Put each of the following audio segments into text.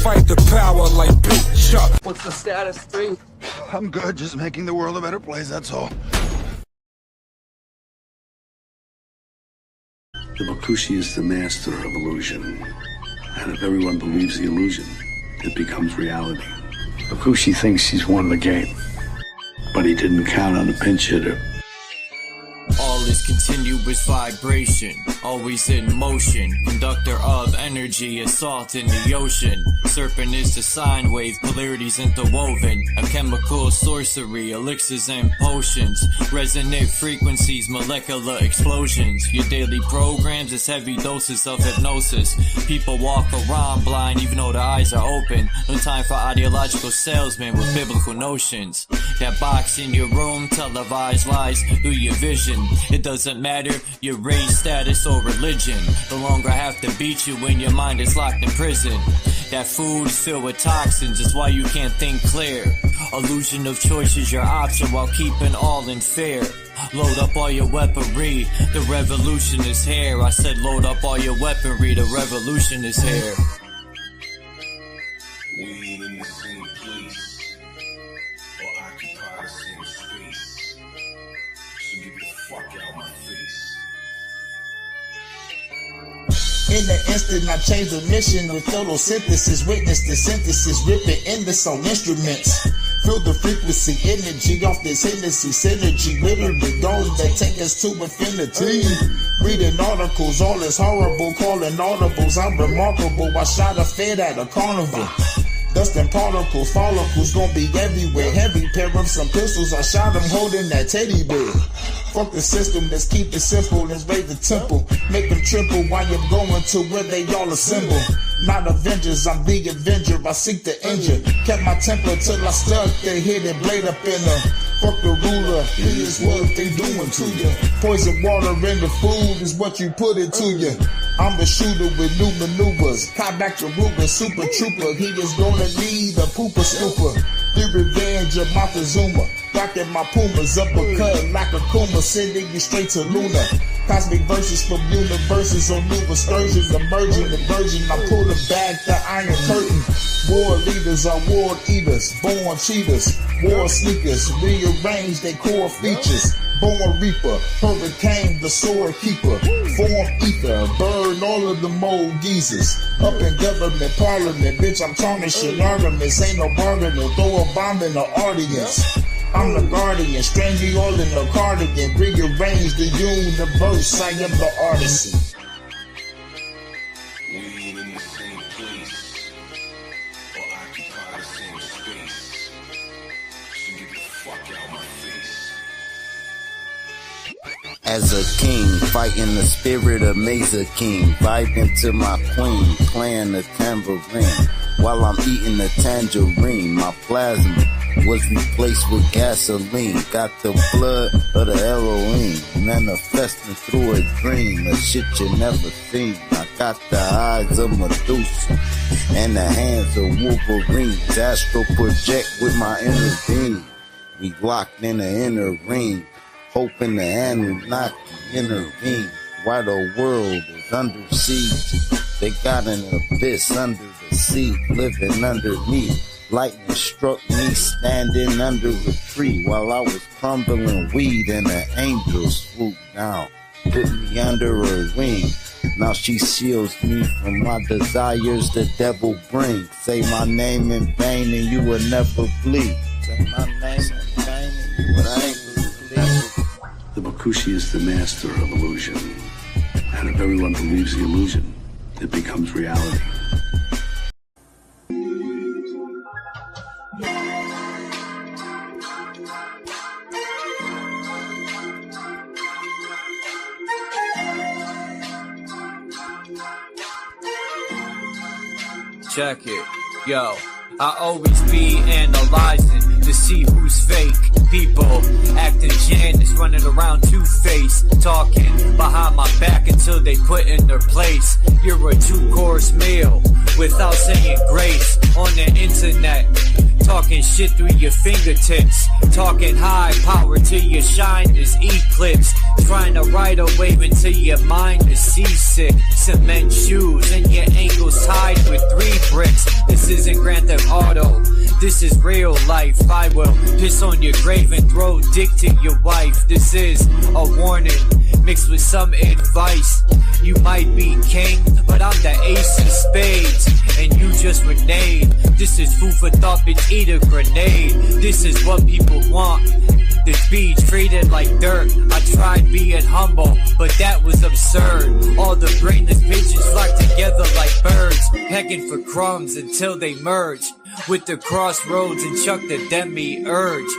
fight the power like Big Chuck. What's the status, 3? I'm good, just making the world a better place, that's all. The Bakushi is the master of illusion. And if everyone believes the illusion, it becomes reality. Bakushi thinks he's won the game, but he didn't count on a pinch hitter. All is continuous vibration, always in motion. Conductor of energy, assault in the ocean. Serpent is the sine wave, polarities interwoven. A chemical sorcery, elixirs and potions. Resonant frequencies, molecular explosions. Your daily programs is heavy doses of hypnosis. People walk around blind even though their eyes are open. No time for ideological salesmen with biblical notions. That box in your room, televised lies through your vision. It doesn't matter your race, status, or religion. No longer have to beat you when your mind is locked in prison. That food is filled with toxins, is why you can't think clear. Illusion of choice is your option while keeping all in fear. Load up all your weaponry, the revolution is here. I said load up all your weaponry, the revolution is here. We ain't in the same place, or occupy the same space. So get the fuck out my face. In the instant, I changed the mission with photosynthesis. Witness the synthesis, rip it in this on instruments. Feel the frequency, energy off this Hennessy synergy. Literally those that take us to infinity. Reading articles, all is horrible, calling audibles. I'm remarkable, I shot a fed at a carnival. Dust and particles, follicles gon' be everywhere. Heavy pair of some pistols, I shot them holding that teddy bear. Fuck the system, let's keep it simple, let's raise the temple. Make them triple while you're going to where they all assemble. Not Avengers, I'm the Avenger, I seek the injure. Kept my temper till I stuck the hidden blade up in her. Fuck the ruler, here's what they doing to you. Poison water in the food is what you put into you. I'm the shooter with new maneuvers. Cop back your Ruger, super trooper. He is gonna need a pooper scooper. The revenge of Montezuma. Rockin' my Pumas, uppercut like a Kuma, sending you straight to Luna. Cosmic verses from universes on new excursions, emerging the virgin. I pull the back the iron curtain. War leaders are war eaters, born cheaters, war sneakers, rearrange their core features. Born reaper, hurricane, the sword keeper, form ether, burn all of the mold geezers. Up in government, parliament, bitch, I'm tarnishing arguments, ain't no bargaining, throw a bomb in the audience. I'm the guardian, strange you all in the cardigan, rearrange the universe, I am the artisan. We ain't in the same place, or occupy the same space. So get the fuck out my face. As a king, fighting the spirit of Mesa King, vibing to my queen, playing the tambourine, while I'm eating the tangerine. My plasma was replaced with gasoline, got the blood of the Elohim, manifesting through a dream, a shit you never seen. I got the eyes of Medusa, and the hands of Wolverine, astral project with my inner being. We locked in the inner ring, hoping the Anunnaki intervene. While the world is under siege, they got an abyss under the sea, living underneath. Lightning struck me standing under a tree while I was crumbling weed, and an angel swooped down, put me under her wing. Now she shields me from my desires the devil brings. Say my name in vain and you will never bleed. Say my name in vain and you will never bleed. The Bakushi is the master of illusion. And if everyone believes the illusion, it becomes reality. Check it, yo. I always be analyzing to see who's fake. People acting Janus, running around two-faced, talking behind my back until they put in their place. You're a two-course meal without saying grace on the internet. Talking shit through your fingertips, talking high power till your shine is eclipsed. Trying to ride a wave until your mind is seasick. Cement shoes and your ankles tied with 3 bricks. This This isn't Grand Theft Auto, this is real life. I will piss on your grave and throw dick to your wife. This is a warning mixed with some advice. You might be king, but I'm the ace of spades, and you just reneged. This is food for thought, bitch, eat a grenade. This is what people want, this beach treated like dirt. I tried being humble, but that was absurd. All the brainless pigeons flock together like birds, pecking for crumbs until they merge with the crossroads and chuck the demi-urge.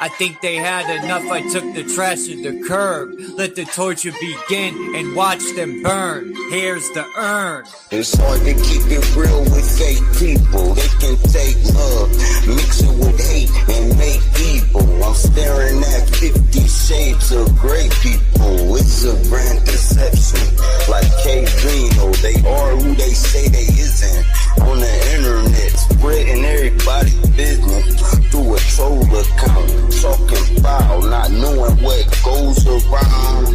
I think they had enough, I took the trash to the curb. Let the torture begin and watch them burn. Here's the urn. It's hard to keep it real with fake people. They can take love, mix it with hate, and make evil. I'm staring at 50 shades of gray people. It's a grand deception. Like K-Reno, they are who they say they isn't. On the internet, spreading everybody's business through a troll account. Talking foul, not knowing what goes around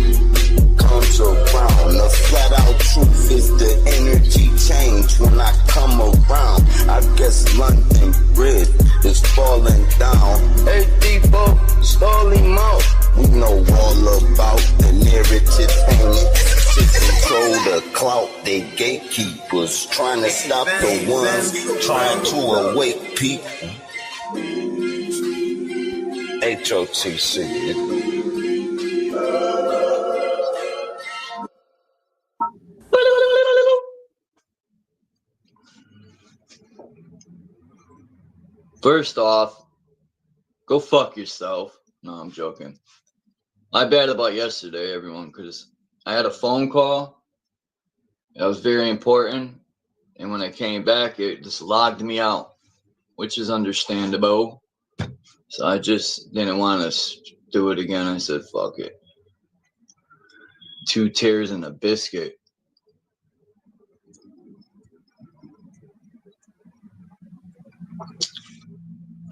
comes around. The flat out truth is the energy change when I come around. I guess London Bridge is falling down. Hey people, stall him out. We know all about the narrative painting. To control the clout, they gatekeepers trying to stop the ones trying to awake people. HOTC. First off, go fuck yourself. No, I'm joking. My bad about yesterday, everyone, because I had a phone call that was very important, and when I came back, it just logged me out, which is understandable. So I just didn't want to do it again. I said, fuck it. 2 tears and a biscuit.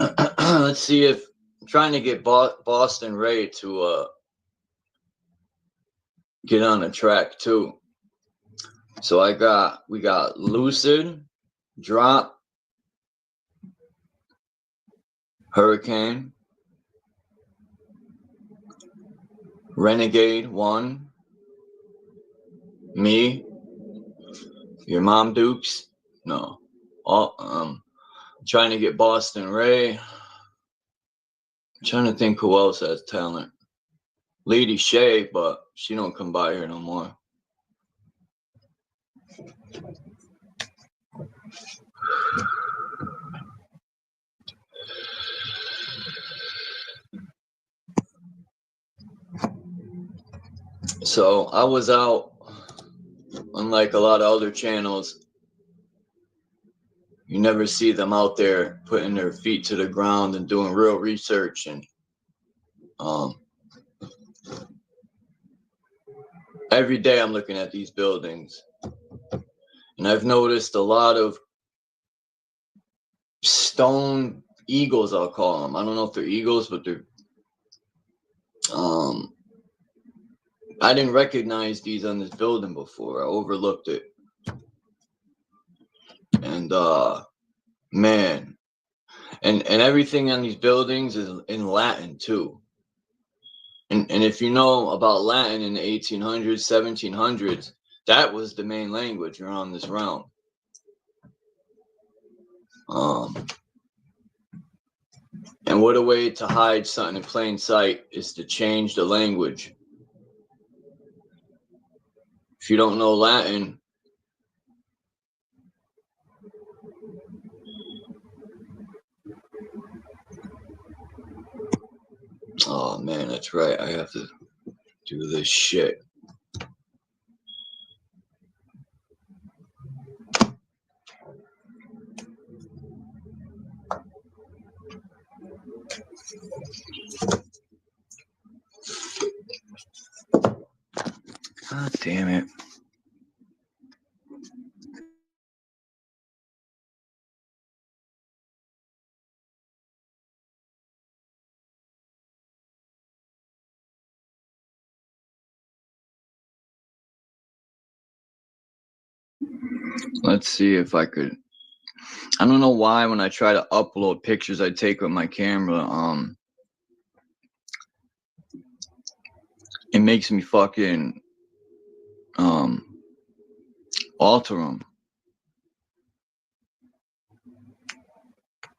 Let's see if I'm trying to get Boston Ray to get on the track too. So we got Lucid, Drop, Hurricane, Renegade 1, me, your mom Dukes, no, all trying to get Boston Ray. I'm trying to think who else has talent. Lady Shay, but she don't come by here no more. So I was out, unlike a lot of other channels, you never see them out there putting their feet to the ground and doing real research. And every day I'm looking at these buildings, and I've noticed a lot of stone eagles, I'll call them. I don't know if they're eagles, but they're I didn't recognize these on this building before. I overlooked it. And man, and everything on these buildings is in Latin too. And if you know about Latin in the 1800s, 1700s, that was the main language around this realm. And what a way to hide something in plain sight is to change the language. If you don't know Latin, oh man, that's right. I have to do this shit. God damn it. Let's see if I could I don't know why when I try to upload pictures I take with my camera, it makes me fucking alter them.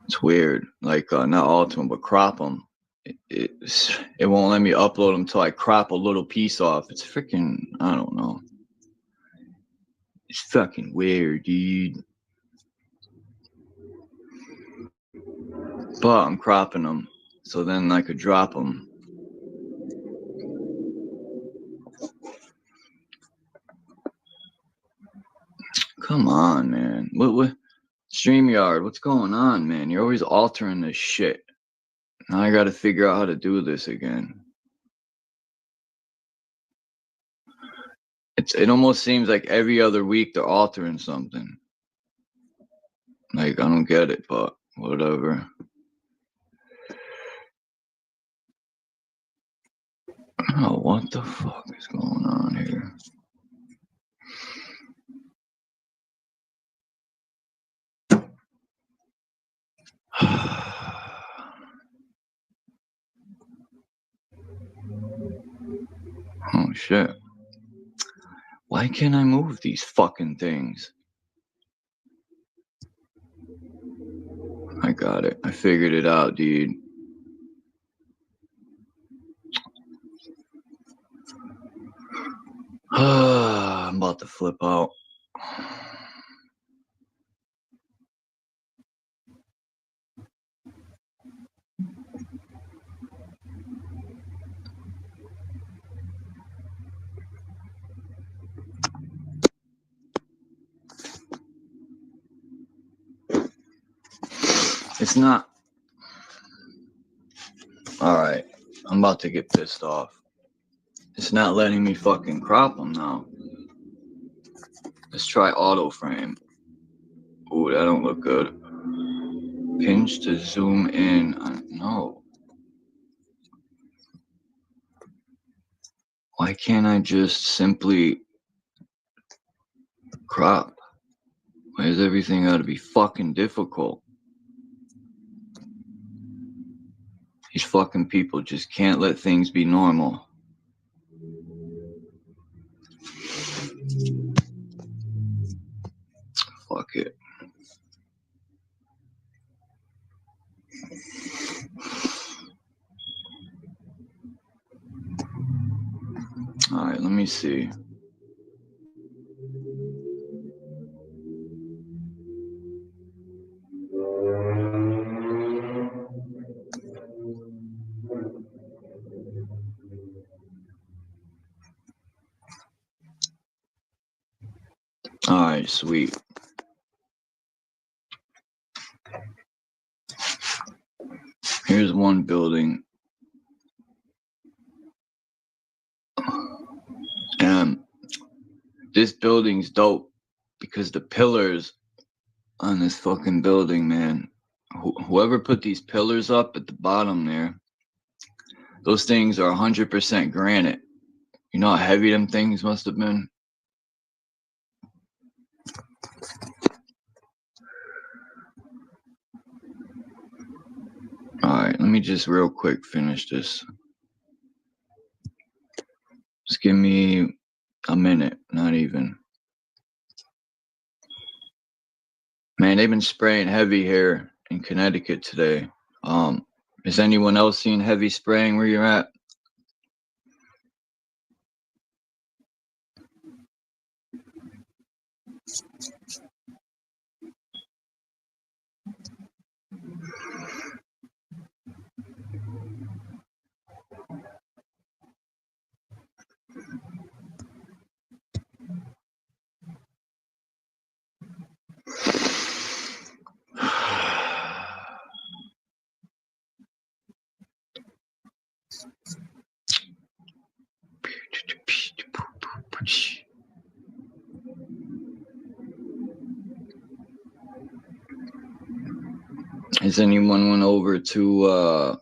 It's weird. Like not alter them, but crop them. It won't let me upload them till I crop a little piece off. It's freaking, I don't know. It's fucking weird, dude. But I'm cropping them so then I could drop them. Come on, man. What StreamYard, what's going on, man? You're always altering this shit. Now I gotta figure out how to do this again. It almost seems like every other week they're altering something. Like, I don't get it, but whatever. Oh, what the fuck is going on here? Oh, shit. Why can't I move these fucking things? I got it. I figured it out, dude. I'm about to flip out. It's not. Alright. I'm about to get pissed off. It's not letting me fucking crop them now. Let's try auto frame. Ooh, that don't look good. Pinch to zoom in. No. Why can't I just simply crop? Why is everything gotta be fucking difficult? These fucking people just can't let things be normal. Fuck it. Alright, let me see. Alright, sweet. Here's one building. And this building's dope because the pillars on this fucking building, man. Whoever put these pillars up at the bottom there, those things are 100% granite. You know how heavy them things must have been? Alright, let me just real quick finish this. Just give me a minute, not even. Man, they've been spraying heavy here in Connecticut today. Is anyone else seeing heavy spraying where you're at? Has anyone went over to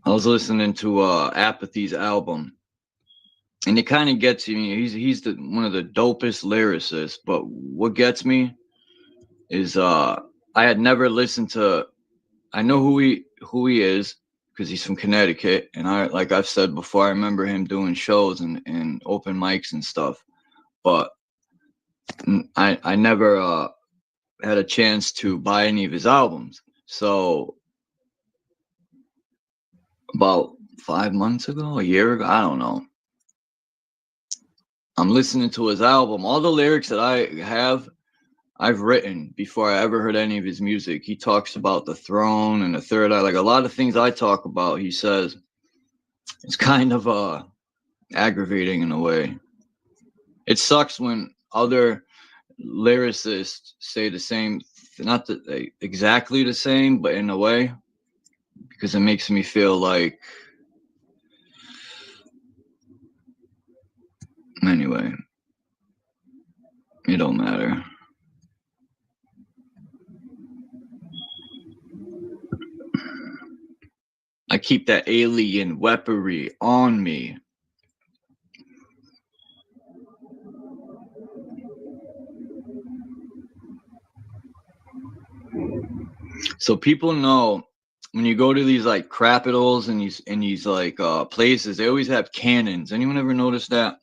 I was listening to Apathy's album, and it kind of gets me. He's one of the dopest lyricists. But what gets me is I had never listened to. I know who he is because he's from Connecticut, and like I've said before, I remember him doing shows and open mics and stuff. But I never had a chance to buy any of his albums. So about 5 months ago, a year ago, I don't know, I'm listening to his album. All the lyrics that I've written before I ever heard any of his music. He talks about the throne and the third eye. Like a lot of things I talk about, he says it's kind of aggravating in a way. It sucks when other lyricists say the same, not exactly the same, but in a way, because it makes me feel like, anyway, it don't matter. I keep that alien weaponry on me. So people know when you go to these like capitals and these like places, they always have cannons. Anyone ever notice that?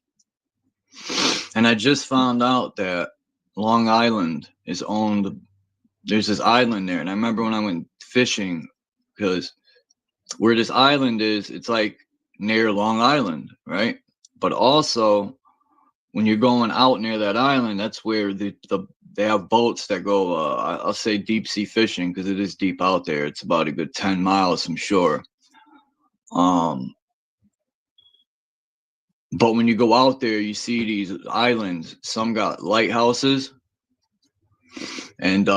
And I just found out that Long Island is owned. There's this island there, and I remember when I went fishing, because where this island is, it's like near Long Island, right? But also, when you're going out near that island, that's where they have boats that go, I'll say deep sea fishing, because it is deep out there. It's about a good 10 miles from shore. But when you go out there, you see these islands. Some got lighthouses, and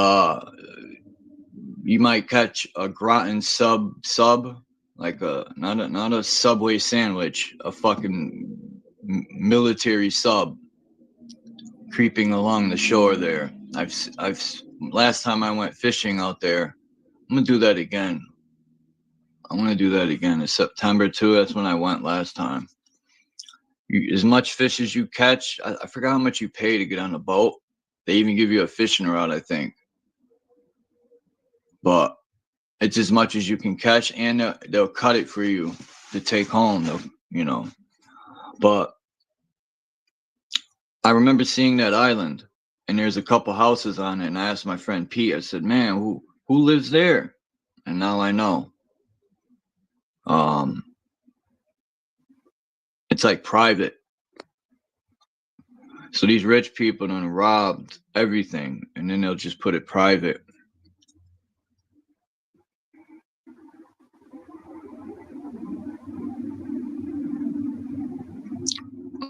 you might catch a Groton sub, like not a Subway sandwich, a fucking military sub creeping along the shore there. I've last time I went fishing out there, I'm gonna do that again. It's September too. That's when I went last time. As much fish as you catch, I forgot how much you pay to get on the boat. They even give you a fishing rod, I think. But it's as much as you can catch, and they'll cut it for you to take home. But I remember seeing that island, and there's a couple houses on it. And I asked my friend Pete. I said, "Man, who lives there?" And now I know. It's like private. So these rich people done robbed everything, and then they'll just put it private.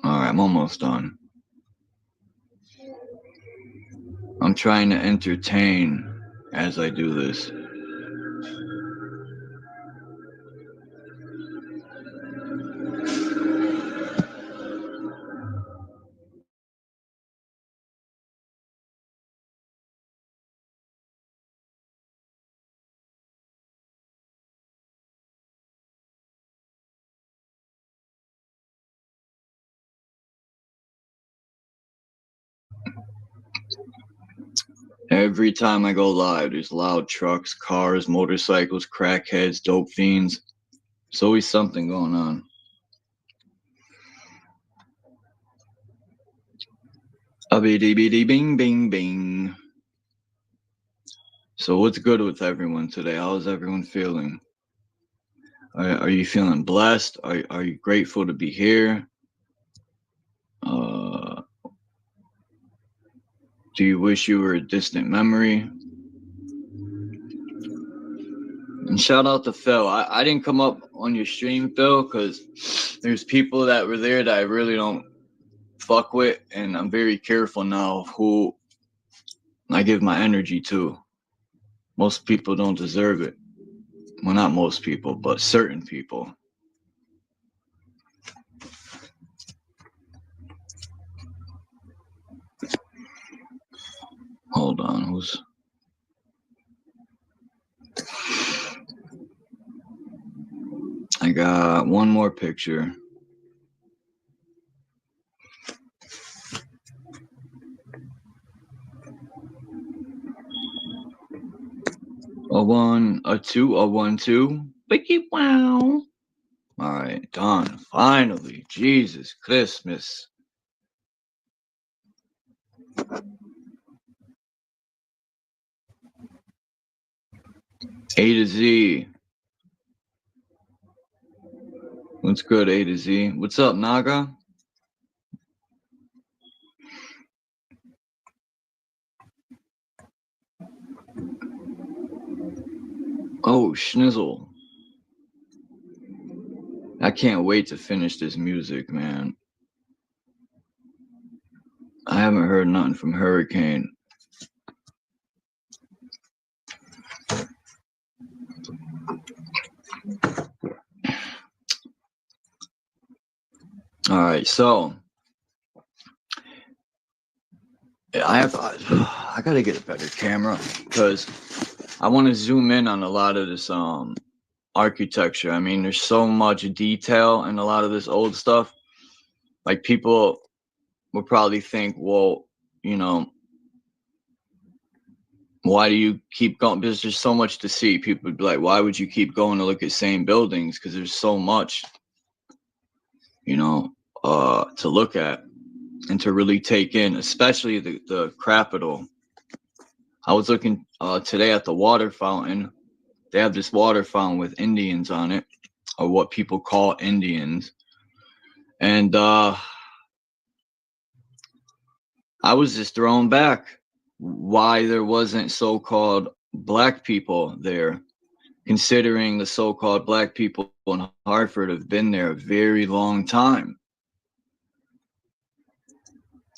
All right, I'm almost done. I'm trying to entertain as I do this. Every time I go live, there's loud trucks, cars, motorcycles, crackheads, dope fiends. There's always something going on. A-B-D-B-D, bing, bing, bing. So what's good with everyone today? How is everyone feeling? Are you feeling blessed? Are you grateful to be here? Do you wish you were a distant memory? And shout out to Phil. I didn't come up on your stream, Phil, because there's people that were there that I really don't fuck with, and I'm very careful now of who I give my energy to. Most people don't deserve it. Well, not most people, but certain people. Hold on, I got one more picture. A 1, a 2, a 1, 2. Wiki wow. All right, done. Finally. Jesus Christmas. A to Z. What's good, A to Z? What's up, Naga? Oh, Schnizzle. I can't wait to finish this music, man. I haven't heard nothing from Hurricane. All right, so I gotta get a better camera because I want to zoom in on a lot of this architecture. I mean, there's so much detail in a lot of this old stuff. Like, people will probably think, well, you know, why do you keep going? There's just so much to see. People would be like, why would you keep going to look at same buildings? Because there's so much, you know, to look at and to really take in, especially the Capitol. I was looking today at the water fountain. They have this water fountain with Indians on it, or what people call Indians. And I was just thrown back why there wasn't so-called black people there, considering the so-called black people in Hartford have been there a very long time.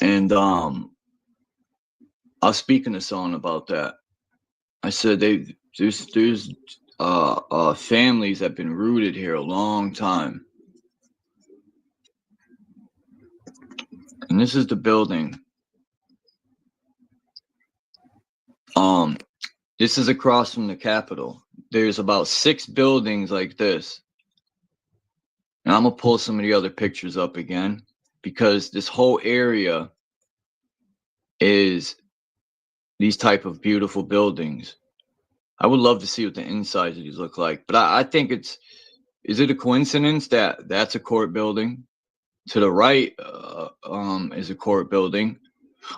And I was speaking to someone about that. I said there's families that have been rooted here a long time. And this is the building. This is across from the Capitol. There's about 6 buildings like this. And I'm gonna pull some of the other pictures up again, because this whole area is these type of beautiful buildings. I would love to see what the insides of these look like, but I think is it a coincidence that that's a court building? To the right is a court building.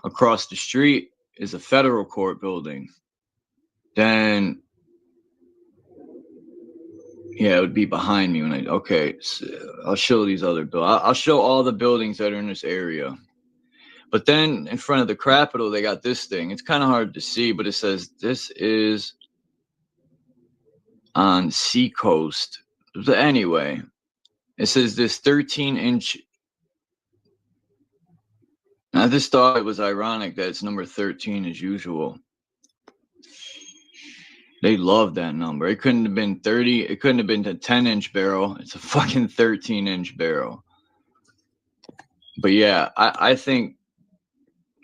Across the street is a federal court building. Then, yeah, it would be behind me when okay, so I'll show these other buildings. I'll show all the buildings that are in this area. But then in front of the Capitol, they got this thing. It's kind of hard to see, but it says this is on Seacoast. But anyway, it says this 13-inch. I just thought it was ironic that it's number 13 as usual. They love that number. It couldn't have been 30. It couldn't have been a 10-inch barrel. It's a fucking 13-inch barrel. But yeah, I think,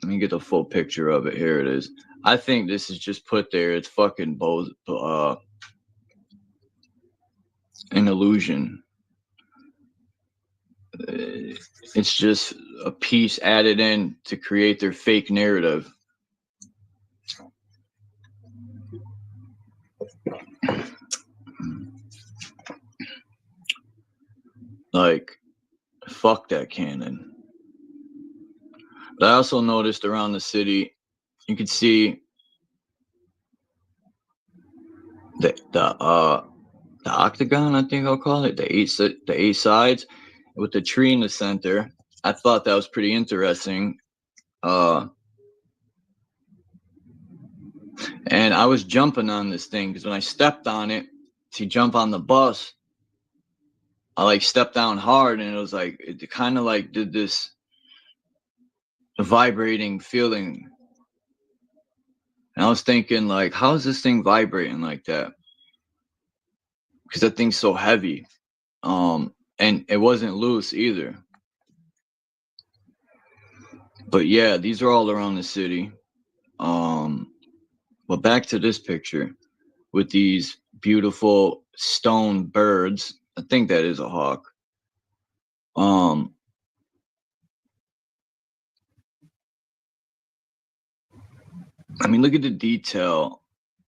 let me get the full picture of it. Here it is. I think this is just put there. It's fucking both an illusion. It's just a piece added in to create their fake narrative. Like, fuck that cannon. But I also noticed around the city, you could see the octagon, I think I'll call it, the eight sides with the tree in the center. I thought that was pretty interesting. And I was jumping on this thing because when I stepped on it to jump on the bus, I like stepped down hard, and it was like, it kind of like did this vibrating feeling. And I was thinking, like, how is this thing vibrating like that? Because that thing's so heavy. And it wasn't loose either. But yeah, these are all around the city. But back to this picture with these beautiful stone birds. I think that is a hawk. I mean, look at the detail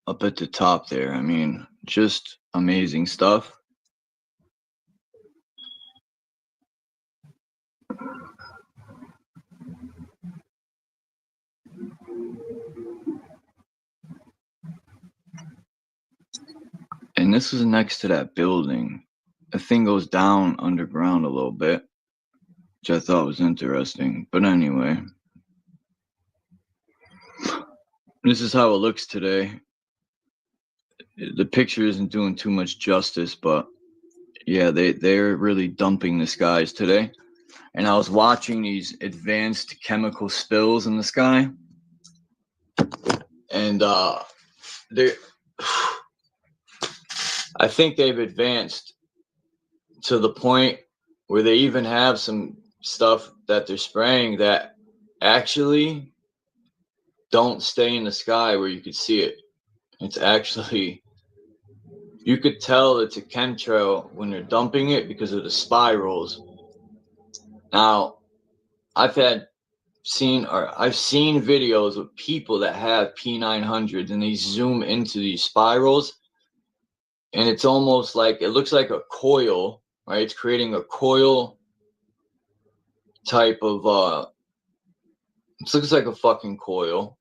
up at the top there. I mean, just amazing stuff. And this is next to that building. The thing goes down underground a little bit, which I thought was interesting. But anyway, this is how it looks today. The picture isn't doing too much justice, but yeah, they're really dumping the skies today. And I was watching these advanced chemical spills in the sky. And I think they've advanced to the point where they even have some stuff that they're spraying that actually don't stay in the sky where you could see it. It's actually, you could tell it's a chemtrail when they're dumping it because of the spirals. Now, I've seen videos of people that have P900s and they zoom into these spirals. And it's almost like, it looks like a coil, right? It's creating a coil type of, it looks like a fucking coil.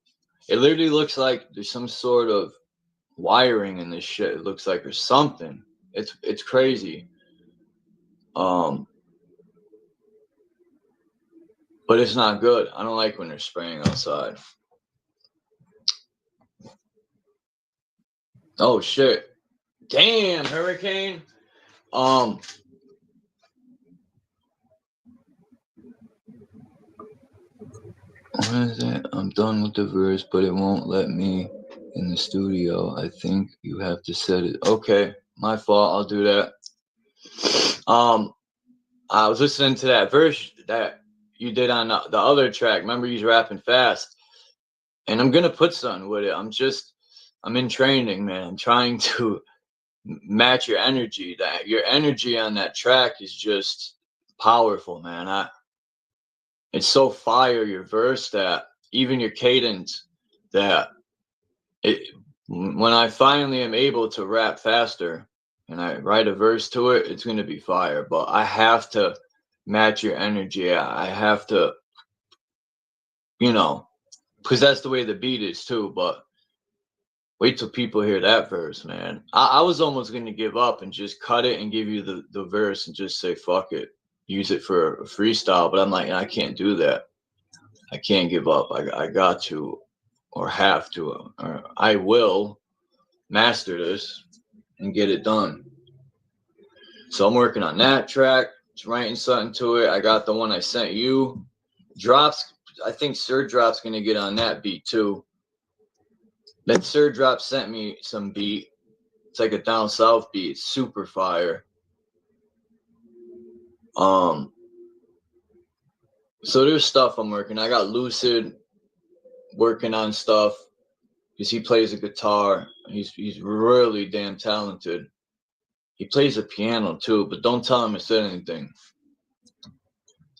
It literally looks like there's some sort of wiring in this shit. It looks like, or something. It's crazy. But it's not good. I don't like when they're spraying outside. Oh shit. Damn, hurricane. What is it? I'm done with the verse, but it won't let me in the studio. I think you have to set it. Okay, my fault. I'll do that. I was listening to that verse that you did on the other track. Remember, you was rapping fast, and I'm gonna put something with it. I'm in training, man. I'm trying to match your energy. That your energy on that track is just powerful, man. It's so fire, your verse, that even your cadence, that when I finally am able to rap faster and I write a verse to it, it's going to be fire. But I have to match your energy. I have to, because that's the way the beat is too. But wait till people hear that verse, man. I was almost going to give up and just cut it and give you the verse and just say, fuck it. Use it for a freestyle, but I'm like, I can't do that. I can't give up. I got to, or have to, or I will master this and get it done. So I'm working on that track, just writing something to it. I got the one I sent you. Drops, I think Sir Drop's gonna get on that beat too. That Sir Drop sent me some beat. It's like a down south beat. It's super fire. So there's stuff I'm working. I got Lucid working on stuff because he plays a guitar. He's really damn talented. He plays a piano too, but don't tell him I said anything.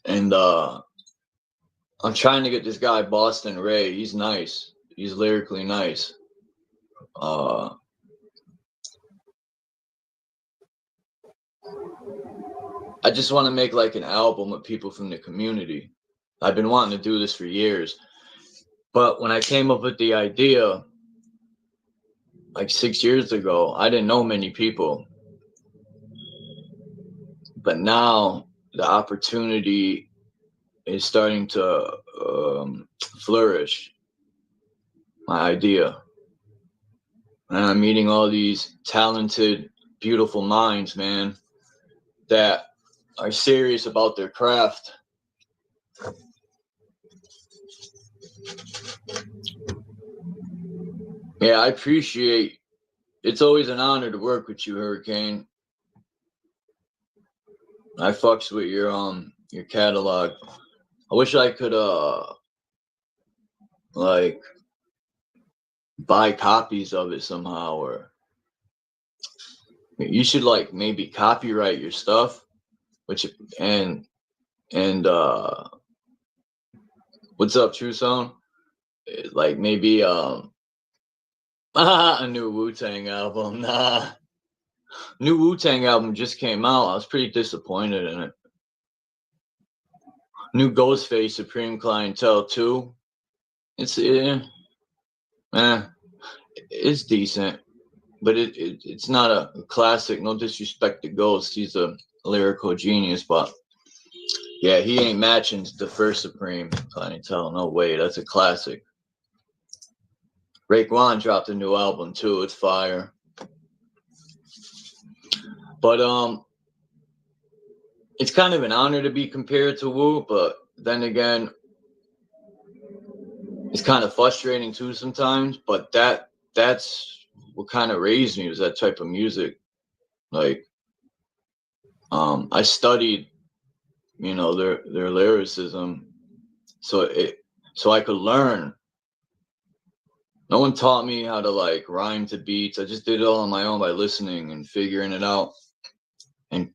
And I'm trying to get this guy Boston Ray. He's nice. He's lyrically nice. I just want to make like an album with people from the community. I've been wanting to do this for years. But when I came up with the idea, like 6 years ago, I didn't know many people. But now the opportunity is starting to flourish. My idea. And I'm meeting all these talented, beautiful minds, man, that are serious about their craft. Yeah, I appreciate. It's always an honor to work with you, Hurricane. I fucks with your catalog. I wish I could like buy copies of it somehow, or You should like maybe copyright your stuff, which and what's up, True Song? Like maybe a new Wu-Tang album. Nah. New Wu-Tang album just came out. I was pretty disappointed in it. New Ghostface Supreme Clientele 2. It's it's decent, but it's not a classic. No disrespect to Ghost. He's a lyrical genius, but yeah, he ain't matching the first Supreme Clientele. No way. That's a classic. Raekwon dropped a new album too. It's fire. But it's kind of an honor to be compared to Wu, but then again, it's kind of frustrating too sometimes. But that's what kind of raised me, was that type of music. Like, I studied, their lyricism, so I could learn. No one taught me how to like rhyme to beats. I just did it all on my own by listening and figuring it out and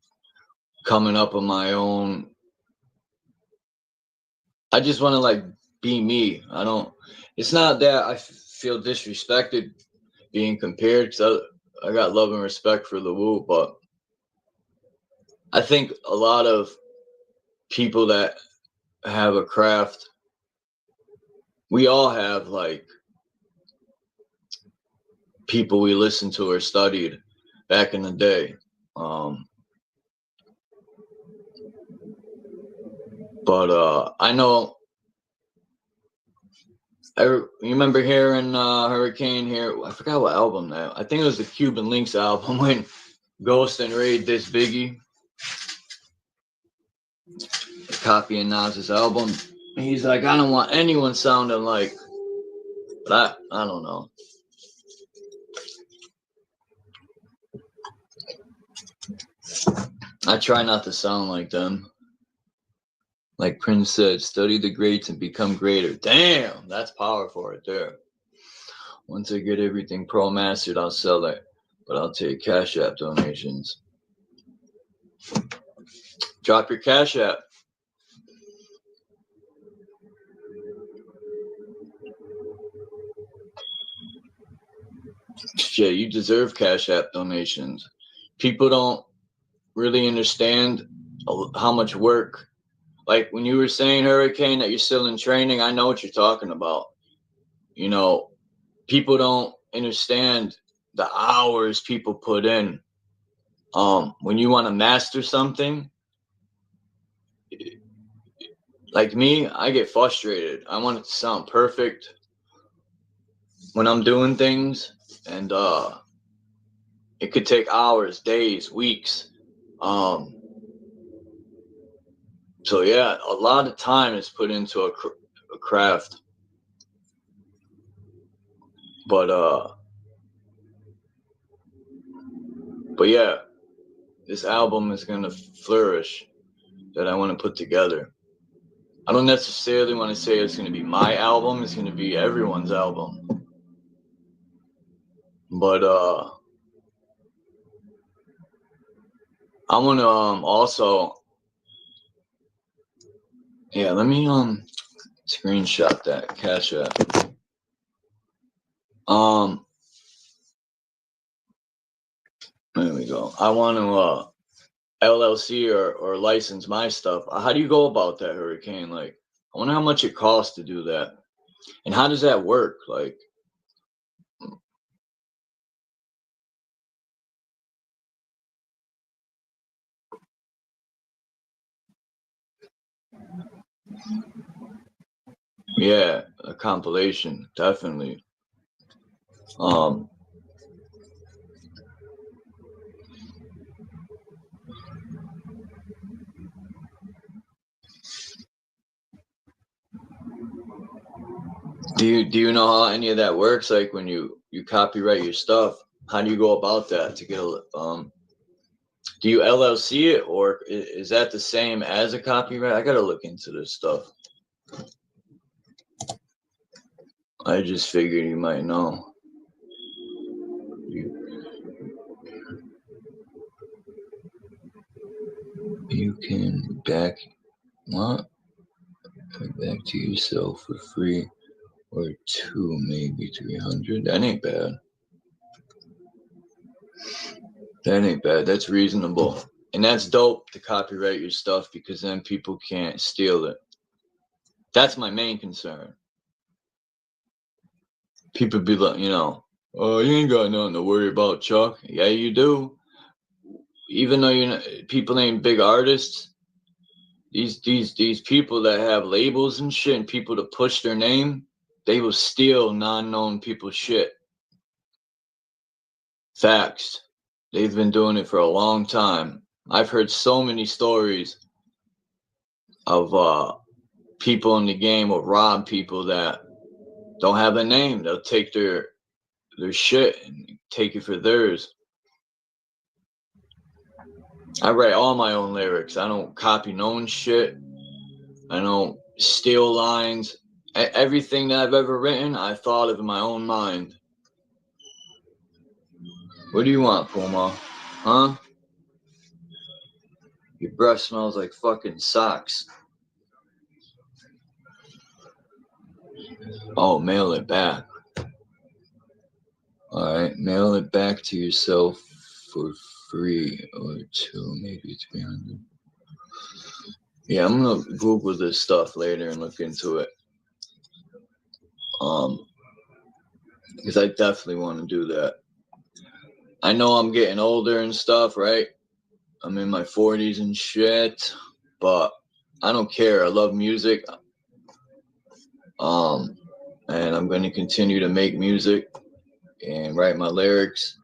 coming up on my own. I just want to like be me. It's not that I feel disrespected being compared, because I got love and respect for the Wu, but I think a lot of people that have a craft, we all have like people we listened to or studied back in the day. But I know, you remember hearing Hurricane here? I forgot what album that. I think it was the Cuban Links album when Ghost and Raid dissed Biggie, copying Nas's album. And he's like, I don't want anyone sounding like, but I don't know. I try not to sound like them. Like Prince said, study the greats and become greater. Damn, that's powerful right there. Once I get everything pro mastered, I'll sell it, but I'll take Cash App donations. Drop your Cash App. Yeah, you deserve Cash App donations. People don't really understand how much work. Like when you were saying, Hurricane, that you're still in training, I know what you're talking about. People don't understand the hours people put in. When you want to master something, like me, I get frustrated. I want it to sound perfect when I'm doing things, and it could take hours, days, weeks. So yeah, a lot of time is put into a craft. But yeah, this album is gonna flourish, that I want to put together. I don't necessarily want to say it's gonna be my album. It's gonna be everyone's album. But I want to also. Yeah, let me screenshot that Cash App. There we go. I want to LLC or license my stuff. How do you go about that, Hurricane? Like, I wonder how much it costs to do that, and how does that work? Like, yeah, a compilation, definitely. Do you know how any of that works? Like when you copyright your stuff, how do you go about that to get a do you LLC it, or is that the same as a copyright? I gotta look into this stuff. I just figured you might know. You can back to yourself for free or 2, maybe 300. That ain't bad. That's reasonable. And that's dope to copyright your stuff because then people can't steal it. That's my main concern. People be like, oh, you ain't got nothing to worry about, Chuck. Yeah, you do. Even though people ain't big artists, these people that have labels and shit and people to push their name, they will steal non-known people's shit. Facts. They've been doing it for a long time. I've heard so many stories of people in the game will rob people that don't have a name. They'll take their shit and take it for theirs. I write all my own lyrics. I don't copy no one's shit. I don't steal lines. Everything that I've ever written, I thought of in my own mind. What do you want, Puma? Huh? Your breath smells like fucking socks. Oh, mail it back. Alright, mail it back to yourself for free or 2, maybe 300. Yeah, I'm gonna Google this stuff later and look into it. Because I definitely want to do that. I know I'm getting older and stuff, right? I'm in my 40s and shit, but I don't care. I love music. And I'm going to continue to make music and write my lyrics.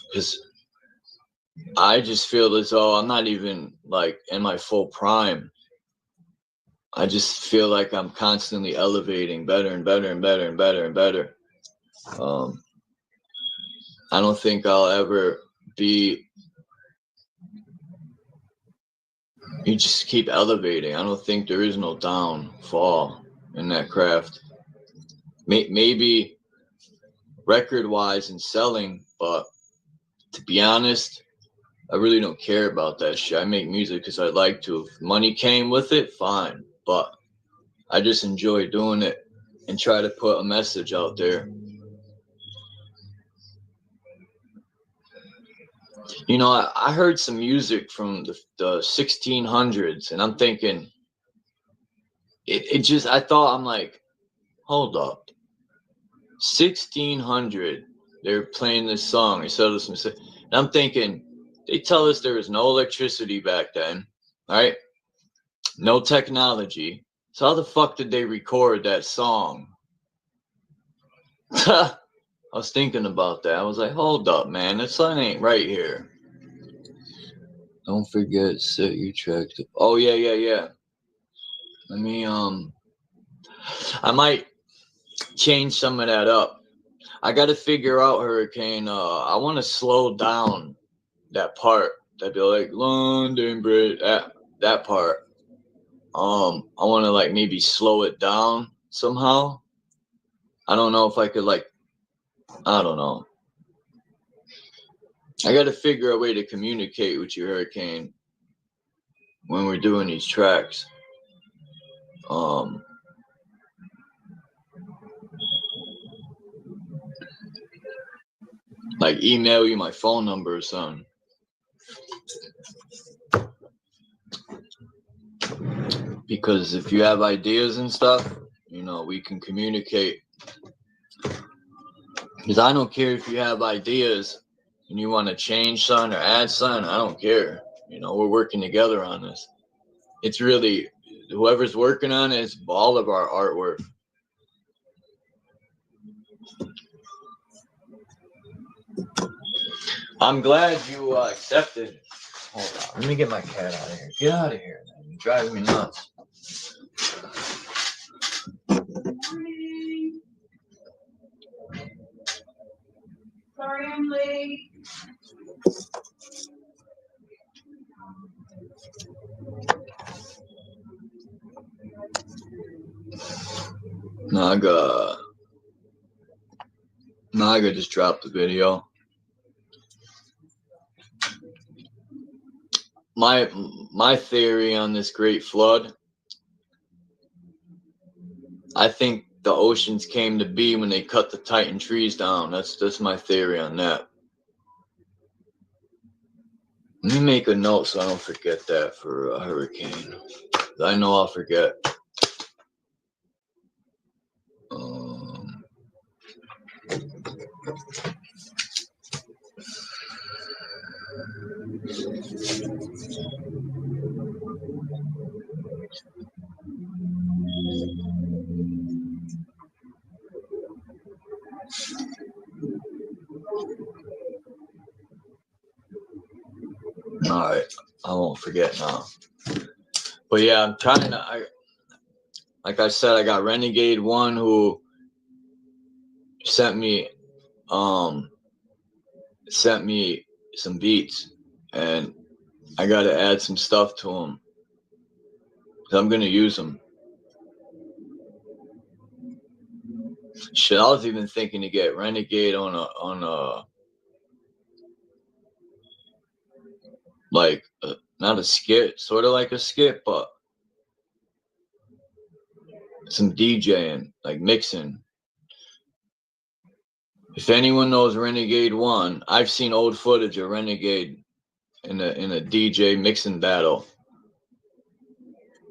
Because I just feel as though I'm not even like in my full prime. I just feel like I'm constantly elevating better and better and better and better and better. I don't think I'll ever be. You just keep elevating. I don't think there is no downfall in that craft. Maybe record-wise and selling, but to be honest, I really don't care about that shit. I make music because I like to. If money came with it, fine. But I just enjoy doing it and try to put a message out there. I heard some music from the 1600s, and I'm thinking, I'm like, hold up. 1600, they're playing this song. And I'm thinking, they tell us there was no electricity back then, right? No technology. So how the fuck did they record that song? I was thinking about that. I was like, hold up, man. That song ain't right here. Don't forget, set your track to... Oh, yeah. Let me, I might change some of that up. I got to figure out, Hurricane. I want to slow down that part. That'd be like London Bridge. That part. I want to like maybe slow it down somehow. I don't know if I could I don't know. I got to figure a way to communicate with you, Hurricane, when we're doing these tracks. Like email you my phone number or something. Because if you have ideas and stuff, we can communicate. Because I don't care if you have ideas and you want to change something or add something. I don't care. We're working together on this. It's really, whoever's working on it is all of our artwork. I'm glad you accepted. Hold on. Let me get my cat out of here. Get out of here, man. You're driving me nuts. Sorry I'm late. Naga just dropped the video. my theory on this great flood, I think the oceans came to be when they cut the Titan trees down. That's my theory on that. Let me make a note so I don't forget that for a hurricane. I know I'll forget. All right, I won't forget now. But yeah, I'm trying to. Like I said, I got Renegade One who sent me some beats, and I got to add some stuff to them. So I'm gonna use them. Shit, I was even thinking to get Renegade on a like not a skit, sort of like a skit, but some DJing, like mixing. If anyone knows Renegade One, I've seen old footage of Renegade in a DJ mixing battle.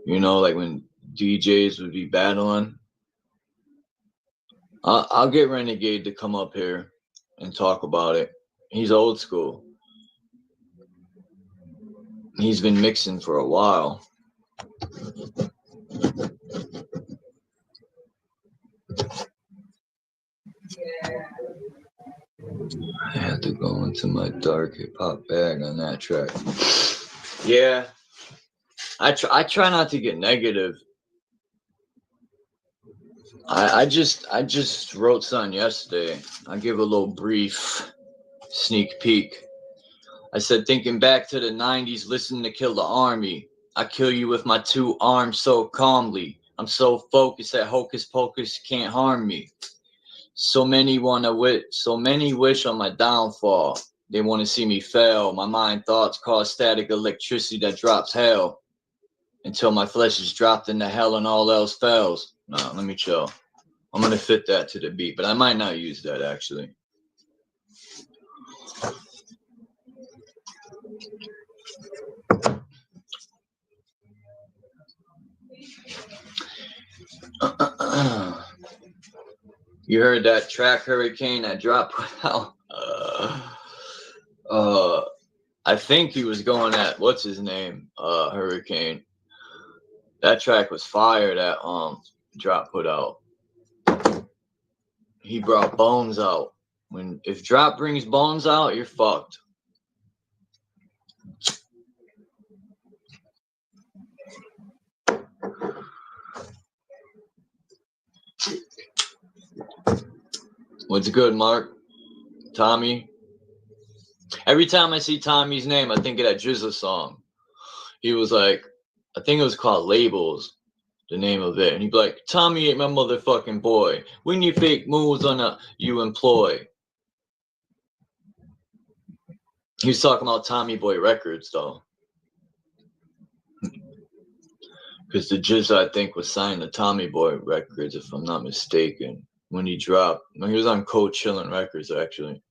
You know, like when DJs would be battling. I'll get Renegade to come up here and talk about it. He's old school. He's been mixing for a while. I had to go into my dark hip hop bag on that track. Yeah, I try not to get negative. I just wrote something yesterday. I'll give a little brief sneak peek. I said, thinking back to the 90s, listening to Kill the Army. I kill you with my two arms so calmly. I'm so focused that hocus pocus can't harm me. So many wish on my downfall. They want to see me fail. My mind thoughts cause static electricity that drops hell. Until my flesh is dropped into hell and all else fails. No, let me chill. I'm going to fit that to the beat, but I might not use that actually. You heard that track Hurricane that dropped out? I think he was going at what's his name? Hurricane. That track was fire that Drop put out. He brought Bones out. If Drop brings Bones out, you're fucked. What's good, Mark? Tommy? Every time I see Tommy's name, I think of that GZA song. He was like, I think it was called Labels, the name of it. And he'd be like, Tommy ain't my motherfucking boy. When you fake moves on you employ. He was talking about Tommy Boy Records, though. Because the GZA, I think, was signed to Tommy Boy Records, if I'm not mistaken, when he dropped. No, he was on Cold Chillin' Records, actually.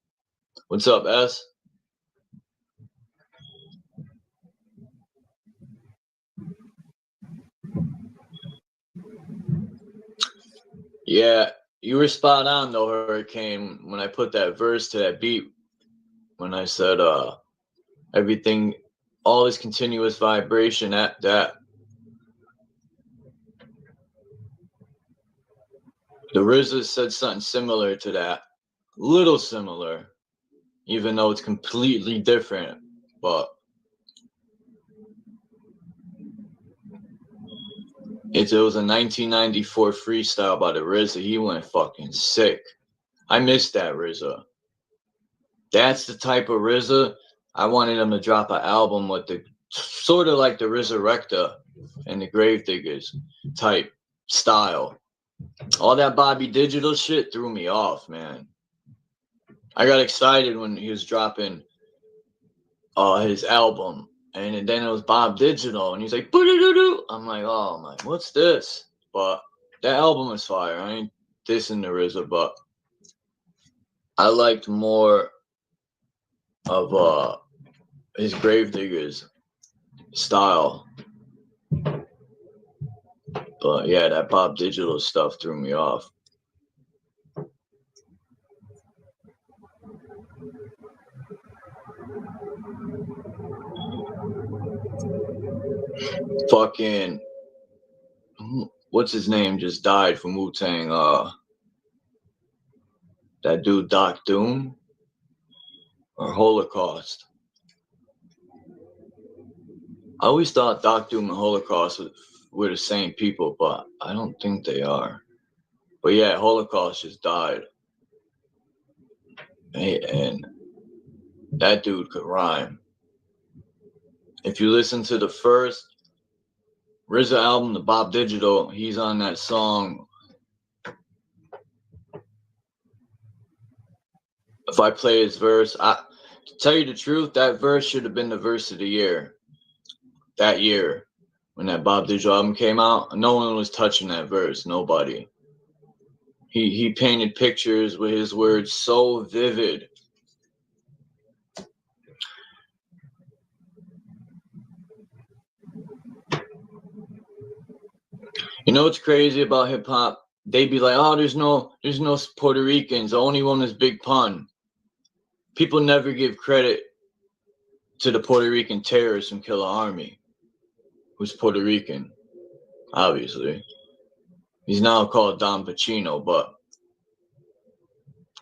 What's up, S? Yeah, you were spot on, though, Hurricane, when I put that verse to that beat. When I said, everything, all this continuous vibration, that. The RZA said something similar to that. Little similar. Even though it's completely different. But it was a 1994 freestyle by the RZA. He went fucking sick. I missed that RZA. That's the type of RZA. I wanted him to drop an album with the sort of like the RZA and the Gravediggers type style. All that Bobby Digital shit threw me off, man. I got excited when he was dropping his album And then it was Bob Digital, and he's like, "Boo-doo-doo-doo." I'm like, oh my, what's this? But that album is fire. I ain't dissing the RZA, but I liked more of his Gravediggers style. But yeah, that Bob Digital stuff threw me off. Fucking, what's his name just died from Wu-Tang? That dude Doc Doom or Holocaust. I always thought Doc Doom and Holocaust were the same people, but I don't think they are. But yeah, Holocaust just died. And that dude could rhyme. If you listen to the first RZA album, the Bob Digital, he's on that song. If I play his verse, to tell you the truth, that verse should have been the verse of the year. That year, when that Bob Digital album came out, no one was touching that verse. Nobody. He painted pictures with his words so vivid. You know what's crazy about hip hop? They'd be like, "Oh, there's no Puerto Ricans. The only one is Big Pun." People never give credit to the Puerto Rican terrorist from Killer Army, who's Puerto Rican, obviously. He's now called Don Pacino, but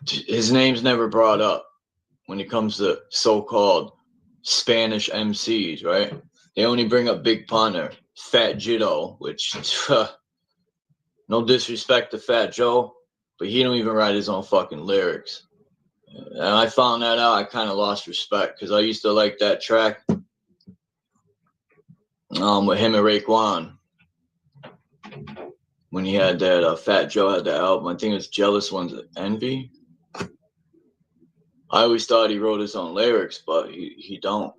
his name's never brought up when it comes to so-called Spanish MCs, right? They only bring up Big Pun or Fat Jitto, which, no disrespect to Fat Joe, but he don't even write his own fucking lyrics. And I found that out, I kind of lost respect because I used to like that track with him and Raekwon. When he had that, Fat Joe had that album, I think it was Jealous One's Envy. I always thought he wrote his own lyrics, but he don't.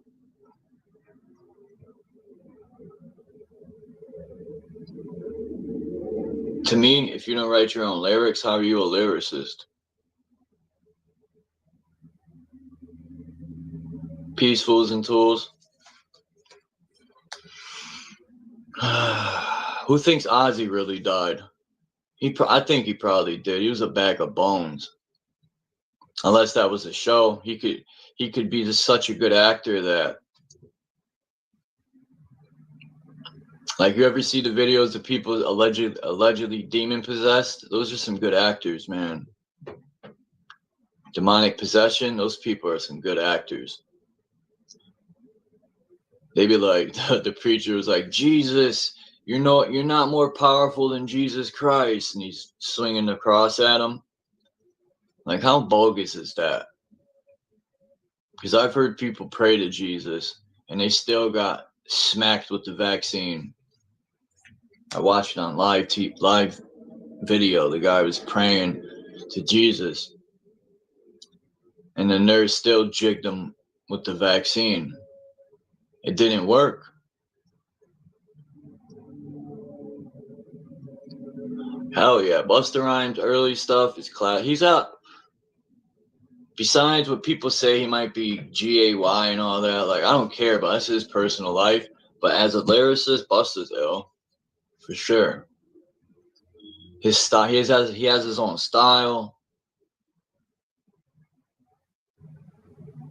To me, if you don't write your own lyrics, how are you a lyricist? Peacefuls and Tools. Who thinks Ozzy really died? I think he probably did. He was a bag of bones. Unless that was a show, he could be just such a good actor that, like, you ever see the videos of people allegedly demon possessed? Those are some good actors, man. Demonic possession, those people are some good actors. They'd be like, the preacher was like, "Jesus, you're not more powerful than Jesus Christ," and he's swinging the cross at him. Like, how bogus is that? Because I've heard people pray to Jesus and they still got smacked with the vaccine. I watched it on live video. The guy was praying to Jesus and the nurse still jigged him with the vaccine. It didn't work. Hell yeah, Busta Rhymes' early stuff is class. He's out. Besides what people say he might be GAY and all that, like, I don't care, but that's his personal life. But as a lyricist, Busta's ill, for sure. His style, he has his own style.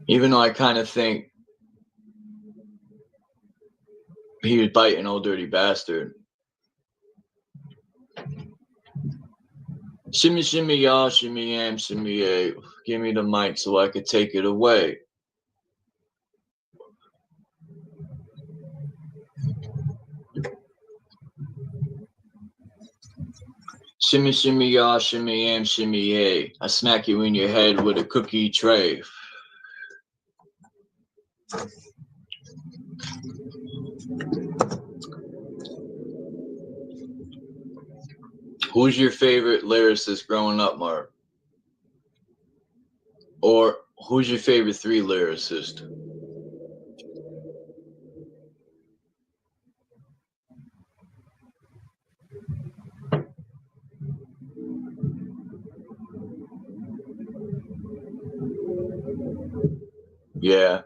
Even though I kind of think he was biting Old Dirty Bastard. Shimmy, shimmy, y'all, shimmy, yam, shimmy, yay. Give me the mic so I could take it away. Shimmy, shimmy, y'all, shimmy, yam, shimmy, yay. I smack you in your head with a cookie tray. Who's your favorite lyricist growing up, Mark? Or who's your favorite 3 lyricist? Yeah.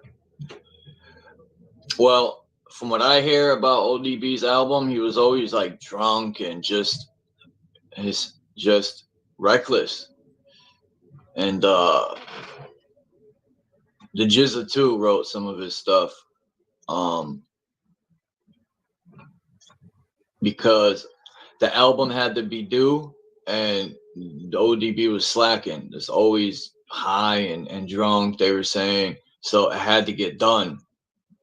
Well, from what I hear about ODB's album, he was always like drunk and just reckless. And the GZA too wrote some of his stuff. Because the album had to be due and the ODB was slacking. It's always high and drunk, they were saying. So it had to get done.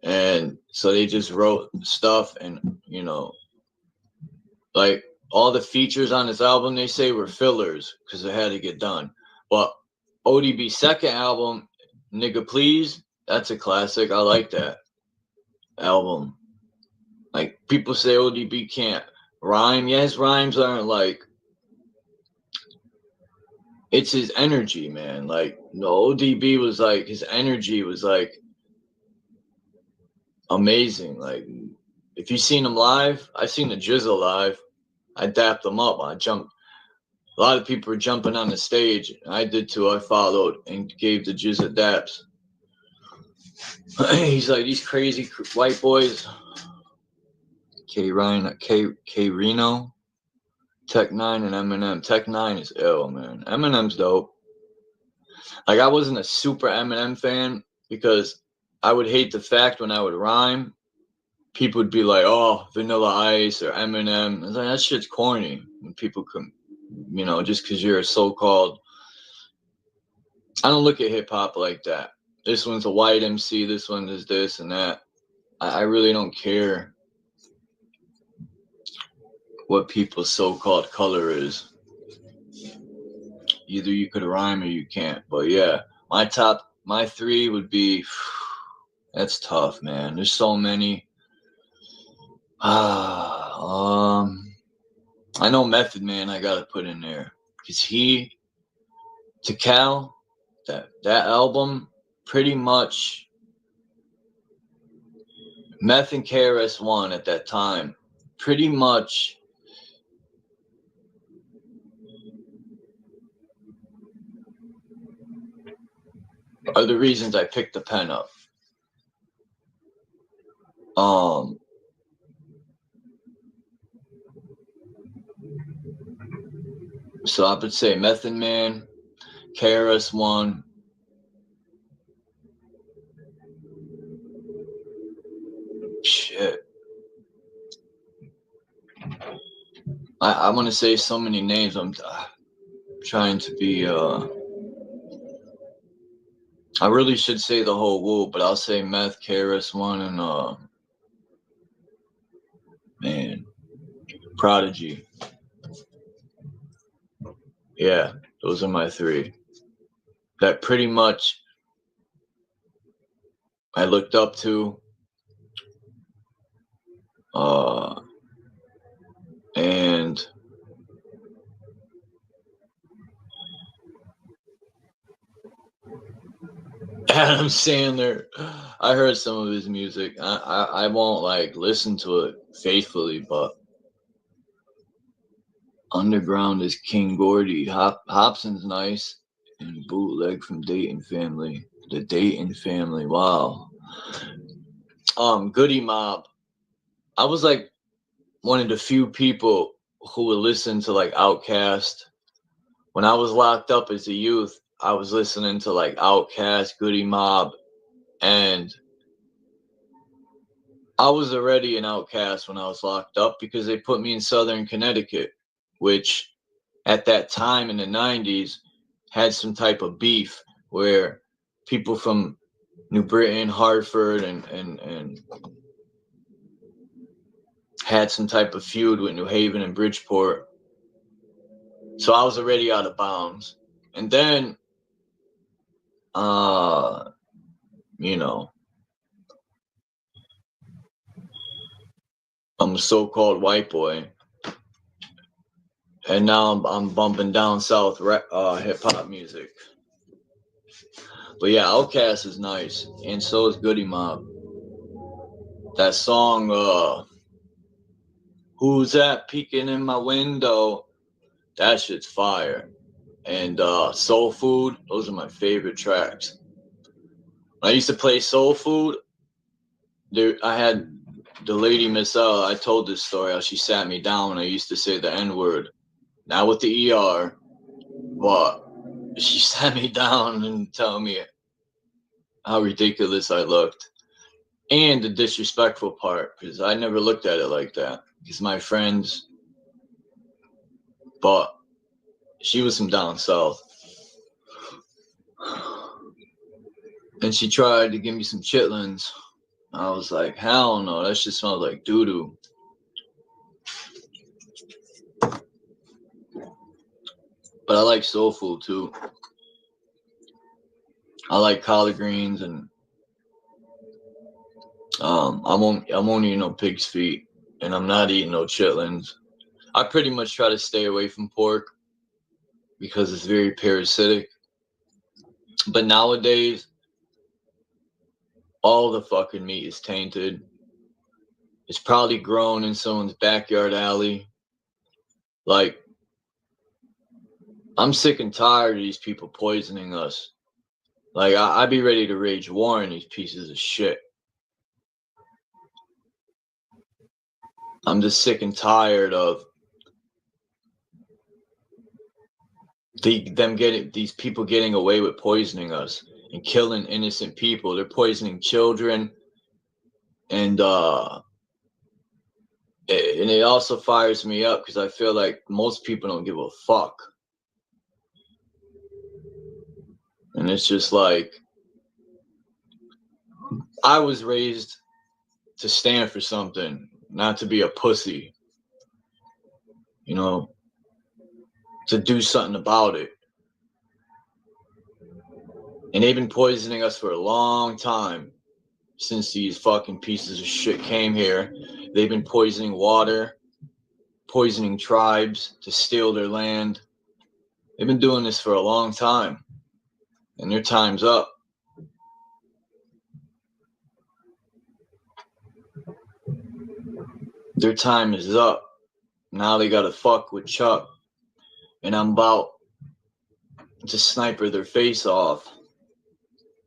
And so they just wrote stuff and, you know, like all the features on this album, they say were fillers because it had to get done. But ODB's second album, Nigga Please, that's a classic. I like that album. Like, people say ODB can't rhyme. Yeah, his rhymes aren't like, it's his energy, man. Like, no, ODB was like, his energy was like amazing. Like, if you've seen him live, I've seen the GZA live. I dapped him up. I jumped. A lot of people were jumping on the stage. I did too. I followed and gave the GZA daps. He's like, these crazy white boys. K Reno, Tech Nine, and Eminem. Tech Nine is ill, man. Eminem's dope. Like, I wasn't a super Eminem fan because I would hate the fact when I would rhyme, people would be like, oh, Vanilla Ice or Eminem. I was like, that shit's corny. When people can, you know, just because you're a so-called, I don't look at hip-hop like that. This one's a white MC, this one is this and that. I really don't care what people's so-called color is. Either you could rhyme or you can't. But yeah, my three would be, that's tough, man. There's so many. I know Method Man I gotta put in there. Cause Tikal, that album, pretty much Meth and KRS-One at that time, pretty much are the reasons I picked the pen up. So I would say Method Man, KRS-One, shit. I want to say so many names. I'm trying to be, I really should say the whole Wu, but I'll say Meth, KRS-One, and, man, Prodigy. Yeah, those are my three. That pretty much I looked up to. And Adam Sandler, I heard some of his music. I won't like listen to it faithfully, but Underground is King Gordy. Hobson's nice. And Bootleg from Dayton Family. The Dayton Family. Wow. Goody Mob. I was like one of the few people who would listen to like Outkast. When I was locked up as a youth, I was listening to like Outkast, Goody Mob, and I was already an outcast when I was locked up because they put me in Southern Connecticut, which at that time in the 90s had some type of beef where people from New Britain, Hartford, and had some type of feud with New Haven and Bridgeport. So I was already out of bounds. And then, you know, I'm a so-called white boy. And now I'm bumping down south hip-hop music. But yeah, Outkast is nice. And so is Goody Mob. That song, Who's That Peeking in My Window? That shit's fire. And Soul Food, those are my favorite tracks. When I used to play Soul Food, there I had the lady Miss L. I told this story how she sat me down when I used to say the N-word. Not with the ER, but she sat me down and told me how ridiculous I looked. And the disrespectful part, because I never looked at it like that. Because my friends, but she was from down south. And she tried to give me some chitlins. I was like, hell no, that shit smells like doo-doo. But I like soul food too. I like collard greens, and I won't eat no pig's feet, and I'm not eating no chitlins. I pretty much try to stay away from pork because it's very parasitic. But nowadays, all the fucking meat is tainted. It's probably grown in someone's backyard alley. Like, I'm sick and tired of these people poisoning us. Like, I'd be ready to rage war on these pieces of shit. I'm just sick and tired of these people getting away with poisoning us and killing innocent people. They're poisoning children, and it also fires me up because I feel like most people don't give a fuck. And it's just like, I was raised to stand for something, not to be a pussy, you know, to do something about it. And they've been poisoning us for a long time, since these fucking pieces of shit came here. They've been poisoning water, poisoning tribes to steal their land. They've been doing this for a long time, and their time's up. Their time is up. Now they gotta fuck with Chuck. And I'm about to sniper their face off.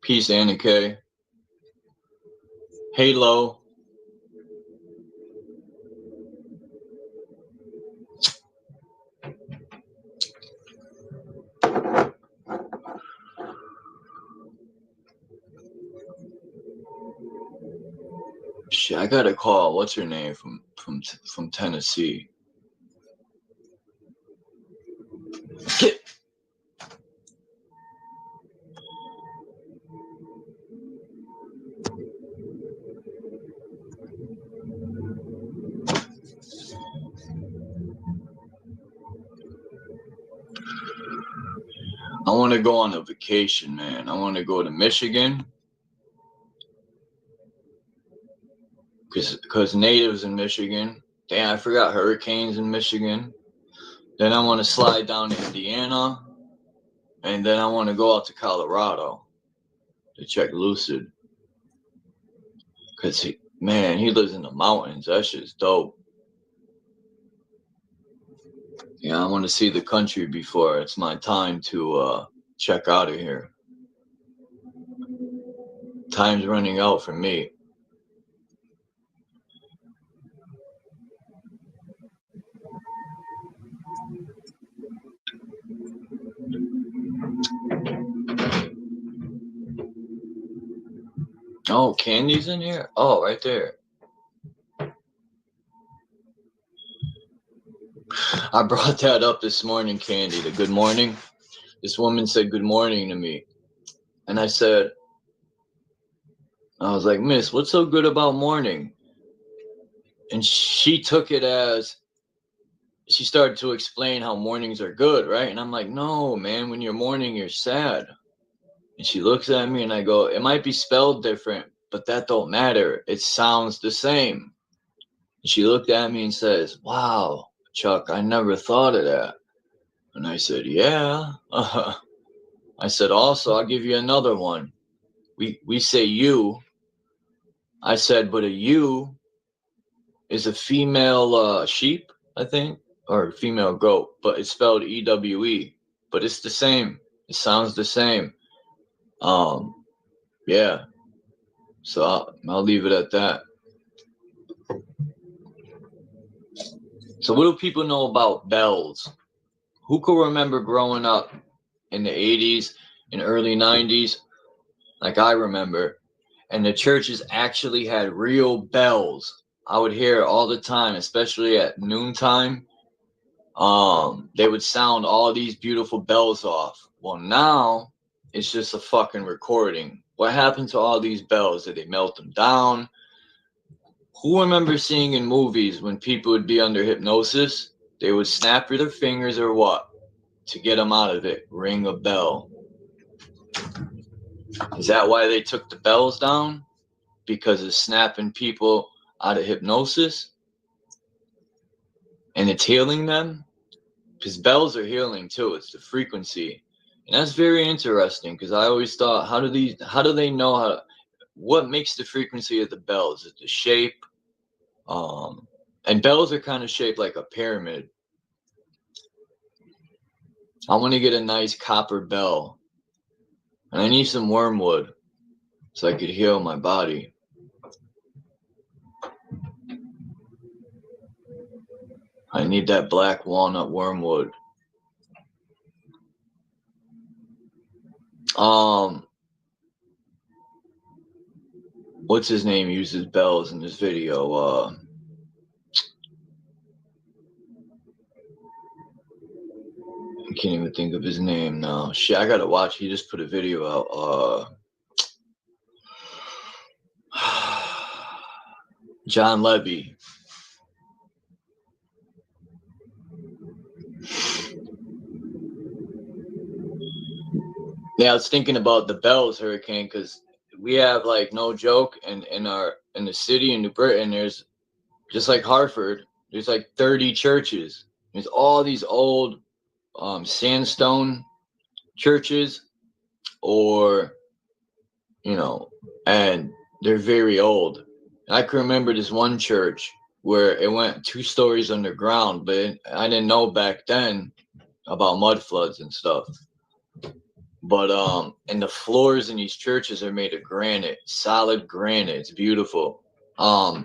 Peace, Anna K. Halo. Shit, I got a call. What's her name from Tennessee? Get. I want to go on a vacation, man. I want to go to Michigan. Because natives in Michigan. Damn, I forgot hurricanes in Michigan. Then I want to slide down to Indiana. And then I want to go out to Colorado to check Lucid. Because, he lives in the mountains. That shit's dope. Yeah, I want to see the country before it's my time to check out of here. Time's running out for me. Oh, Candy's in here? Oh, right there. I brought that up this morning, Candy, the good morning. This woman said good morning to me. And I was like, Miss, what's so good about morning? And she took it as, she started to explain how mornings are good, right? And I'm like, no, man, when you're mourning, you're sad. And she looks at me and I go, it might be spelled different, but that don't matter. It sounds the same. And she looked at me and says, wow, Chuck, I never thought of that. And I said, yeah. I said, also, I'll give you another one. We say you. I said, but a ewe is a female sheep, I think, or female goat, but it's spelled E-W-E. But it's the same. It sounds the same. yeah. So I'll leave it at that. So what do people know about bells? Who can remember growing up in the 80s and early 90s, like I remember, and the churches actually had real bells? I would hear it all the time, especially at noontime. They would sound all these beautiful bells off. Well, now it's just a fucking recording. What happened to all these bells? Did they melt them down? Who remembers seeing in movies when people would be under hypnosis, they would snap their fingers or what to get them out of it? Ring a bell. Is that why they took the bells down? Because of snapping people out of hypnosis? And it's healing them? Because bells are healing too. It's the frequency. And that's very interesting because I always thought, how do they know what makes the frequency of the bells? Is it the shape? And bells are kind of shaped like a pyramid. I want to get a nice copper bell. And I need some wormwood so I could heal my body. I need that black walnut wormwood. What's his name uses bells in this video? I can't even think of his name now. Shit, I gotta watch. He just put a video out. John Levy. Yeah, I was thinking about the bells hurricane because we have, like, no joke, in the city in New Britain, there's just like Hartford, there's like 30 churches. There's all these old sandstone churches, or and they're very old. And I can remember this one church where it went 2 stories underground, but I didn't know back then about mud floods and stuff. But and the floors in these churches are made of granite, solid granite. It's beautiful. I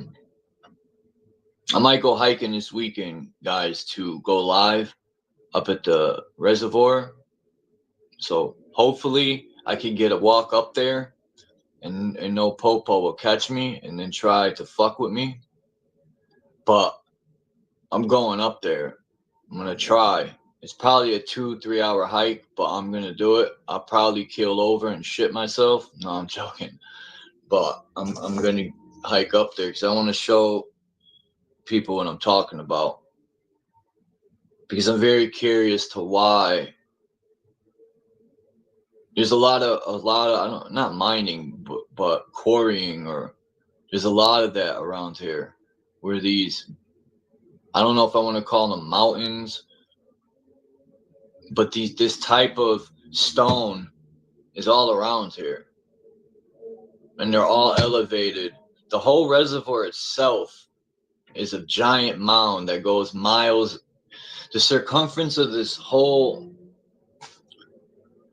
might go hiking this weekend, guys, to go live up at the reservoir. So hopefully I can get a walk up there and no popo will catch me and then try to fuck with me. But I'm going up there. I'm going to try. It's probably a 2-3 hour hike, but I'm going to do it. I'll probably keel over and shit myself. No, I'm joking. But I'm going to hike up there because I want to show people what I'm talking about. Because I'm very curious to why there's a lot of not mining, but quarrying, or there's a lot of that around here where these, I don't know if I want to call them mountains, but this type of stone is all around here. And they're all elevated. The whole reservoir itself is a giant mound that goes miles. The circumference of this whole, I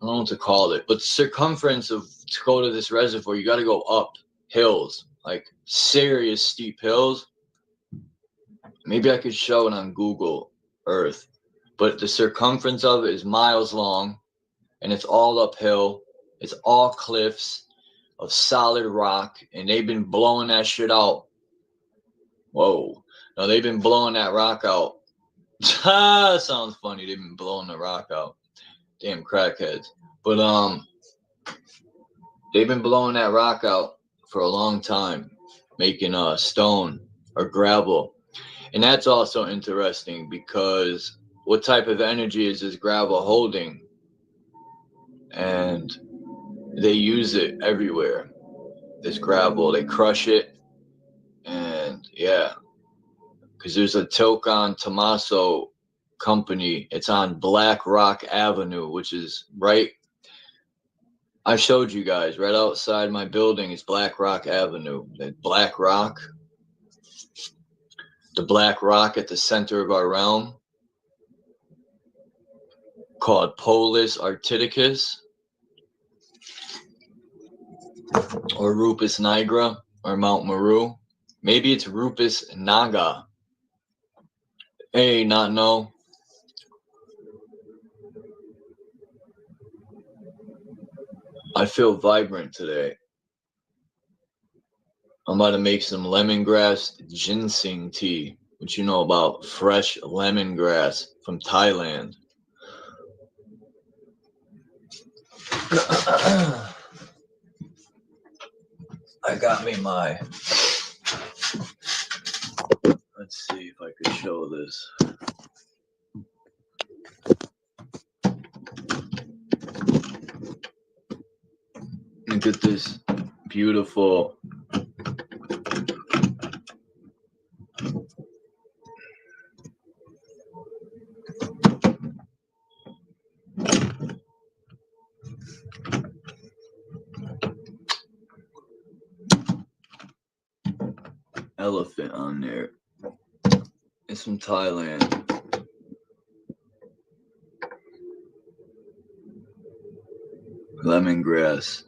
don't know what to call it, but the circumference to go to this reservoir, you got to go up hills, like serious steep hills. Maybe I could show it on Google Earth. But the circumference of it is miles long, and it's all uphill. It's all cliffs of solid rock, and they've been blowing that shit out. Whoa. No, they've been blowing that rock out. Sounds funny. They've been blowing the rock out. Damn crackheads. But they've been blowing that rock out for a long time, making stone or gravel. And that's also interesting because what type of energy is this gravel holding? And they use it everywhere. This gravel, they crush it. And yeah, because there's a Tokan Tommaso company. It's on Black Rock Avenue, which is right, I showed you guys, right outside my building is Black Rock Avenue. That Black Rock, the Black Rock at the center of our realm, called Polis Arcticus. or Rupus nigra, or Mount Meru. Maybe it's Rupus naga. Hey, not know. I feel vibrant today. I'm about to make some lemongrass ginseng tea, which you know about fresh lemongrass from Thailand. I got me my, let's see if I could show this. Look at this beautiful elephant on there. It's from Thailand. Lemongrass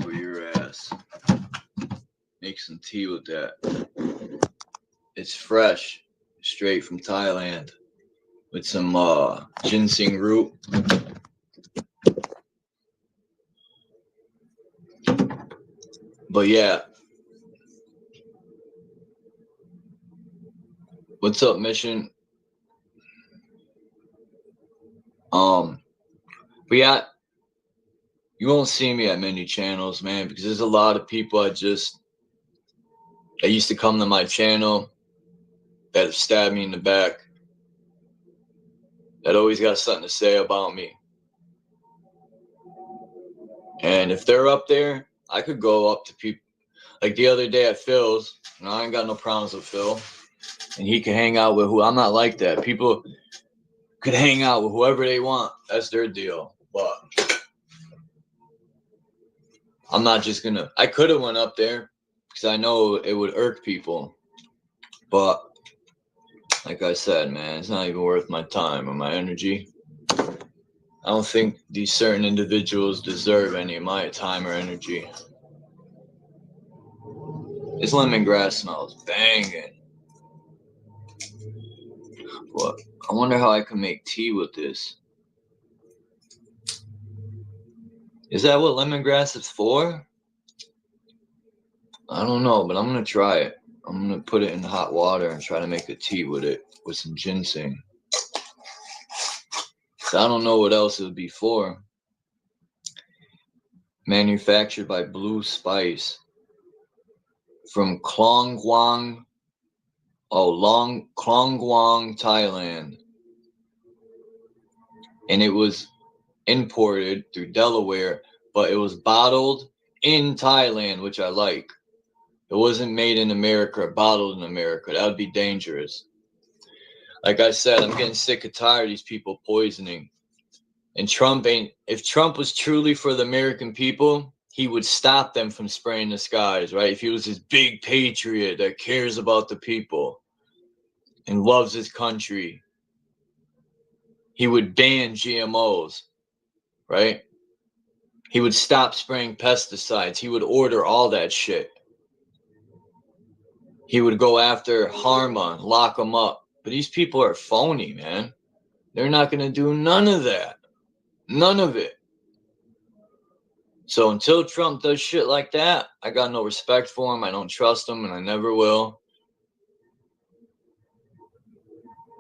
for your ass. Make some tea with that. It's fresh, straight from Thailand, with some ginseng root. But yeah. What's up, Mission? But yeah, you won't see me at many channels, man, because there's a lot of people that used to come to my channel that have stabbed me in the back, that always got something to say about me. And if they're up there, I could go up to people. Like the other day at Phil's, and I ain't got no problems with Phil, and he can hang out with who. I'm not like that. People could hang out with whoever they want. That's their deal. But I'm not just gonna. I could have went up there because I know it would irk people. But like I said, man, it's not even worth my time or my energy. I don't think these certain individuals deserve any of my time or energy. This lemongrass smells banging. But I wonder how I can make tea with this. Is that what lemongrass is for? I don't know, but I'm going to try it. I'm going to put it in hot water and try to make a tea with it, with some ginseng. So I don't know what else it would be for. Manufactured by Blue Spice from Klong Guang, Thailand. And it was imported through Delaware, but it was bottled in Thailand, which I like. It wasn't made in America or bottled in America. That would be dangerous. Like I said, I'm getting sick and tired of these people poisoning. And if Trump was truly for the American people, he would stop them from spraying the skies, right? If he was this big patriot that cares about the people and loves his country, he would ban GMOs, right? He would stop spraying pesticides. He would order all that shit. He would go after Harma, lock them up. But these people are phony, man. They're not going to do none of that. None of it. So until Trump does shit like that, I got no respect for him. I don't trust him, and I never will.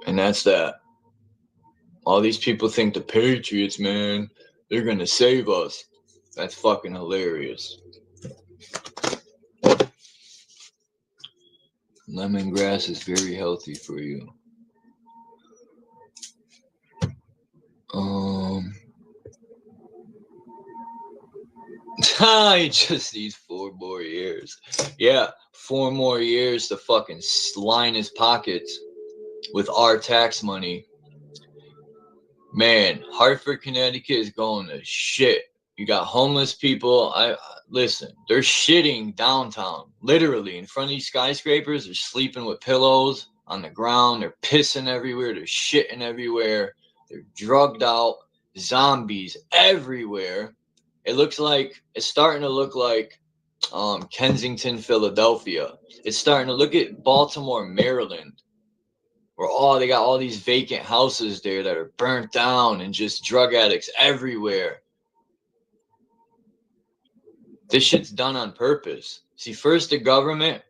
And that's that. All these people think the Patriots, man, they're going to save us. That's fucking hilarious. Lemongrass is very healthy for you. He just needs 4 more years. Yeah, 4 more years to fucking line his pockets with our tax money. Man, Hartford, Connecticut is going to shit. You got homeless people. Listen, they're shitting downtown. Literally, in front of these skyscrapers, they're sleeping with pillows on the ground. They're pissing everywhere. They're shitting everywhere. They're drugged out. Zombies everywhere. It's starting to look like Kensington, Philadelphia. It's starting to look at Baltimore, Maryland, where they got all these vacant houses there that are burnt down and just drug addicts everywhere. This shit's done on purpose. See, first the government,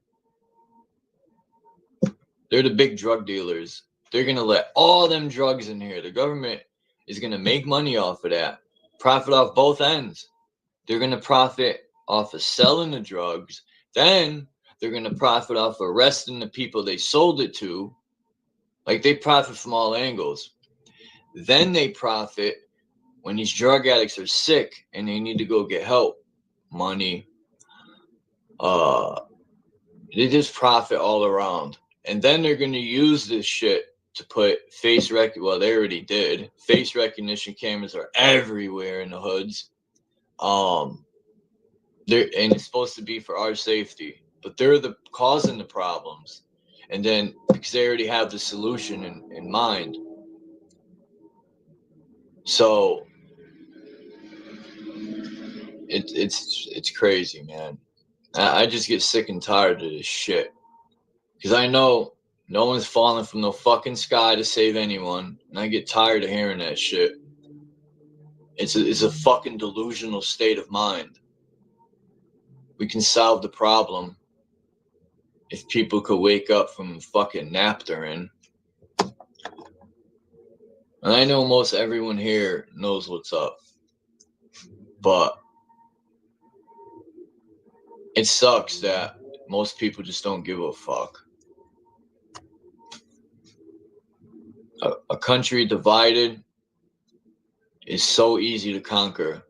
they're the big drug dealers. They're going to let all them drugs in here. The government is going to make money off of that. Profit off both ends. They're going to profit off of selling the drugs. Then they're going to profit off of arresting the people they sold it to. Like, they profit from all angles. Then they profit when these drug addicts are sick and they need to go get help. Money. They just profit all around. And then they're going to use this shit to put well, they already did. Face recognition cameras are everywhere in the hoods. And it's supposed to be for our safety, but they're causing the problems. And then because they already have the solution in mind. So it's crazy, man. I just get sick and tired of this shit. Because I know no one's falling from no fucking sky to save anyone. And I get tired of hearing that shit. It's a fucking delusional state of mind. We can solve the problem if people could wake up from the fucking nap they're in. And I know most everyone here knows what's up. But it sucks that most people just don't give a fuck. A country divided is so easy to conquer.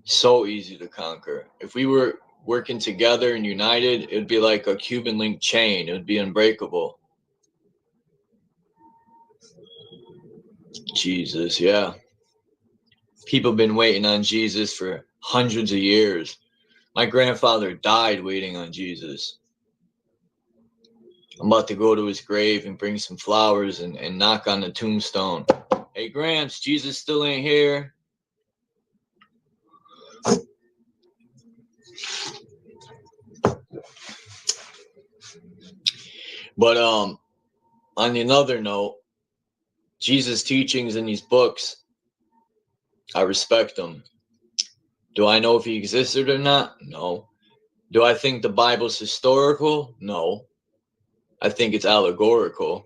So easy to conquer. If we were working together and united, it would be like a Cuban link chain. It would be unbreakable. Jesus, yeah. People have been waiting on Jesus for hundreds of years. My grandfather died waiting on Jesus. I'm about to go to his grave and bring some flowers and knock on the tombstone. Hey, Gramps, Jesus still ain't here. But on another note, Jesus' teachings in these books, I respect them. Do I know if he existed or not? No. Do I think the Bible's historical? No. I think it's allegorical.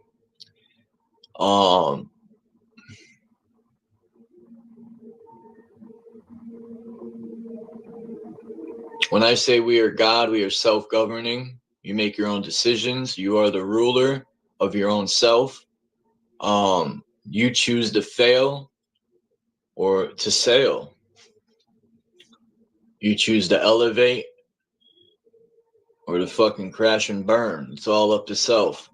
When I say we are God, we are self-governing. You make your own decisions. You are the ruler of your own self. You choose to fail or to sail. You choose to elevate or to fucking crash and burn. It's all up to self.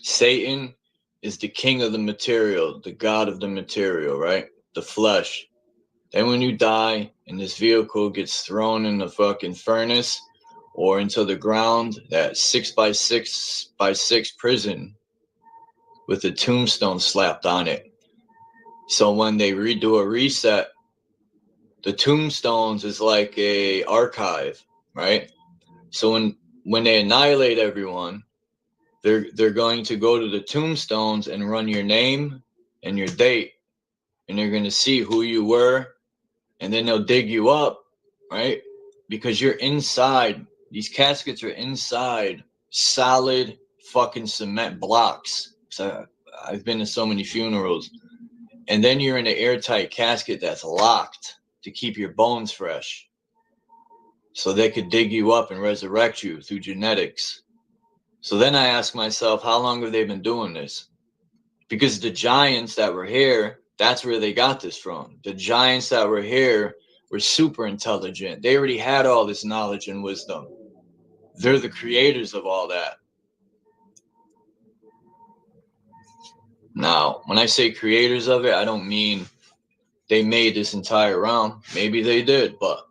Satan is the king of the material, the god of the material, right? The flesh. Then when you die and this vehicle gets thrown in the fucking furnace or into the ground, that 6x6x6 prison with a tombstone slapped on it. So when they redo a reset, the tombstones is like a archive, right? So when they annihilate everyone, they're going to go to the tombstones and run your name and your date, and they're going to see who you were, and then they'll dig you up, right? Because you're inside. These caskets are inside solid fucking cement blocks. So I've been to so many funerals. And then you're in an airtight casket that's locked to keep your bones fresh. So they could dig you up and resurrect you through genetics. So then I ask myself, how long have they been doing this? Because the giants that were here, that's where they got this from. The giants that were here were super intelligent. They already had all this knowledge and wisdom. They're the creators of all that. Now, when I say creators of it, I don't mean they made this entire realm. Maybe they did, but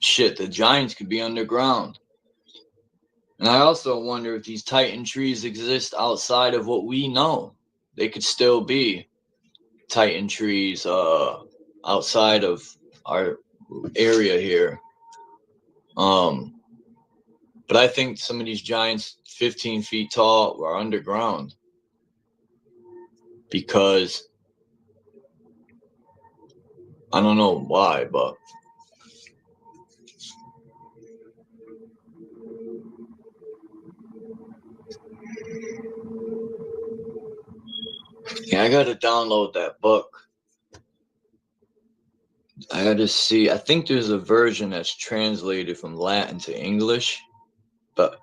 shit, the giants could be underground. And I also wonder if these Titan trees exist outside of what we know. They could still be Titan trees outside of our area here. But I think some of these giants 15 feet tall are underground because I don't know why, but yeah, I gotta download that book. I gotta see. I think there's a version that's translated from Latin to English, but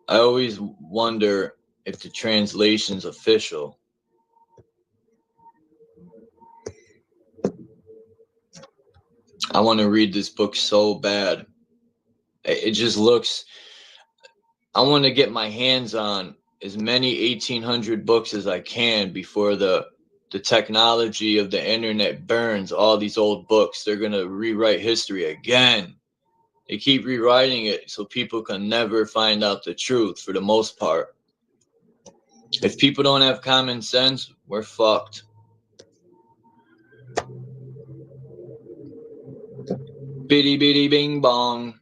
I always wonder if the translation's official. I want to read this book so bad. It just looks. I want to get my hands on as many 1800 books as I can before the technology of the internet burns all these old books. They're going to rewrite history again. They keep rewriting it so people can never find out the truth for the most part. If people don't have common sense, we're fucked. Bitty bitty bing bong.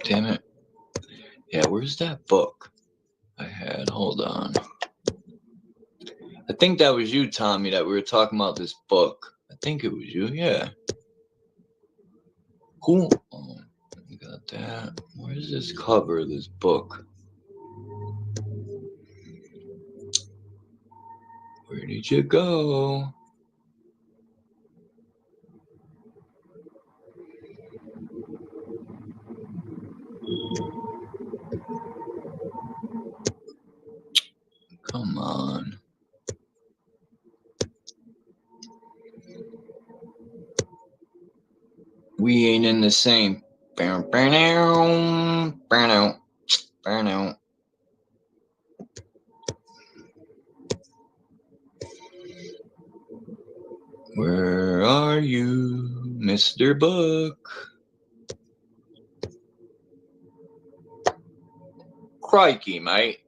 Damn it. Yeah, where's that book I had? Hold on. I think that was you, Tommy, that we were talking about this book. I think it was you, yeah. Cool. Oh, we got that. Where's this cover of this book? Where did you go? Come on. We ain't in the same. Where are you, Mr. Book? Crikey, mate.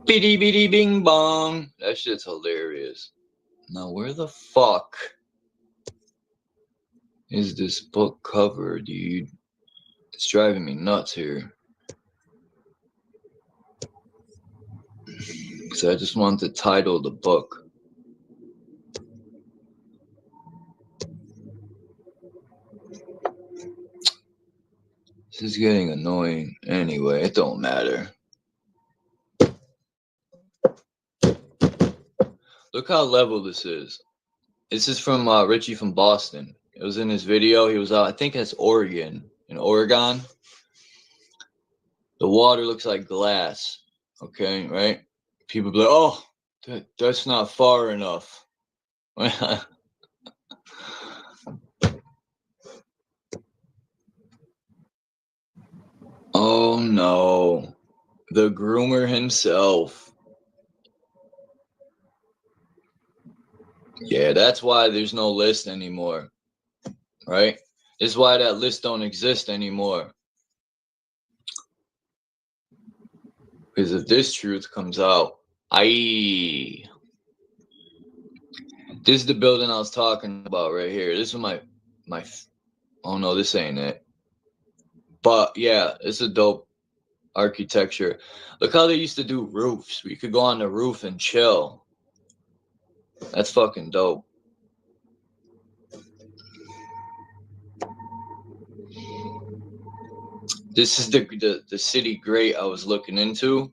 Bitty bitty bing bong. That shit's hilarious. Now, where the fuck is this book cover, dude? It's driving me nuts here. Because I just want to title the book. This is getting annoying. Anyway, it don't matter. Look how level this is. This is from Richie from Boston. It was in his video. He was out, I think that's Oregon. In Oregon. The water looks like glass. Okay, right? People be like, oh, that's not far enough. Oh no. The groomer himself. Yeah, that's why there's no list anymore. Right? This is why that list don't exist anymore. Because if this truth comes out, this is the building I was talking about right here. This is my oh no, this ain't it. But yeah, it's a dope architecture. Look how they used to do roofs. We could go on the roof and chill. That's fucking dope. This is the city great I was looking into.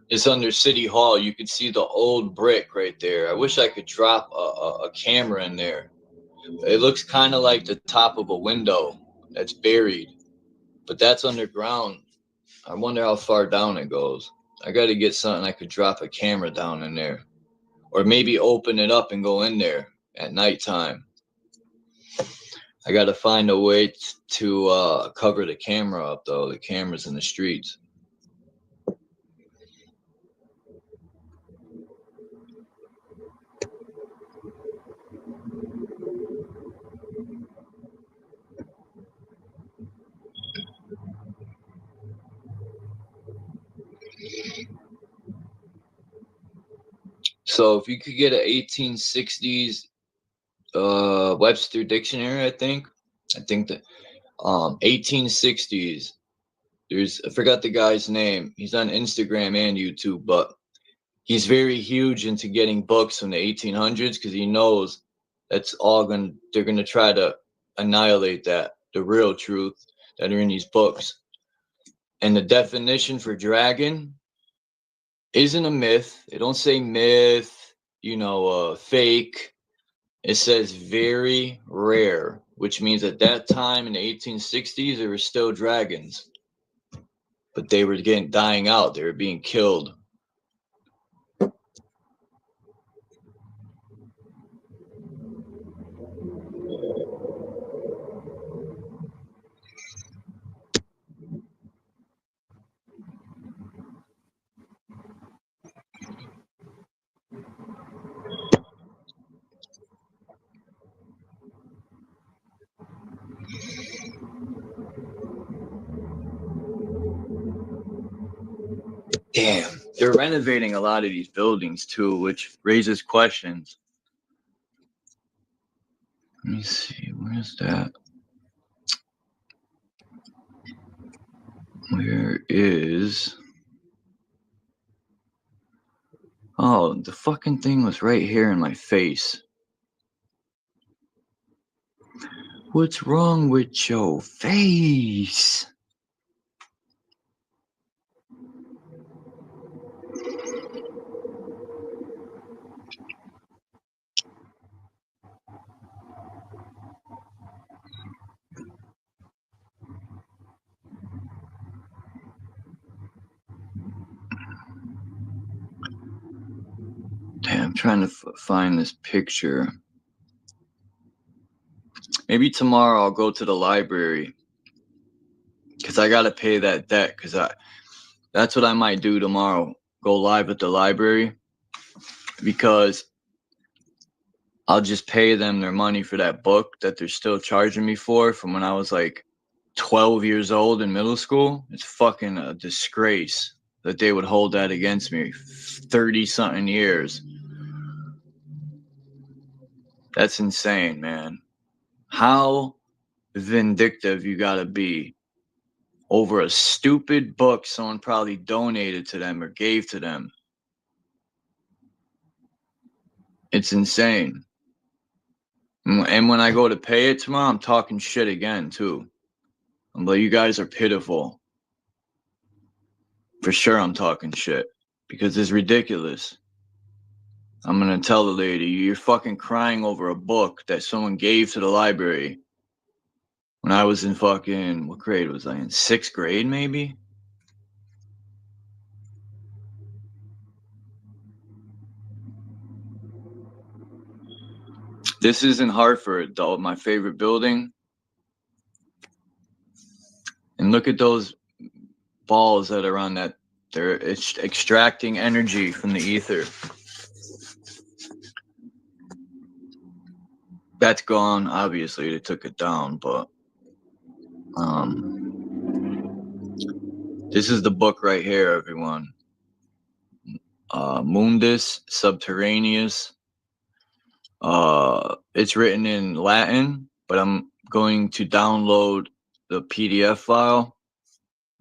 It's under City Hall. You can see the old brick right there. I wish I could drop a camera in there. It looks kind of like the top of a window that's buried, but that's underground. I wonder how far down it goes. I got to get something I could drop a camera down in there, or maybe open it up and go in there at nighttime. I got to find a way to cover the camera up, though. The camera's in the streets. So if you could get an 1860s Webster Dictionary, I think that 1860s. I forgot the guy's name. He's on Instagram and YouTube, but he's very huge into getting books from the 1800s because he knows that's all they're gonna try to annihilate the real truth that are in these books. And the definition for dragon isn't a myth. It don't say myth, fake. It says very rare, which means at that time in the 1860s, there were still dragons, but they were dying out. They were being killed. Damn, they're renovating a lot of these buildings too, which raises questions. Let me see, where's that? Where is... Oh, the fucking thing was right here in my face. What's wrong with your face? Damn, I'm trying to find this picture. Maybe tomorrow I'll go to the library because I got to pay that debt because that's what I might do tomorrow. Go live at the library because I'll just pay them their money for that book that they're still charging me for from when I was like 12 years old in middle school. It's fucking a disgrace that they would hold that against me 30-something years. That's insane, man. How vindictive you gotta be over a stupid book someone probably donated to them or gave to them. It's insane. And when I go to pay it tomorrow, I'm talking shit again, too. I'm like, you guys are pitiful. For sure I'm talking shit. Because it's ridiculous. I'm going to tell the lady, you're fucking crying over a book that someone gave to the library. When I was in fucking, what grade was I in? 6th grade, maybe? This is in Hartford, though, my favorite building. And look at those balls that are on that. They're extracting energy from the ether. That's gone. Obviously, they took it down, but this is the book right here, everyone. Mundus Subterraneus. It's written in Latin, but I'm going to download the PDF file.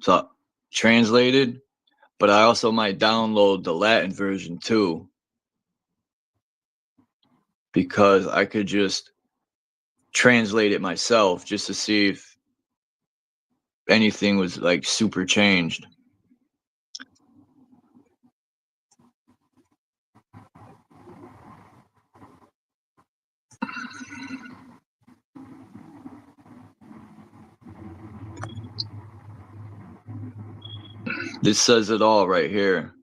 So translated, but I also might download the Latin version too. Because I could just translate it myself just to see if anything was like super changed. This says it all right here.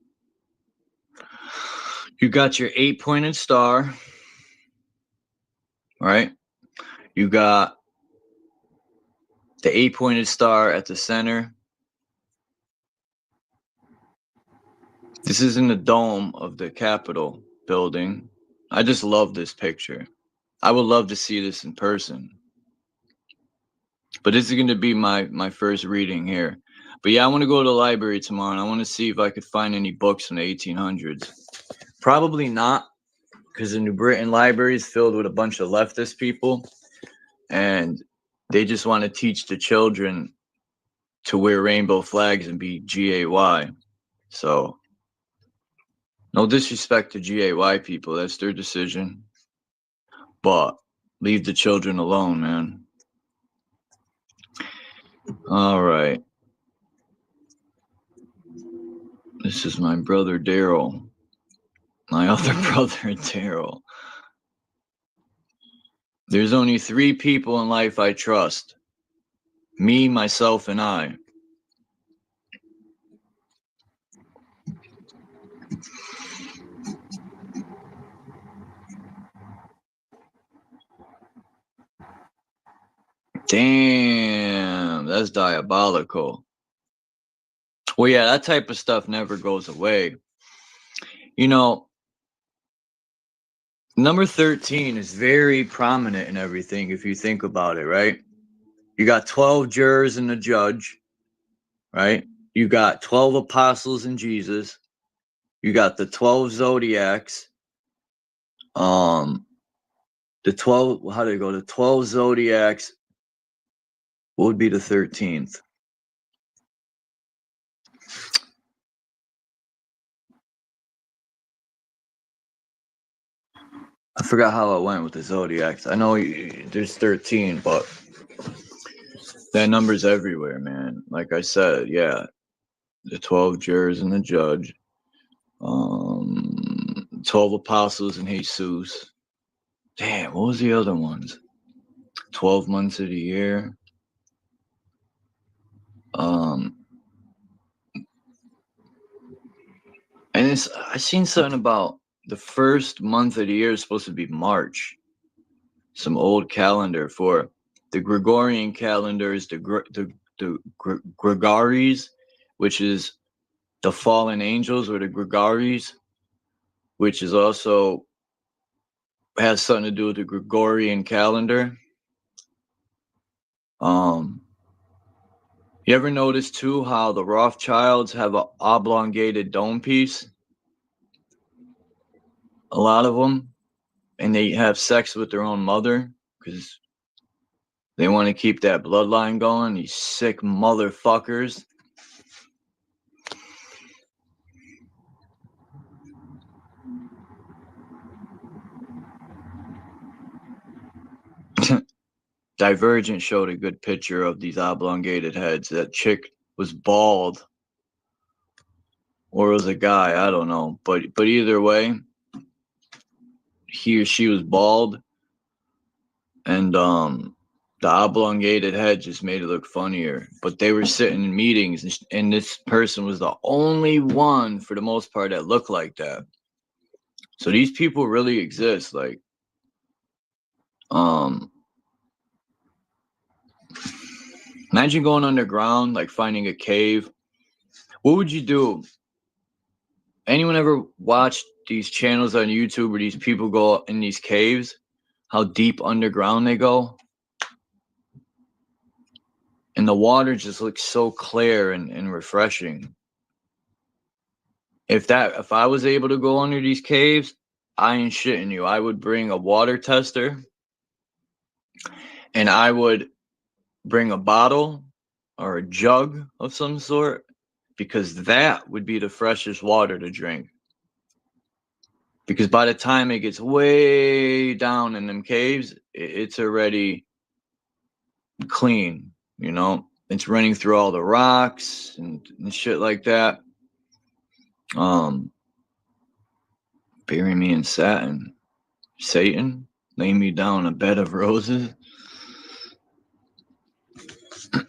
You got your 8-pointed star, right? You got the 8-pointed star at the center. This is in the dome of the Capitol building. I just love this picture. I would love to see this in person. But this is going to be my first reading here. But yeah, I want to go to the library tomorrow, and I want to see if I could find any books from the 1800s. Probably not, because the New Britain Library is filled with a bunch of leftist people, and they just want to teach the children to wear rainbow flags and be GAY. So, no disrespect to GAY people. That's their decision. But leave the children alone, man. All right. This is my brother Daryl. My other brother Daryl. There's only 3 people in life I trust. Me, myself, and I. Damn, that's diabolical. Well, yeah, that type of stuff never goes away. You know, number 13 is very prominent in everything if you think about it, right? You got 12 jurors and a judge, right? You got 12 apostles and Jesus. You got the 12 zodiacs. The 12, how do they go? The 12 zodiacs. What would be the 13th? I forgot how I went with the zodiacs. I know there's 13, but that number's everywhere, man. Like I said, yeah, the 12 jurors and the judge, 12 apostles and Jesus. Damn, what was the other ones? 12 months of the year. And I seen something about the first month of the year is supposed to be March. Some old calendar for the Gregorian calendar is the Gregaries, which is the fallen angels, or the Gregaries, which is also has something to do with the Gregorian calendar. You ever notice too how the Rothschilds have an oblongated dome piece? A lot of them, and they have sex with their own mother because they want to keep that bloodline going. These sick motherfuckers. Divergent showed a good picture of these oblongated heads. That chick was bald, or was a guy, I don't know. But either way, he or she was bald, and the oblongated head just made it look funnier. But they were sitting in meetings, and this person was the only one, for the most part, that looked like that. So these people really exist. Like, imagine going underground, like finding a cave. What would you do? Anyone ever watched these channels on YouTube where these people go in these caves? How deep underground they go? And the water just looks so clear and refreshing. If I was able to go under these caves, I ain't shitting you. I would bring a water tester, and I would bring a bottle or a jug of some sort, because that would be the freshest water to drink. Because by the time it gets way down in them caves, it's already clean, you know? It's running through all the rocks and shit like that. Bury me in satin. Satan, lay me down a bed of roses.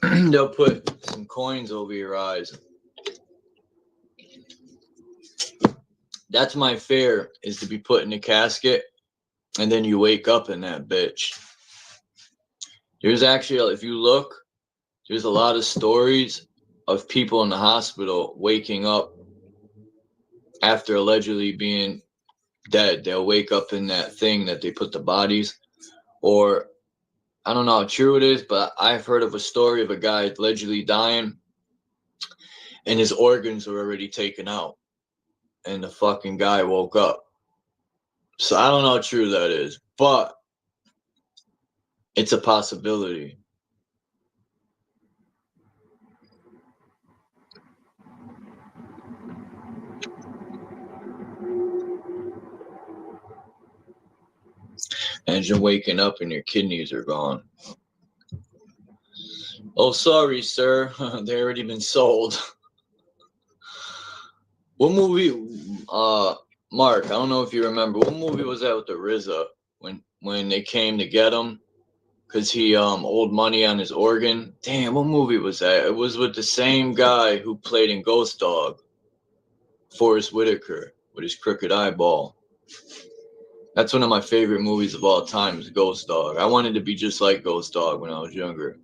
They'll put some coins over your eyes. That's my fear, is to be put in a casket and then you wake up in that bitch. There's actually, if you look, there's a lot of stories of people in the hospital waking up after allegedly being dead. They'll wake up in that thing that they put the bodies, or I don't know how true it is, but I've heard of a story of a guy allegedly dying and his organs were already taken out and the fucking guy woke up. So I don't know how true that is, but it's a possibility. Imagine waking up and your kidneys are gone. Oh, sorry, sir. They already been sold. What movie, Mark, I don't know if you remember, what movie was that with the RZA when they came to get him because he owed money on his organ? Damn, what movie was that? It was with the same guy who played in Ghost Dog, Forrest Whitaker, with his crooked eyeball. That's one of my favorite movies of all time, is Ghost Dog. I wanted to be just like Ghost Dog when I was younger.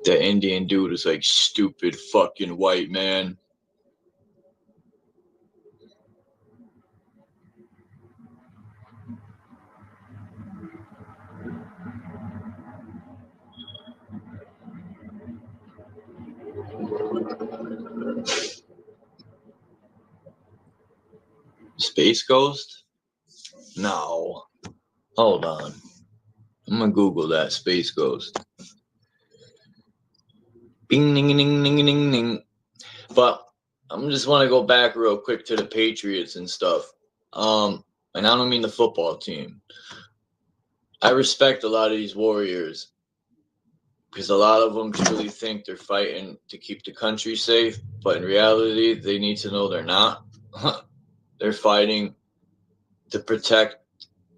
The Indian dude is like, stupid fucking white man. Space Ghost? No. Hold on. I'm gonna Google that, Space Ghost. Bing, ding, ding, ding, ding, ding. But I'm just want to go back real quick to the Patriots and stuff. And I don't mean the football team. I respect a lot of these warriors because a lot of them truly think they're fighting to keep the country safe, but in reality, they need to know they're not. They're fighting to protect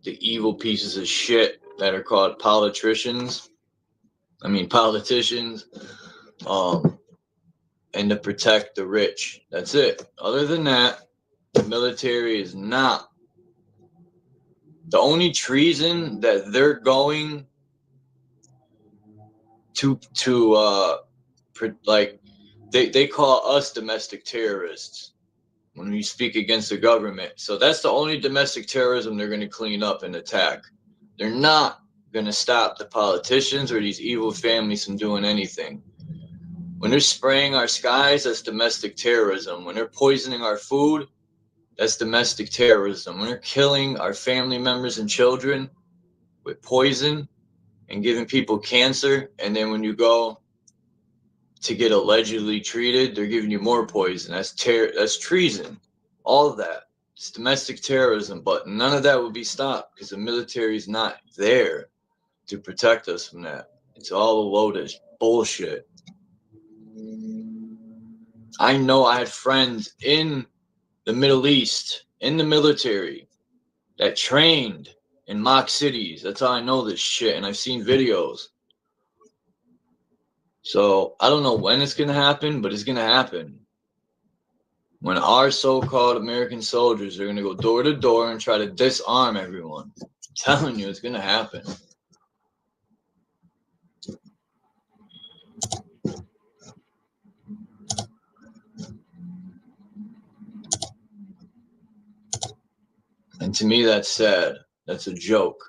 the evil pieces of shit that are called politicians. And to protect the rich. That's it. Other than that, the military is not. The only treason that they're going to they call us domestic terrorists when we speak against the government. So that's the only domestic terrorism they're going to clean up and attack. They're not going to stop the politicians or these evil families from doing anything. When they're spraying our skies, that's domestic terrorism. When they're poisoning our food, that's domestic terrorism. When they're killing our family members and children with poison and giving people cancer, and then when you go to get allegedly treated, they're giving you more poison. That's treason. All of that. It's domestic terrorism, but none of that will be stopped because the military is not there to protect us from that. It's all a load of bullshit. I know I had friends in the Middle East, in the military, that trained in mock cities. That's how I know this shit, and I've seen videos. So I don't know when it's going to happen, but it's going to happen. When our so-called American soldiers are going to go door to door and try to disarm everyone. I'm telling you, it's going to happen. And to me, that's sad. That's a joke.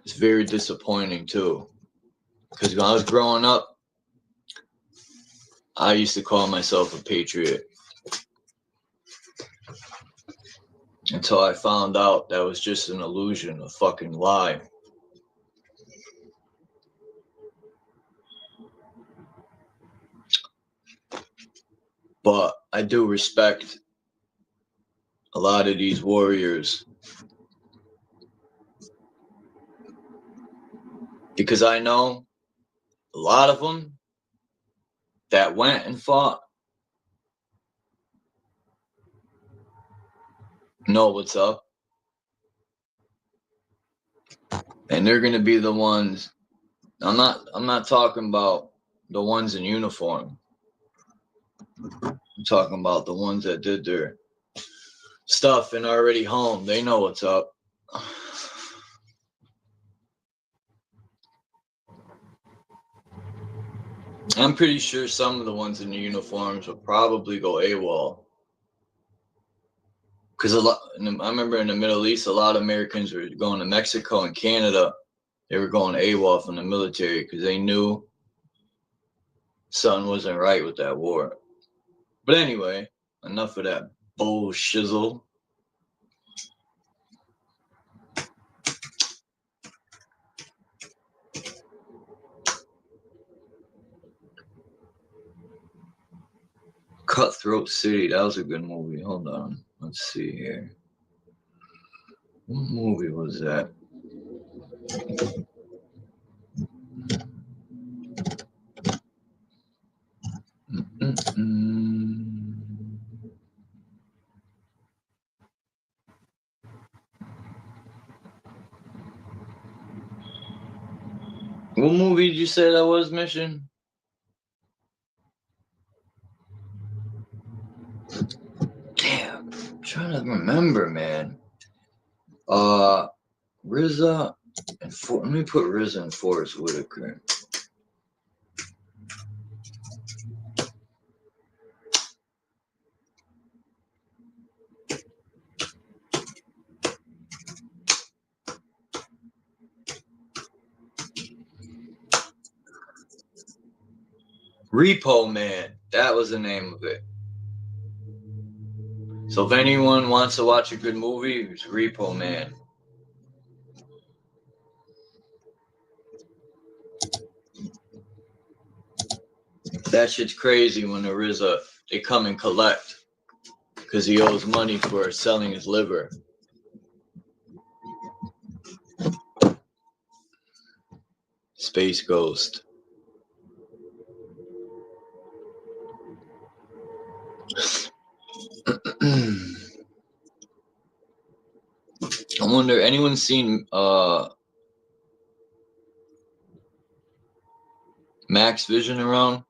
It's very disappointing, too. Because when I was growing up, I used to call myself a patriot. Until I found out that was just an illusion, a fucking lie. But I do respect a lot of these warriors. Because I know a lot of them that went and fought know what's up. And they're gonna be the ones. I'm not talking about the ones in uniform. I'm talking about the ones that did their stuff and are already home. They know what's up. I'm pretty sure some of the ones in the uniforms will probably go AWOL. Because I remember in the Middle East, a lot of Americans were going to Mexico and Canada. They were going AWOL from the military because they knew something wasn't right with that war. But anyway, enough of that bullshizzle. Cutthroat City, that was a good movie. Hold on, let's see here. What movie was that? What movie did you say that was, Mission? Damn, I'm trying to remember, man. RZA and let me put RZA and Forrest Whitaker. Repo Man, that was the name of it. So if anyone wants to watch a good movie, it's Repo Man. That shit's crazy when there is they come and collect because he owes money for selling his liver. Space Ghost. I wonder, anyone seen Max Vision around?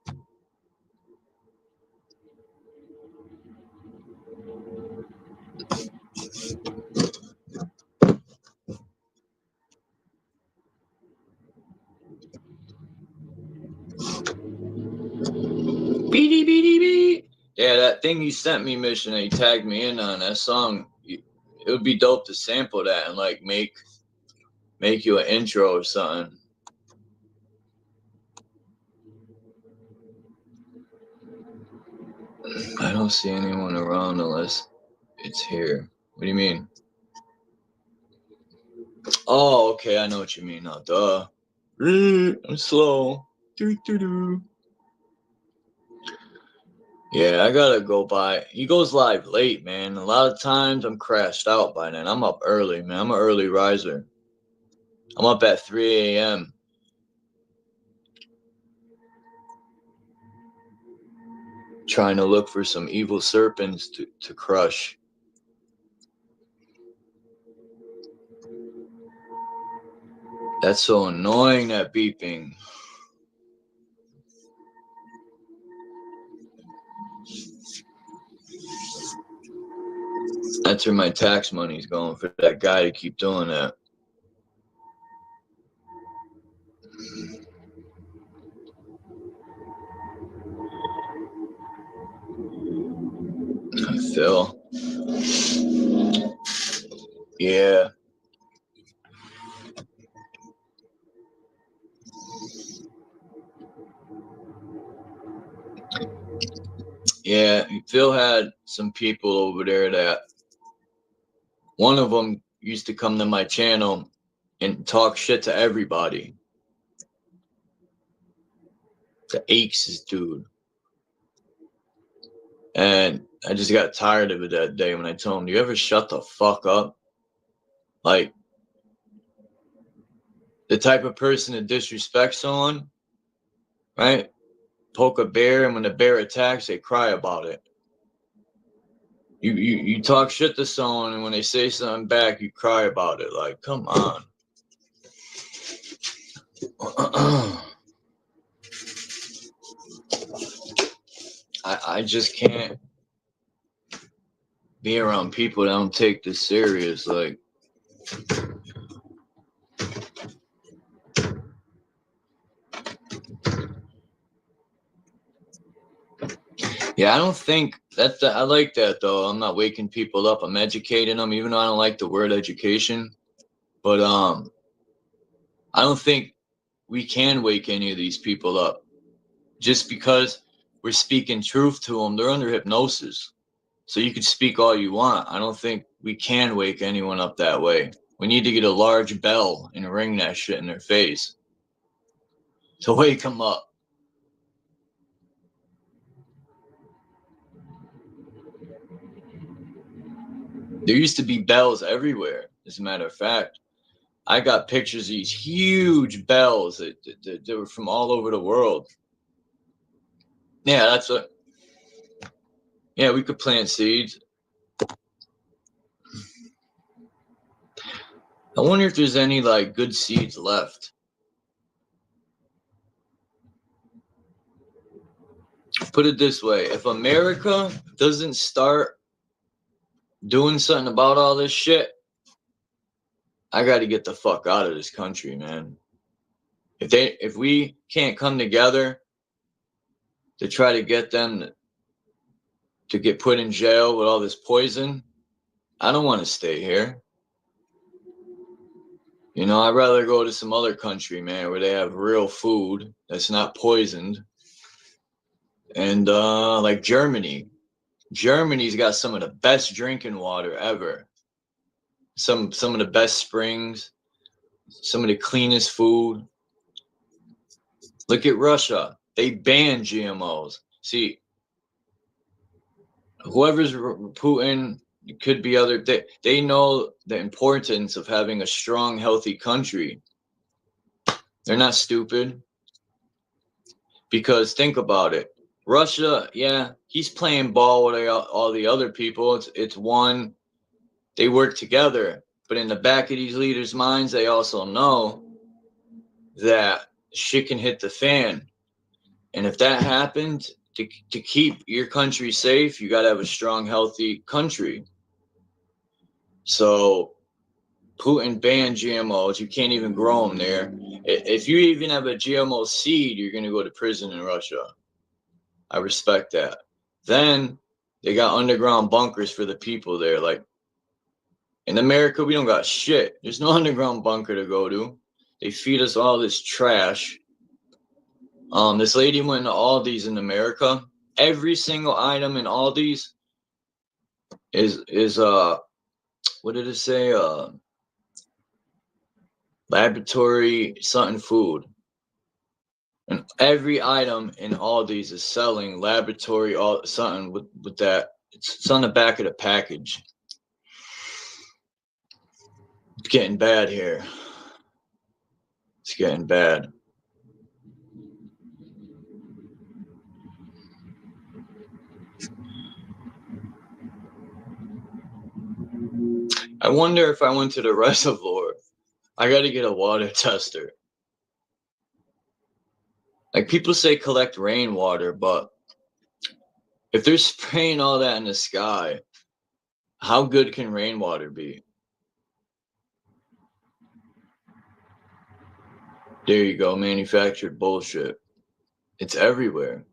Beady beady beady. Yeah, that thing you sent me, Mission, that you tagged me in on, that song, it would be dope to sample that and like make you an intro or something. I don't see anyone around unless it's here. What do you mean? Oh, okay, I know what you mean now. Duh. I'm slow. Yeah, I gotta go by. He goes live late, man. A lot of times I'm crashed out by then. I'm up early, man. I'm an early riser. I'm up at 3 a.m. Trying to look for some evil serpents to crush. That's so annoying, that beeping. That's where my tax money's going, for that guy to keep doing that. Phil. Yeah. Yeah, Phil had some people over there that one of them used to come to my channel and talk shit to everybody. The Aches dude. And I just got tired of it that day when I told him, "Do you ever shut the fuck up?" Like, the type of person that disrespects someone, right? Poke a bear, and when the bear attacks, they cry about it. You talk shit to someone, and when they say something back, you cry about it. Like, come on. I just can't be around people that don't take this serious. Like, yeah, I don't think that I like that though. I'm not waking people up. I'm educating them, even though I don't like the word education. But I don't think we can wake any of these people up just because we're speaking truth to them. They're under hypnosis. So you could speak all you want. I don't think we can wake anyone up that way. We need to get a large bell and ring that shit in their face to wake them up. There used to be bells everywhere, as a matter of fact. I got pictures of these huge bells that were from all over the world. Yeah, that's what. Yeah, we could plant seeds. I wonder if there's any like good seeds left. Put it this way, if America doesn't start doing something about all this shit, I got to get the fuck out of this country, man. If we can't come together to try to get them to get put in jail with all this poison, I don't want to stay here. You know, I'd rather go to some other country, man, where they have real food that's not poisoned. And like Germany. Germany's got some of the best drinking water ever. Some of the best springs, some of the cleanest food. Look at Russia. They banned GMOs. See, whoever's Putin, could be other. They know the importance of having a strong, healthy country. They're not stupid. Because think about it. Russia, yeah, he's playing ball with all the other people. It's one. They work together. But in the back of these leaders' minds, they also know that shit can hit the fan. And if that happened, to keep your country safe, you got to have a strong, healthy country. So Putin banned GMOs. You can't even grow them there. If you even have a GMO seed, you're going to go to prison in Russia. I respect that. Then they got underground bunkers for the people there. Like in America, we don't got shit. There's no underground bunker to go to. They feed us all this trash. This lady went to Aldi's in America. Every single item in Aldi's is what did it say? Laboratory something food. And every item in Aldi's is selling laboratory something with that. It's on the back of the package. It's getting bad here. It's getting bad. I wonder if I went to the reservoir, I got to get a water tester. Like people say collect rainwater, but if they're spraying all that in the sky, how good can rainwater be? There you go, manufactured bullshit. It's everywhere.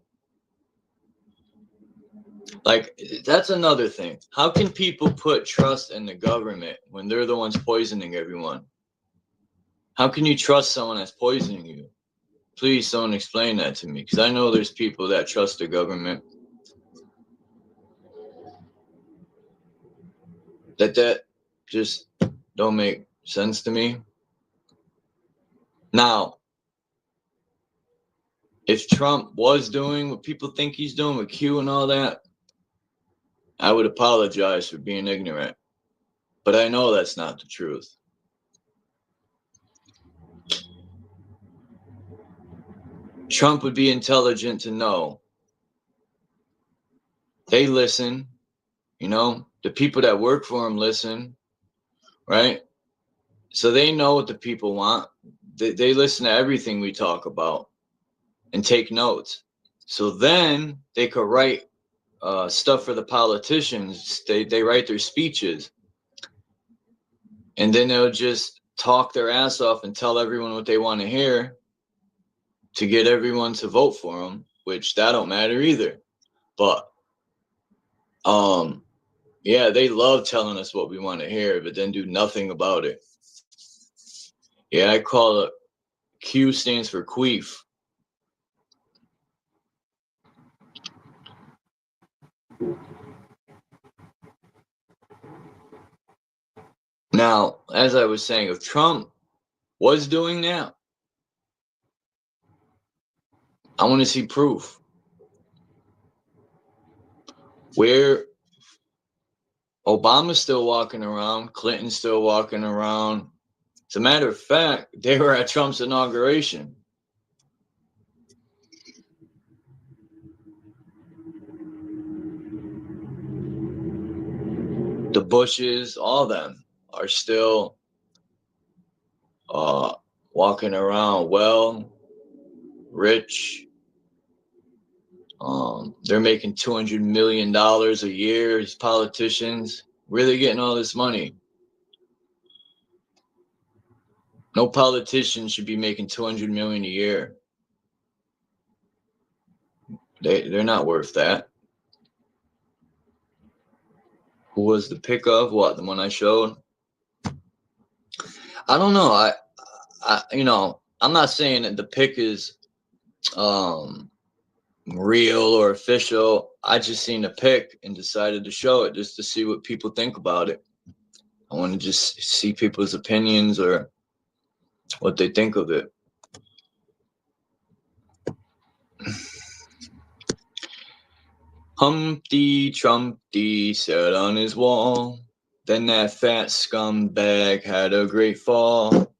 Like, that's another thing. How can people put trust in the government when they're the ones poisoning everyone? How can you trust someone that's poisoning you? Please, someone explain that to me, because I know there's people that trust the government. That just don't make sense to me. Now, if Trump was doing what people think he's doing with Q and all that, I would apologize for being ignorant. But I know that's not the truth. Trump would be intelligent to know. They listen, you know, the people that work for him listen, right? So they know what the people want. they listen to everything we talk about and take notes. So then they could write stuff for the politicians. They write their speeches, and then they'll just talk their ass off and tell everyone what they want to hear to get everyone to vote for them, which that don't matter either. But yeah, they love telling us what we want to hear, but then do nothing about it. Yeah, I call it Q stands for queef. Now, as I was saying, if Trump was doing that, I want to see proof. Where Obama's still walking around, Clinton's still walking around. As a matter of fact, they were at Trump's inauguration. The Bushes, all of them are still walking around well, rich. They're making $200 million a year as politicians. Where are they getting all this money? No politician should be making $200 million a year. They're not worth that. Who was the pick of? What, the one I showed? I don't know. I you know, I'm not saying that the pick is real or official. I just seen the pic and decided to show it just to see what people think about it. I want to just see people's opinions or what they think of it. Humpty Trumpty sat on his wall. Then that fat scumbag had a great fall.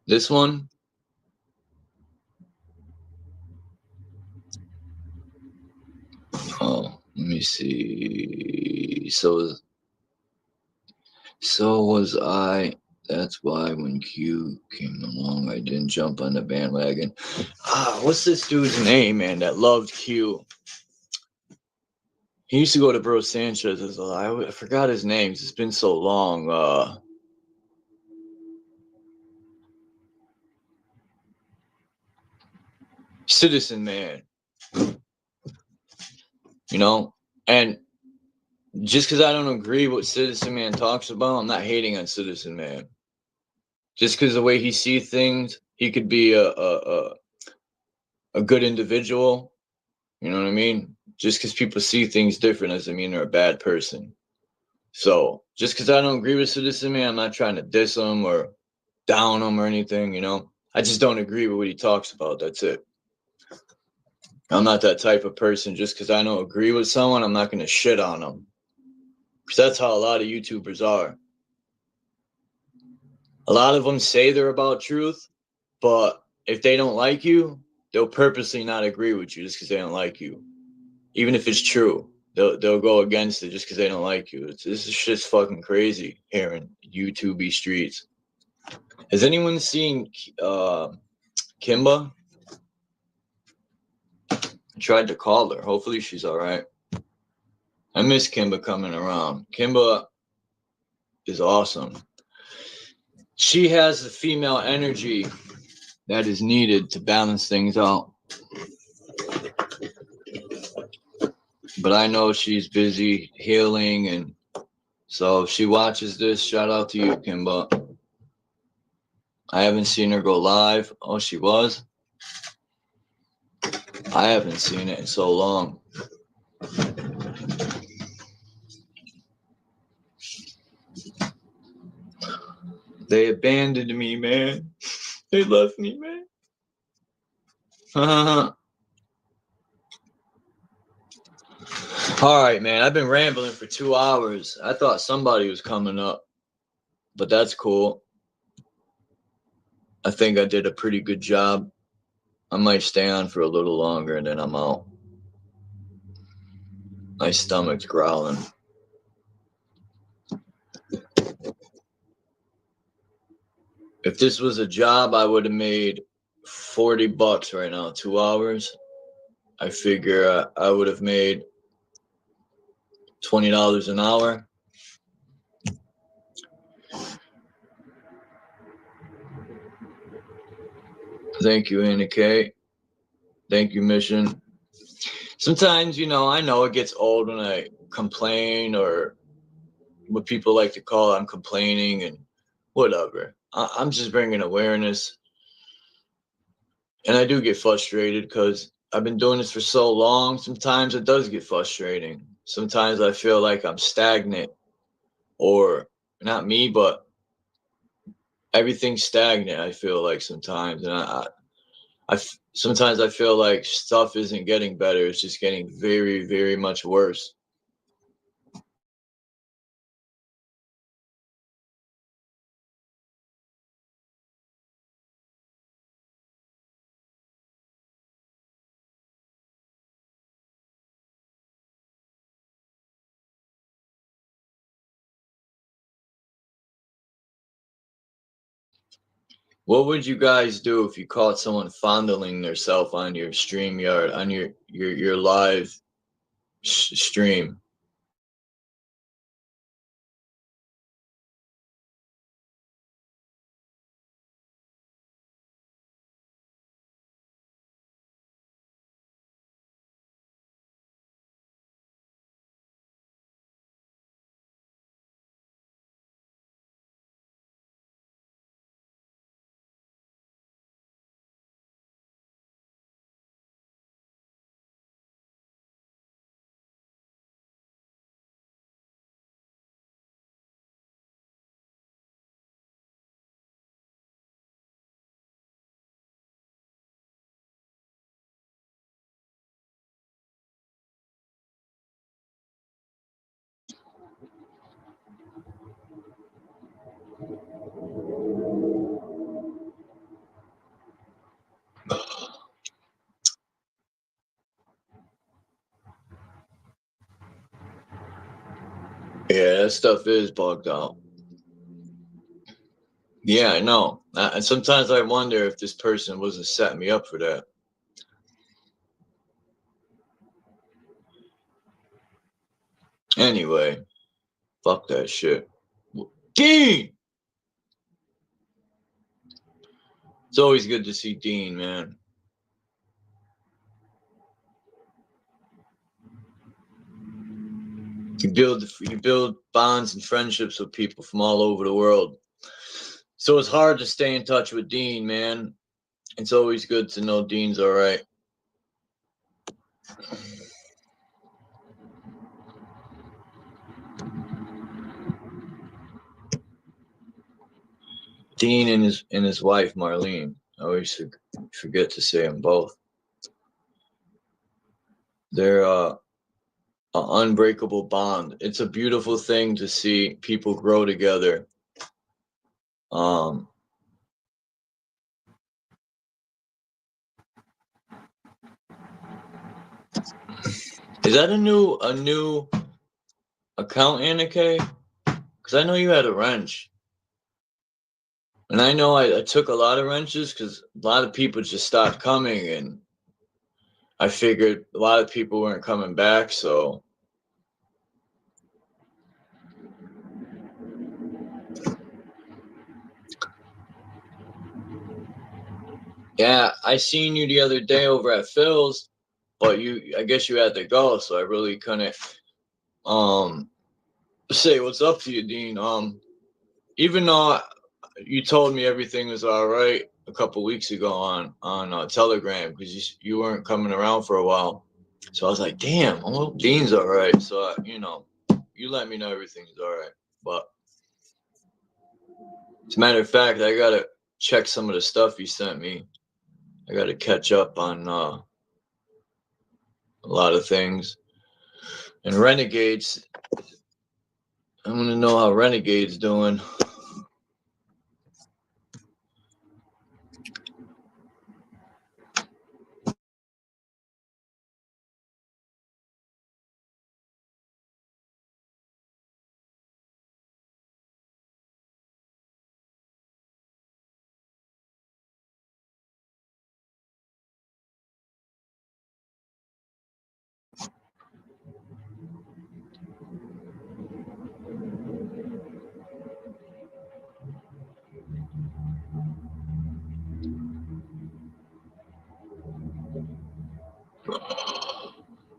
This one. Oh, let me see. So was I. That's why when Q came along, I didn't jump on the bandwagon. What's this dude's name, man, that loved Q? He used to go to Bro Sanchez's a lot. I forgot his name. It's been so long. Citizen Man. You know? And just because I don't agree with what Citizen Man talks about, I'm not hating on Citizen Man. Just because the way he sees things, he could be a good individual. You know what I mean? Just because people see things different doesn't mean they're a bad person. So just because I don't agree with Citizen Man, I'm not trying to diss him or down him or anything, you know? I just don't agree with what he talks about. That's it. I'm not that type of person. Just because I don't agree with someone, I'm not going to shit on them. Because that's how a lot of YouTubers are. A lot of them say they're about truth, but if they don't like you, they'll purposely not agree with you just because they don't like you. Even if it's true, they'll go against it just because they don't like you. This shit's fucking crazy here in YouTube streets. Has anyone seen Kimba? I tried to call her. Hopefully she's all right. I miss Kimba coming around. Kimba is awesome. She has the female energy that is needed to balance things out. But I know she's busy healing, and so if she watches this, shout out to you, Kimba. I haven't seen her go live. Oh, she was? I haven't seen it in so long. They abandoned me, man. They left me, man. All right, man. I've been rambling for 2 hours. I thought somebody was coming up, but that's cool. I think I did a pretty good job. I might stay on for a little longer and then I'm out. My stomach's growling. If this was a job, I would have made $40 right now, 2 hours. I figure I would have made $20 an hour. Thank you, Anna Kay. Thank you, Mission. Sometimes, I know it gets old when I complain, or what people like to call I'm complaining, and whatever. I'm just bringing awareness. And I do get frustrated because I've been doing this for so long. Sometimes it does get frustrating. Sometimes I feel like I'm stagnant, or not me, but everything's stagnant. I feel like sometimes, and sometimes I feel like stuff isn't getting better. It's just getting very, very much worse. What would you guys do if you caught someone fondling themselves on your StreamYard, on your live stream? Yeah, that stuff is bugged out. Yeah, I know. And sometimes I wonder if this person wasn't setting me up for that. Anyway, fuck that shit. Dean! It's always good to see Dean, man. You build bonds and friendships with people from all over the world. So it's hard to stay in touch with Dean, man. It's always good to know Dean's all right. Dean and his wife Marlene. I always forget to say them both. They're an unbreakable bond. It's a beautiful thing to see people grow together. Is that a new account, Anna Kay? Because I know you had a wrench. And I know I took a lot of wrenches because a lot of people just stopped coming, and I figured a lot of people weren't coming back, so. Yeah, I seen you the other day over at Phil's, but I guess you had to go, so I really couldn't say what's up to you, Dean. Even though you told me everything was all right a couple weeks ago on Telegram, because you weren't coming around for a while, so I was like, damn, I hope Dean's all right. So you let me know everything's all right. But as a matter of fact, I gotta check some of the stuff you sent me. I gotta catch up on a lot of things. And Renegades, I want to know how Renegade's doing.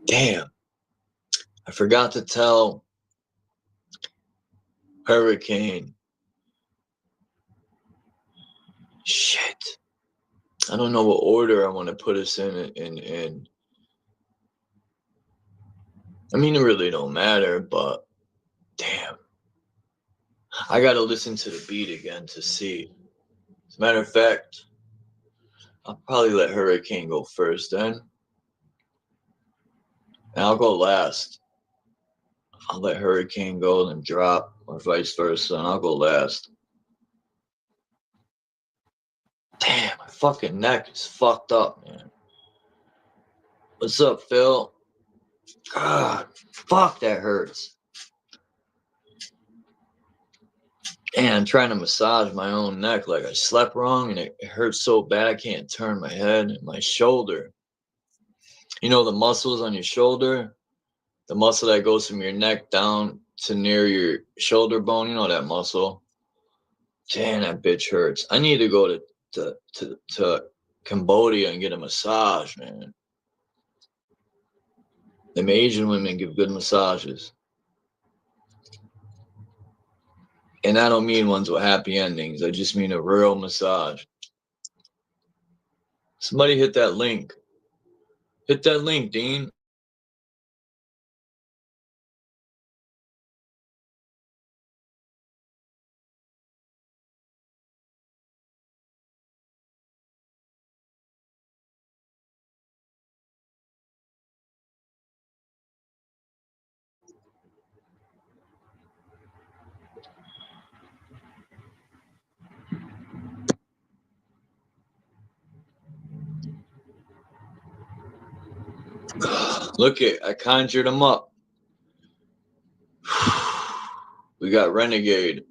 Damn. I forgot to tell Hurricane. Shit. I don't know what order I want to put us in. I mean, it really don't matter, but damn. I got to listen to the beat again to see. As a matter of fact, I'll probably let Hurricane go first then. And I'll go last. I'll let Hurricane go and drop, or vice versa, and I'll go last. Damn, my fucking neck is fucked up, man. What's up, Phil? God, fuck, that hurts. And I'm trying to massage my own neck like I slept wrong, and it hurts so bad I can't turn my head and my shoulder. You know the muscles on your shoulder? The muscle that goes from your neck down to near your shoulder bone, you know that muscle? Damn, that bitch hurts. I need to go to Cambodia and get a massage, man. Them Asian women give good massages. And I don't mean ones with happy endings. I just mean a real massage. Somebody hit that link. Hit that link, Dean. Look it, I conjured him up. We got Renegade.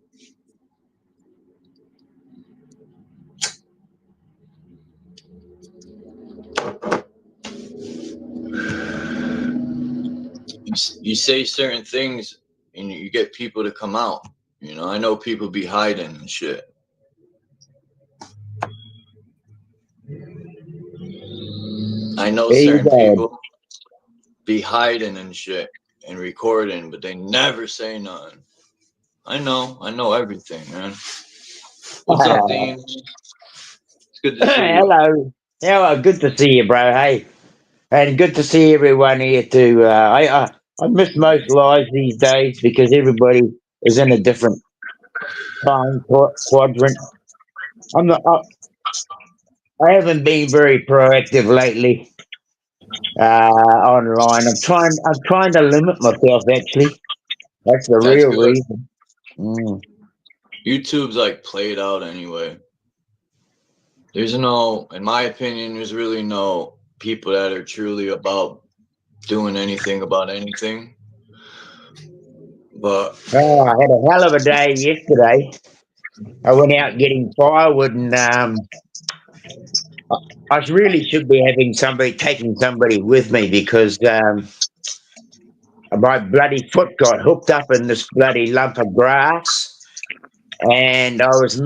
You say certain things and you get people to come out. You know, I know people be hiding and shit. I know certain people be hiding and shit and recording, but they never say nothing. I know everything, man. What's up, Dean? It's good to see you. Hello. Yeah, good to see you, bro. Hey, and good to see everyone here too. I miss most lives these days because everybody is in a different time quadrant. I'm not. I haven't been very proactive lately online. I'm trying to limit myself. Actually, that's the real good. reason. YouTube's like played out anyway. There's no, in my opinion, there's really no people that are truly about doing anything about anything. But I had a hell of a day yesterday. I went out getting firewood, and I really should be taking somebody with me because my bloody foot got hooked up in this bloody lump of grass, and I was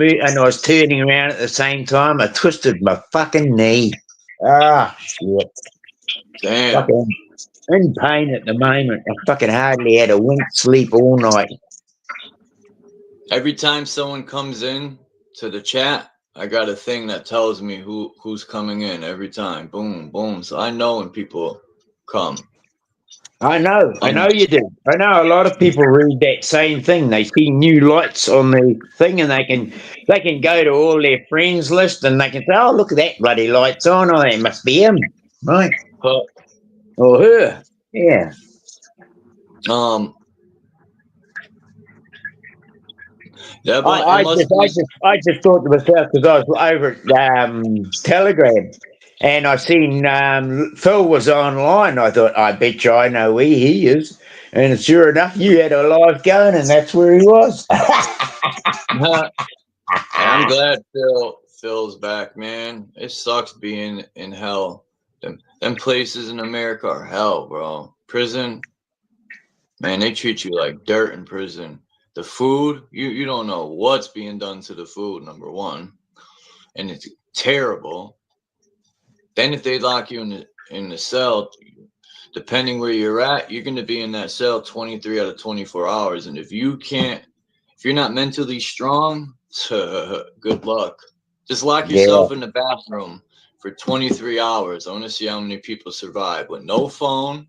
turning around at the same time. I twisted my fucking knee. Ah, shit! Damn. Fucking in pain at the moment. I fucking hardly had a wink sleep all night. Every time someone comes in to the chat, I got a thing that tells me who's coming in every time. Boom, boom. So I know when people come. I know you do. I know a lot of people read that same thing. They see new lights on the thing, and they can go to all their friends list, and they can say, "Oh, look at that bloody lights on! Oh, that must be him, right? Or her, yeah." Yeah, but I just thought to myself because I was over at Telegram. And I seen Phil was online. I thought, I bet you I know where he is. And sure enough, you had a live going, and that's where he was. I'm glad Phil's back, man. It sucks being in hell. Them places in America are hell, bro. Prison, man, they treat you like dirt in prison. The food, you don't know what's being done to the food, number one. And it's terrible. Then if they lock you in the cell, depending where you're at, you're going to be in that cell 23 out of 24 hours. And if you're not mentally strong, good luck. Just lock yourself in the bathroom for 23 hours. I want to see how many people survive with no phone,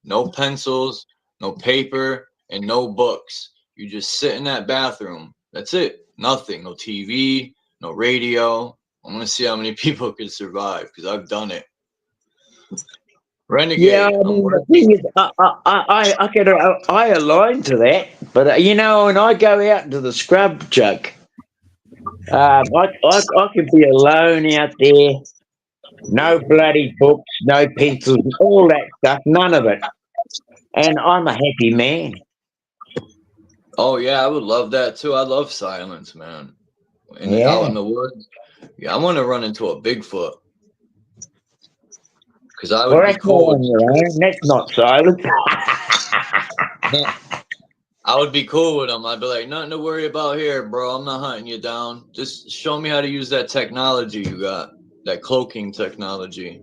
no pencils, no paper, and no books. You just sit in that bathroom. That's it. Nothing. No TV, no radio. I want to see how many people can survive because I've done it. Renegade. Yeah, I mean, the thing is, I align to that, but you know, when I go out into the scrub jug, I could be alone out there, no bloody books, no pencils, all that stuff, none of it, and I'm a happy man. Oh yeah, I would love that too. I love silence, man. Out in the woods. Yeah, I want to run into a Bigfoot. Because I would be cool. That's not silent. I would be cool with him. I'd be like, nothing to worry about here, bro. I'm not hunting you down. Just show me how to use that technology you got, that cloaking technology.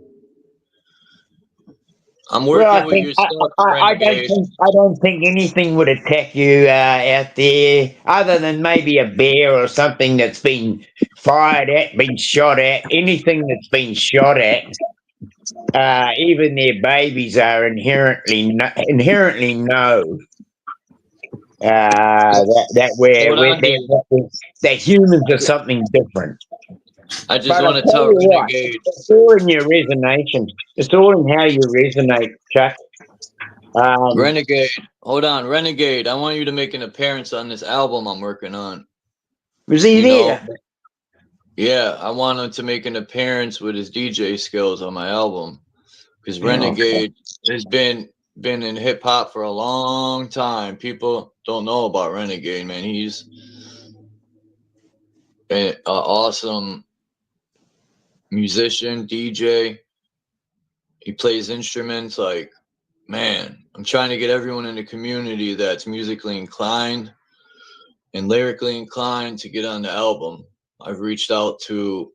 I'm working with your stuff. I don't think anything would attack you out there, other than maybe a bear or something that's been fired at, been shot at. Anything that's been shot at. Even their babies are inherently know that humans are something different. I just want to tell Renegade. It's all in your resonation. It's all in how you resonate, Chuck. Renegade, hold on, Renegade. I want you to make an appearance on this album I'm working on. Was he there? Yeah, I want him to make an appearance with his DJ skills on my album, because Renegade has been in hip hop for a long time. People don't know about Renegade, man. He's an awesome musician, DJ. He plays instruments. Like, man, I'm trying to get everyone in the community that's musically inclined and lyrically inclined to get on the album. I've reached out to,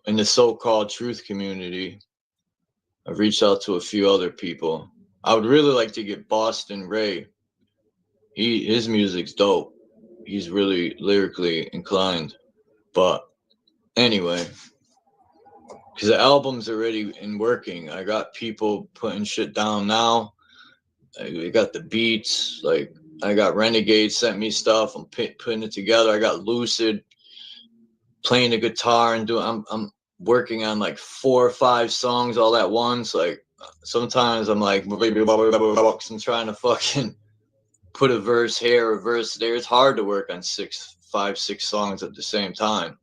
in the so-called truth community, I've reached out to a few other people. I would really like to get Boston Ray. His music's dope. He's really lyrically inclined. But anyway, because the album's already in working. I got people putting shit down now. I got the beats. Like, I got Renegade sent me stuff. I'm putting it together. I got Lucid playing the guitar and I'm working on like 4 or 5 songs all at once. Like, sometimes I'm like, I'm trying to fucking put a verse here, a verse there. It's hard to work on 5, 6 songs at the same time.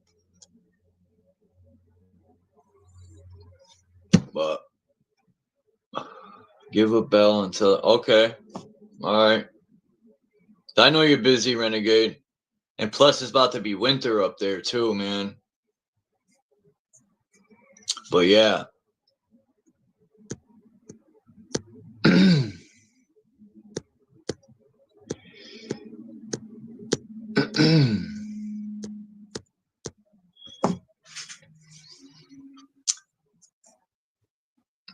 But give a bell until, okay. All right. I know you're busy, Renegade. And plus, it's about to be winter up there too, man. But yeah.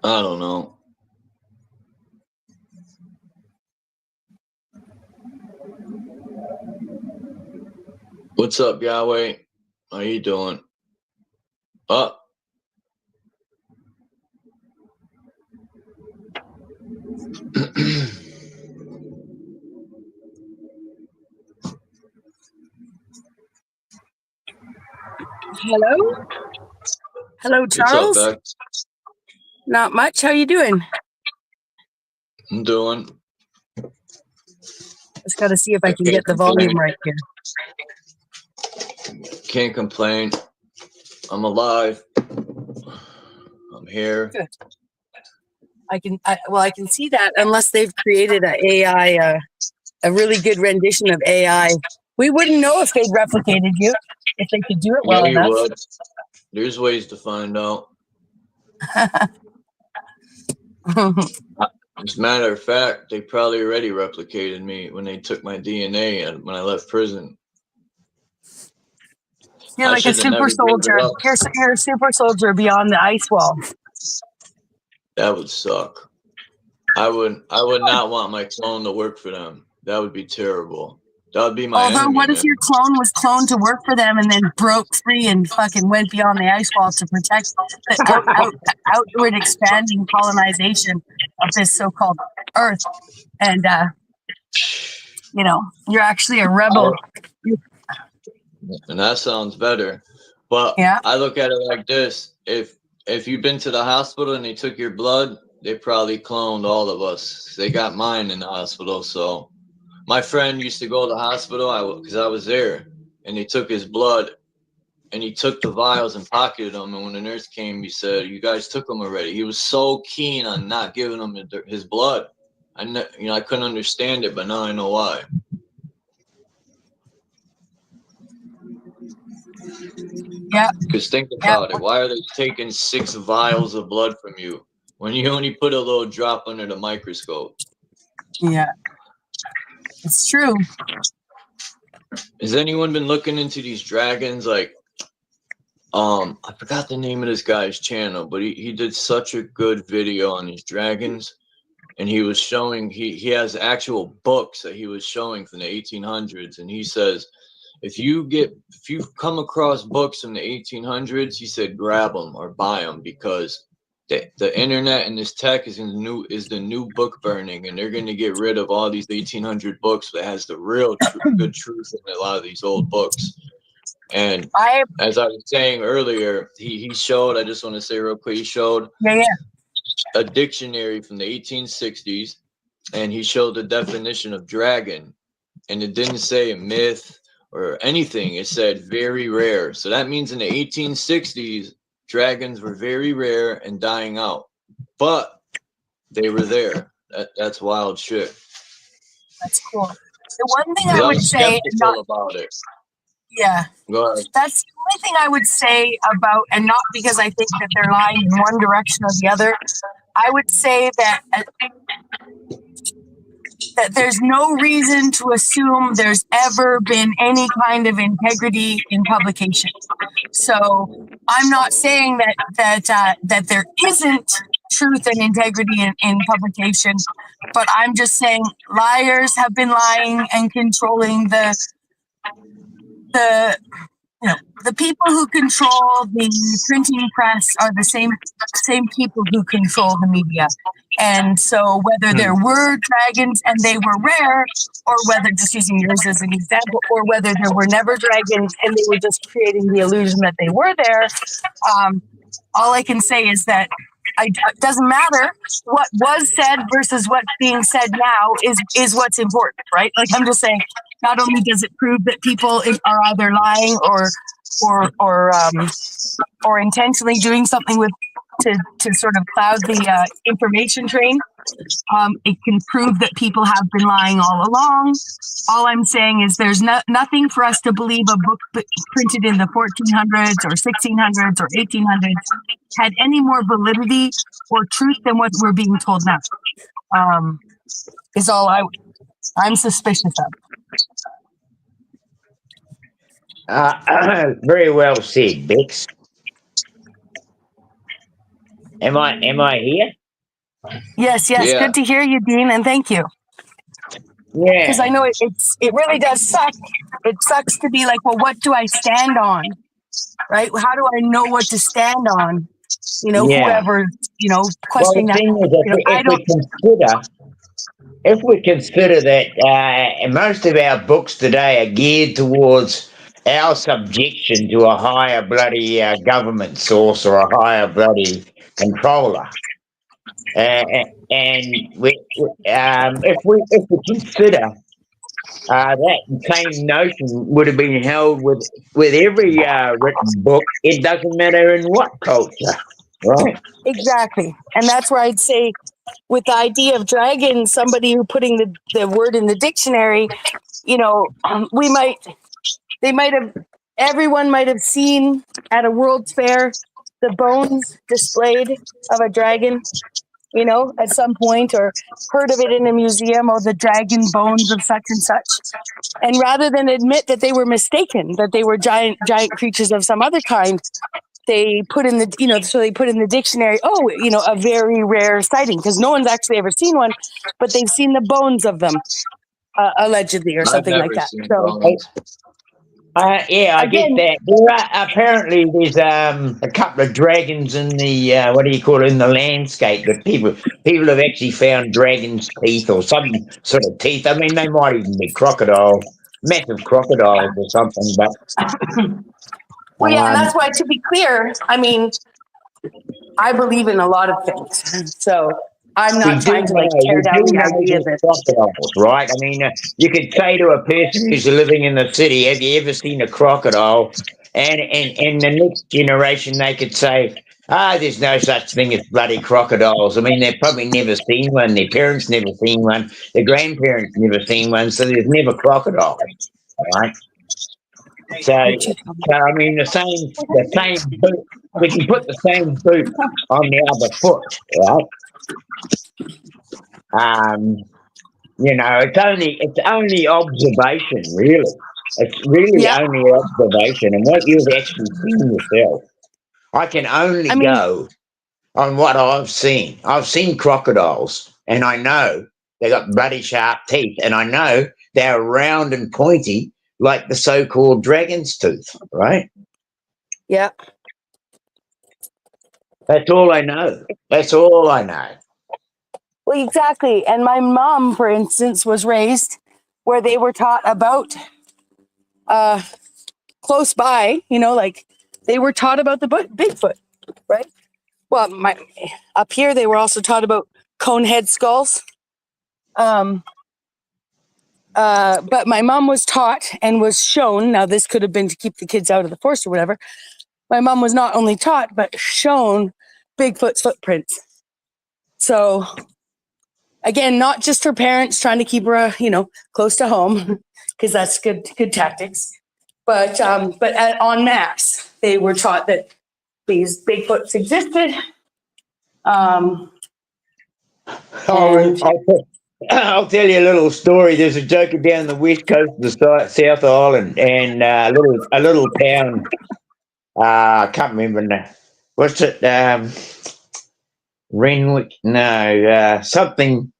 I don't know. What's up, Yahweh? How you doing? Up. Hello? Hello, Charles? What's up, Bex? Not much. How you doing? I'm doing. Just got to see if I can get the volume right here. Can't complain. I'm alive. I'm here. Good. I can see that, unless they've created an AI, a really good rendition of AI. We wouldn't know if they'd replicated you, if they could do it well enough. Would. There's ways to find out. As a matter of fact, they probably already replicated me when they took my DNA and when I left prison. You're like a super soldier. You're a super soldier beyond the ice wall. That would suck. I would not want my clone to work for them. That would be terrible. That would be my Although, enemy, what if man. your clone was cloned to work for them and then broke free and fucking went beyond the ice wall to protect the outward expanding colonization of this so-called Earth? And, you know, you're actually a rebel. And that sounds better. But Yeah. I look at it like this. If you've been to the hospital and they took your blood, they probably cloned all of us. They got mine in the hospital. So my friend used to go to the hospital because I was there, and they took his blood, and he took the vials and pocketed them. And when the nurse came, he said, "You guys took them already." He was so keen on not giving him his blood. I couldn't understand it, but now I know why. Yeah. Because think about it. Why are they taking 6 vials of blood from you when you only put a little drop under the microscope? Yeah. It's true. Has anyone been looking into these dragons? Like, I forgot the name of this guy's channel, but he did such a good video on these dragons. And he was showing, he has actual books that he was showing from the 1800s. And he says, if you come across books from the 1800s, he said, grab them or buy them, because the internet and this tech is the new book burning, and they're going to get rid of all these 1800 books that has the real good truth in a lot of these old books. And as I was saying earlier, he showed, I just want to say real quick, he showed a dictionary from the 1860s, and he showed the definition of dragon, and it didn't say a myth or anything. It said very rare. So that means in the 1860s, dragons were very rare and dying out, but they were there. That's wild shit. That's cool. The one thing I would say about it. Yeah. Go ahead. That's the only thing I would say about, and not because I think that they're lying in one direction or the other. I would say that there's no reason to assume there's ever been any kind of integrity in publication. So I'm not saying that there isn't truth and integrity in publication, but I'm just saying liars have been lying and controlling the people who control the printing press are the same people who control the media. And so whether there were dragons and they were rare, or whether, just using yours as an example, or whether there were never dragons and they were just creating the illusion that they were there, all I can say is that it doesn't matter what was said versus what's being said now is what's important, right? Like, I'm just saying, not only does it prove that people are either lying or intentionally doing something to sort of cloud the information train, it can prove that people have been lying all along. All I'm saying is there's nothing for us to believe a book printed in the 1400s or 1600s or 1800s had any more validity or truth than what we're being told now. Is all I'm suspicious of. Very well said, Bex. Am I here? Yes. Yeah. Good to hear you, Dean, and thank you. Yeah. Because I know it really does suck. It sucks to be like, well, what do I stand on? Right? How do I know what to stand on? Whoever, questioning that. If we consider that most of our books today are geared towards our subjection to a higher bloody government source or a higher bloody controller, and if we consider that same notion would have been held with every written book, it doesn't matter in what culture, right? Exactly, and that's where I'd say, with the idea of dragon, somebody who putting the word in the dictionary, everyone might have seen at a World's Fair the bones displayed of a dragon, at some point, or heard of it in a museum, or the dragon bones of such and such. And rather than admit that they were mistaken, that they were giant creatures of some other kind, they put in the, so they put in the dictionary, a very rare sighting, because no one's actually ever seen one, but they've seen the bones of them, allegedly, or I've something like never that. seen So bones. Yeah, I get again, that. There are, apparently, there's a couple of dragons in the what do you call it, in the landscape that people have actually found dragons' teeth or some sort of teeth. I mean, they might even be crocodiles, massive crocodiles or something. But well, yeah, and that's why, to be clear, I mean, I believe in a lot of things, so I'm not trying to tear down the idea that crocodiles, right? I mean, you could say to a person who's living in the city, "Have you ever seen a crocodile?" And the next generation, they could say, there's no such thing as bloody crocodiles. I mean, they've probably never seen one. Their parents never seen one. Their grandparents never seen one. So there's never crocodiles, right? So I mean, the same boot. We can put the same boot on the other foot, right? It's only observation, really. It's really only observation, and what you've actually seen yourself. I can only go on what I've seen. I've seen crocodiles, and I know they got bloody sharp teeth, and I know they're round and pointy like the so-called dragon's tooth, right? Yeah. That's all I know. That's all I know. Well, exactly. And my mom, for instance, was raised where they were taught about close by, they were taught about the Bigfoot, right? Well, up here, they were also taught about conehead skulls. But my mom was taught and was shown, now this could have been to keep the kids out of the forest or whatever. My mom was not only taught, but shown Bigfoot's footprints. So again, not just her parents trying to keep her, close to home, because that's good tactics. But en masse, they were taught that these Bigfoots existed. I'll tell you a little story. There's a joker down the west coast of the South Island, and a little town. I can't remember now. What's it? Renwick? No, something.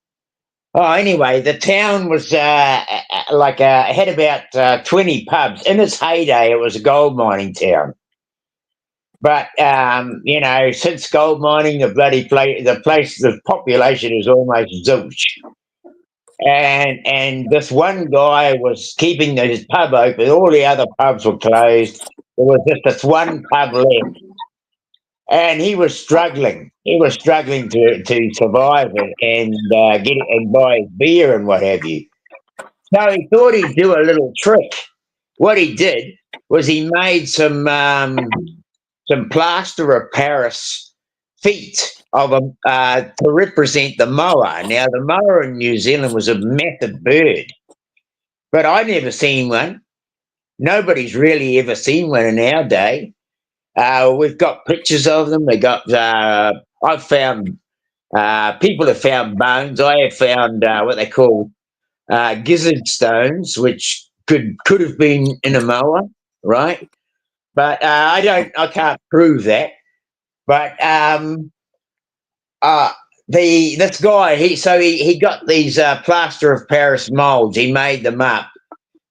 Oh, anyway, the town was had about 20 pubs. In its heyday, it was a gold mining town. But since gold mining, the population is almost zilch. And this one guy was keeping his pub open. All the other pubs were closed. There was just this one pub left. And he was struggling. He was struggling to survive and get it and buy his beer and what have you. So he thought he'd do a little trick. What he did was he made some plaster of Paris feet of to represent the moa. Now the moa in New Zealand was a massive bird, but I never seen one. Nobody's really ever seen one in our day. We've got pictures of them. I've found people have found bones. I have found what they call gizzard stones, which could have been in a moa, right? But I can't prove that. But this guy, he got these plaster of Paris molds. He made them up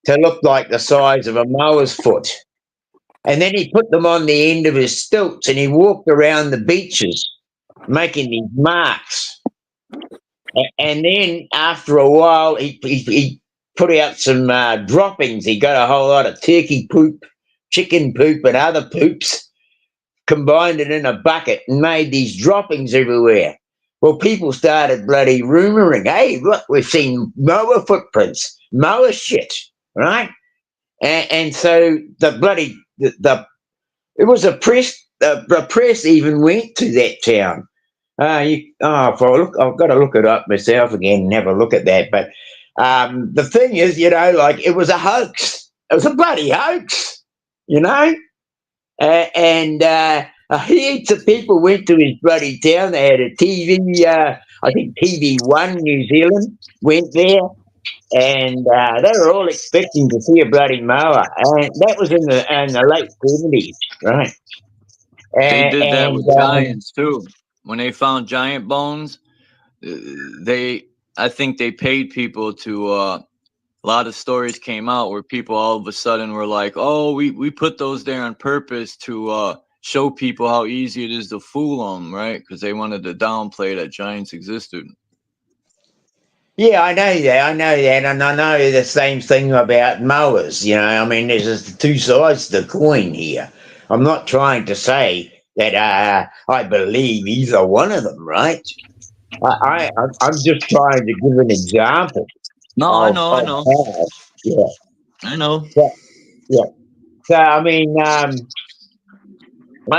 to look like the size of a moa's foot. And then he put them on the end of his stilts and he walked around the beaches making these marks. And then after a while, he put out some droppings. He got a whole lot of turkey poop, chicken poop and other poops, combined it in a bucket and made these droppings everywhere. Well, people started bloody rumouring, hey, look, we've seen moa footprints, moa shit, right? And so it was a press. The press even went to that town. I've got to look it up myself again and have a look at that. But the thing is, it was a hoax. It was a bloody hoax, and heaps of people went to his bloody town. They had a TV, I think TV1 New Zealand went there. And they were all expecting to see a bloody moa, and that was in the late 70s, right? They did that And with giants too. When they found giant bones, I think they paid people to. A lot of stories came out where people all of a sudden were like, "Oh, we put those there on purpose to show people how easy it is to fool them, right?" Because they wanted to downplay that giants existed. yeah, I know that, and I know the same thing about mowers. You know, I mean, there's just two sides to the coin here. I'm not trying to say that I believe either one of them, right? I'm just trying to give an example. No, I know. How, yeah, I know. yeah. So I mean, I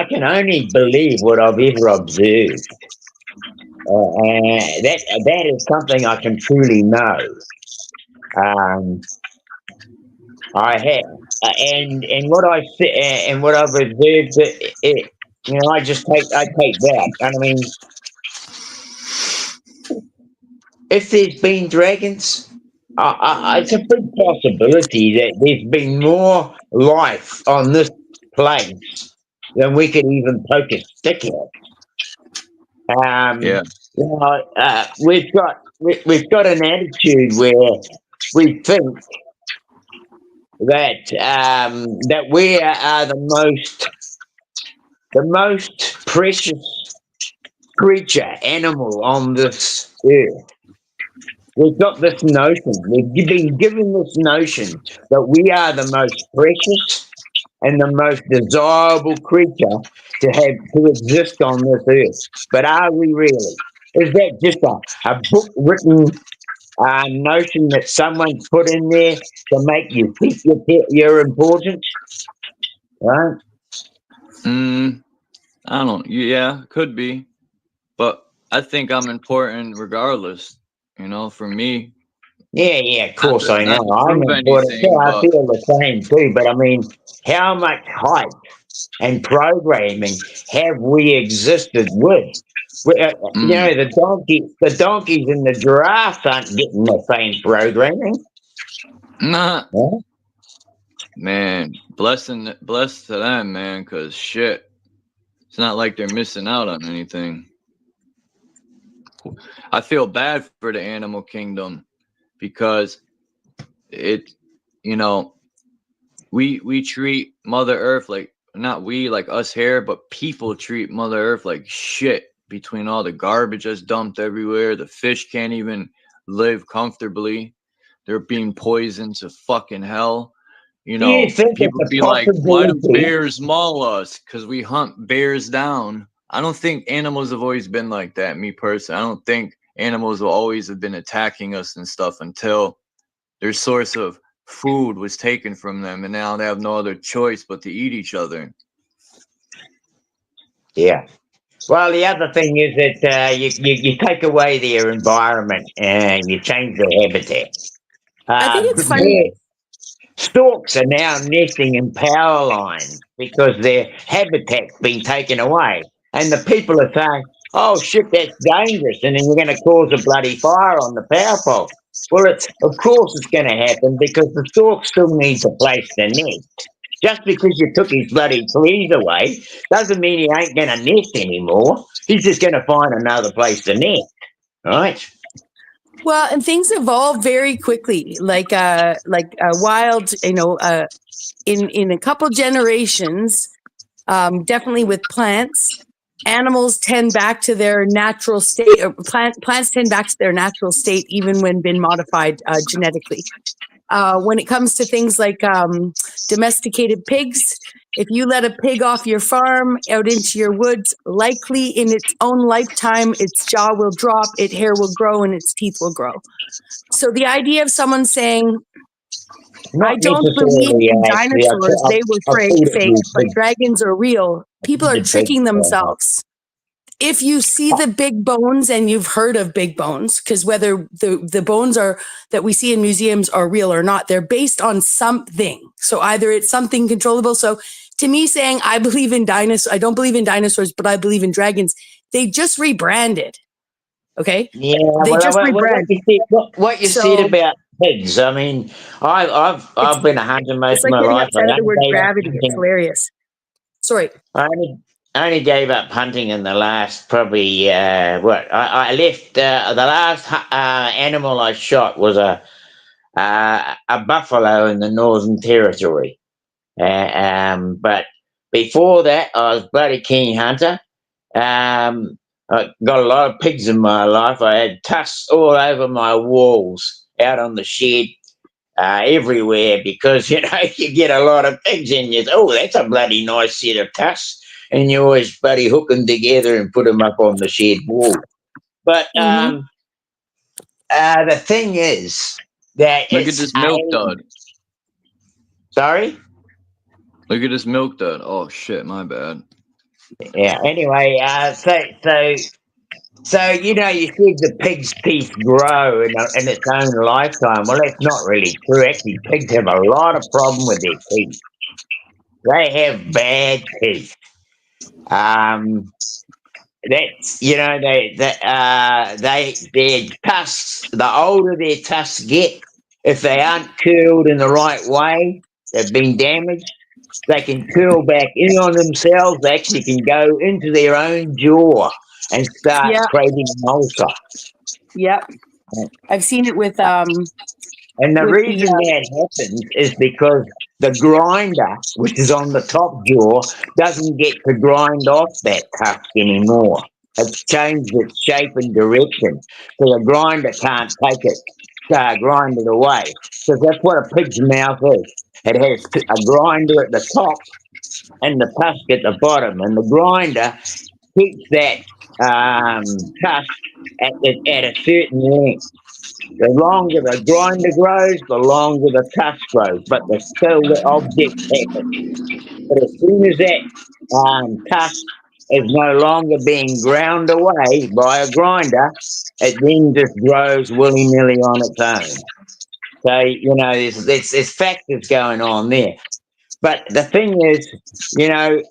can only believe what I've ever observed. And that is something I can truly know. I have, and what I see, and what I've observed, I take that. And I mean, if there's been dragons, it's a big possibility that there's been more life on this place than we could even poke a stick at. Yeah. We've got an attitude where we think that we are the most precious animal on this earth. We've got this notion. We've been given this notion that we are the most precious and the most desirable creature to exist on this earth. But are we really? Is that just a book written notion that someone's put in there to make you think you're important? Right? I don't. Yeah, could be, but I think I'm important regardless. For me. Yeah, of course I know. I'm important too. I feel the same too. But I mean, how much hype and programming have we existed with? The donkeys and the giraffes aren't getting the same programming. Nah. Huh? Man, blessed to them, man, because shit, it's not like they're missing out on anything. I feel bad for the animal kingdom because we treat Mother Earth like, not we, like us here, but people treat Mother Earth like shit between all the garbage that's dumped everywhere. The fish can't even live comfortably. They're being poisoned to fucking hell. People be like, why do bears maul us? Because we hunt bears down. I don't think animals have always been like that, me personally. I don't think animals will always have been attacking us and stuff until their source of food was taken from them, and now they have no other choice but to eat each other. Yeah. Well, the other thing is that you take away their environment and you change their habitat. I think it's funny. Storks are now nesting in power lines because their habitat's been taken away. And the people are saying, oh, shit, that's dangerous. And then you're going to cause a bloody fire on the power pole. Well, of course it's going to happen because the stork still needs a place to nest. Just because you took his bloody trees away doesn't mean he ain't going to nest anymore. He's just going to find another place to nest, right? Well, and things evolve very quickly, like wild, in a couple generations, definitely with plants, animals tend back to their natural state, or plants tend back to their natural state, even when been modified genetically. When it comes to things like domesticated pigs, if you let a pig off your farm out into your woods, likely in its own lifetime, its jaw will drop, its hair will grow, and its teeth will grow. So the idea of someone saying, I don't believe in dinosaurs, they were fake, but dragons are real, people are tricking themselves. If you see the big bones, and you've heard of big bones, because whether the bones that we see in museums are real or not, they're based on something. So either it's something controllable. So to me, saying I believe in dinosaurs, I don't believe in dinosaurs, but I believe in dragons, they just rebranded. Okay? Yeah, they just rebranded. What you said about pigs, I mean, I've been a hunter most of my life. It's like the word gravity. It's hilarious. Sorry. I only gave up hunting in the last probably I left the last animal I shot was a buffalo in the Northern Territory. But before that, I was bloody keen hunter. I got a lot of pigs in my life. I had tusks all over my walls, out on the shed, everywhere, because you get a lot of pigs in you. Oh, that's a bloody nice set of tusks, and you always bloody hook them together and put them up on the shed wall. But the thing is that Look at this milk dud. Sorry? Look at this milk dud. Oh shit, my bad. Yeah. Anyway, so you said the pig's teeth grow in its own lifetime. Well, that's not really true. Actually, pigs have a lot of problem with their teeth. They have bad teeth. That's their tusks. The older their tusks get, if they aren't curled in the right way, they've been damaged. They can curl back in on themselves. They actually can go into their own jaw and start creating an ulcer. Yep. I've seen it with and the reason that happens is because the grinder, which is on the top jaw, doesn't get to grind off that tusk anymore. It's changed its shape and direction, so the grinder can't take it, grind it away. So that's what a pig's mouth is. It has a grinder at the top and the tusk at the bottom, and the grinder keeps that tusk at a certain length. The longer the grinder grows, the longer the tusk grows, but still the object happens. But as soon as that tusk is no longer being ground away by a grinder, it then just grows willy-nilly on its own. So, there's factors going on there. But the thing is, that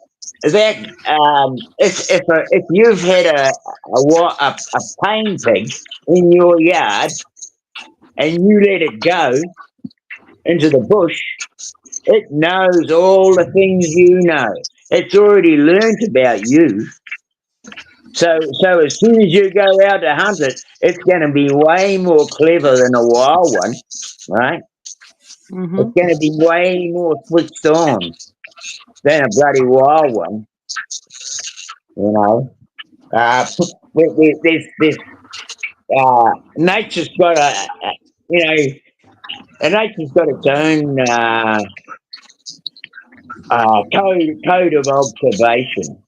if you've had a pain pig in your yard and you let it go into the bush, it knows all the things you know. It's already learnt about you. So as soon as you go out to hunt it, it's going to be way more clever than a wild one, right? Mm-hmm. It's going to be way more switched on than a bloody wild one. Nature's got nature's got its own code of observation,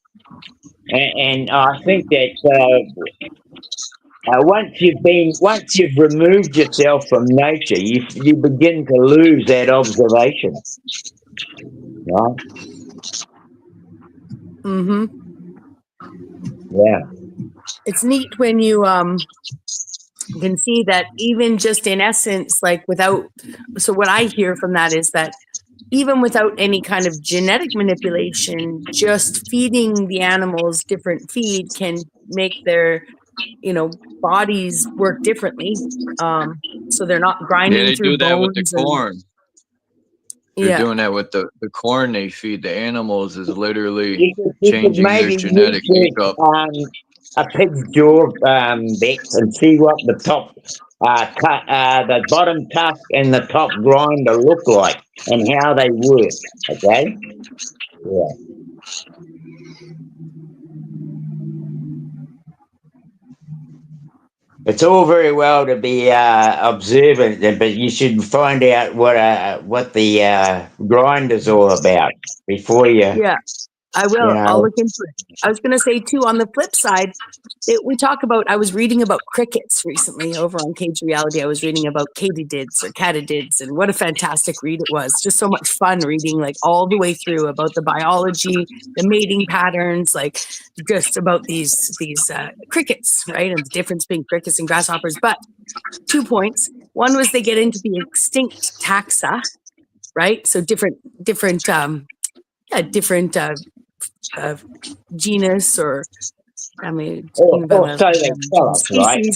and I think that once you've removed yourself from nature, you begin to lose that observation, right? Mm-hmm. Yeah. It's neat when you can see that even just in essence, like so what I hear from that is that even without any kind of genetic manipulation, just feeding the animals different feed can make their bodies work differently. So they're not grinding they through do that bones with the corn. They're doing that with the corn they feed the animals is literally changing their genetic makeup. A pig's jaw, Bex, and see what the top, the bottom tusk and the top grinder look like and how they work. Okay. Yeah. It's all very well to be observant, but you should find out what the grinder's all about before you. Yeah, I will. I'll look into it. I was going to say too, on the flip side, I was reading about crickets recently over on Cage Reality. I was reading about katydids or katydids, and what a fantastic read it was. Just so much fun reading, like all the way through about the biology, the mating patterns, like just about these crickets, right? And the difference between crickets and grasshoppers. But 2 points. One was they get into the extinct taxa, right? So different genus or species,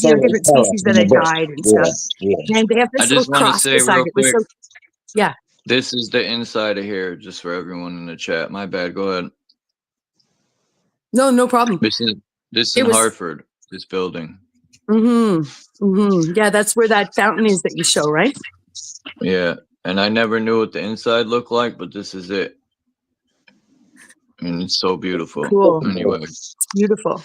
different species that had died and stuff. And they have this little cross beside it. So, yeah. This is the inside of here, just for everyone in the chat. My bad. Go ahead. No problem. This It in was. Hartford, this building. Yeah, that's where that fountain is that you show, right? Yeah. And I never knew what the inside looked like, but this is it. And it's so beautiful. Cool. Anyway. It's beautiful.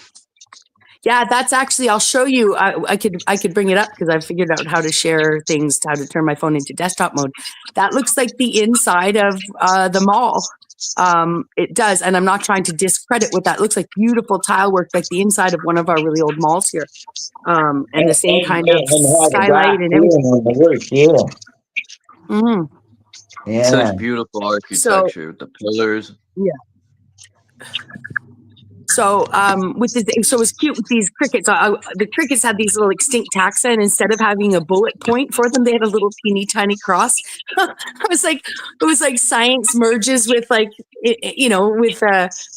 Yeah, that's actually, I'll show you. I could bring it up because I figured out how to share things, how to turn my phone into desktop mode. That looks like the inside of the mall. It does. And I'm not trying to discredit what that looks like. Beautiful tile work, like the inside of one of our really old malls here. And the same kind of skylight and everything. On the roof, yeah. Such beautiful architecture. The pillars. Yeah. So with this, so it was cute with these crickets. The crickets had these little extinct taxa, and instead of having a bullet point for them, they had a little teeny tiny cross. It was like science merges with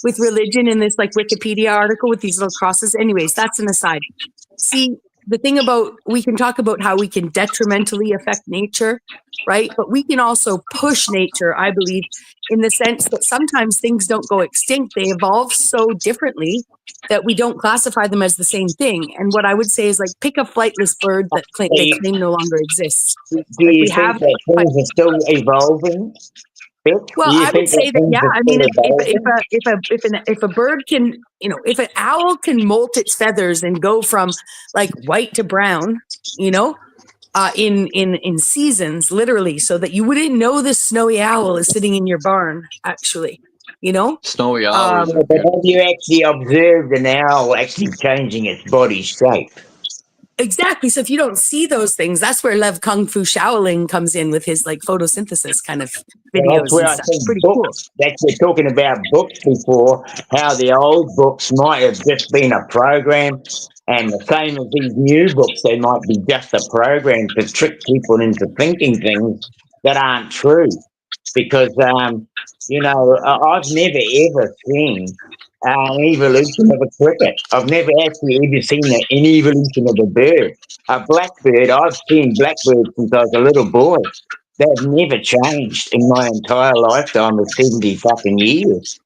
with religion in this like Wikipedia article with these little crosses. Anyways, that's an aside. See, the thing about, we can talk about how we can detrimentally affect nature, right? But we can also push nature, I believe, in the sense that sometimes things don't go extinct. They evolve so differently that we don't classify them as the same thing. And what I would say is, like, pick a flightless bird that they claim no longer exists. Do you think that things are still evolving? Well, I would say that, yeah. I mean, if a bird can, if an owl can molt its feathers and go from like white to brown, in seasons, literally, so that you wouldn't know the snowy owl is sitting in your barn, actually, Snowy owls. But have you actually observed an owl actually changing its body shape? Exactly. So if you don't see those things, that's where Lev Kung Fu Shaolin comes in with his like photosynthesis kind of videos. That's where and I stuff. think Pretty books, cool. we're talking about books before, how the old books might have just been a program, and the same as these new books, they might be just a program to trick people into thinking things that aren't true. Because, I've never ever seen an evolution of a cricket. I've never actually ever seen an evolution of a bird. A blackbird, I've seen blackbirds since I was a little boy. They've never changed in my entire lifetime of 70 fucking years.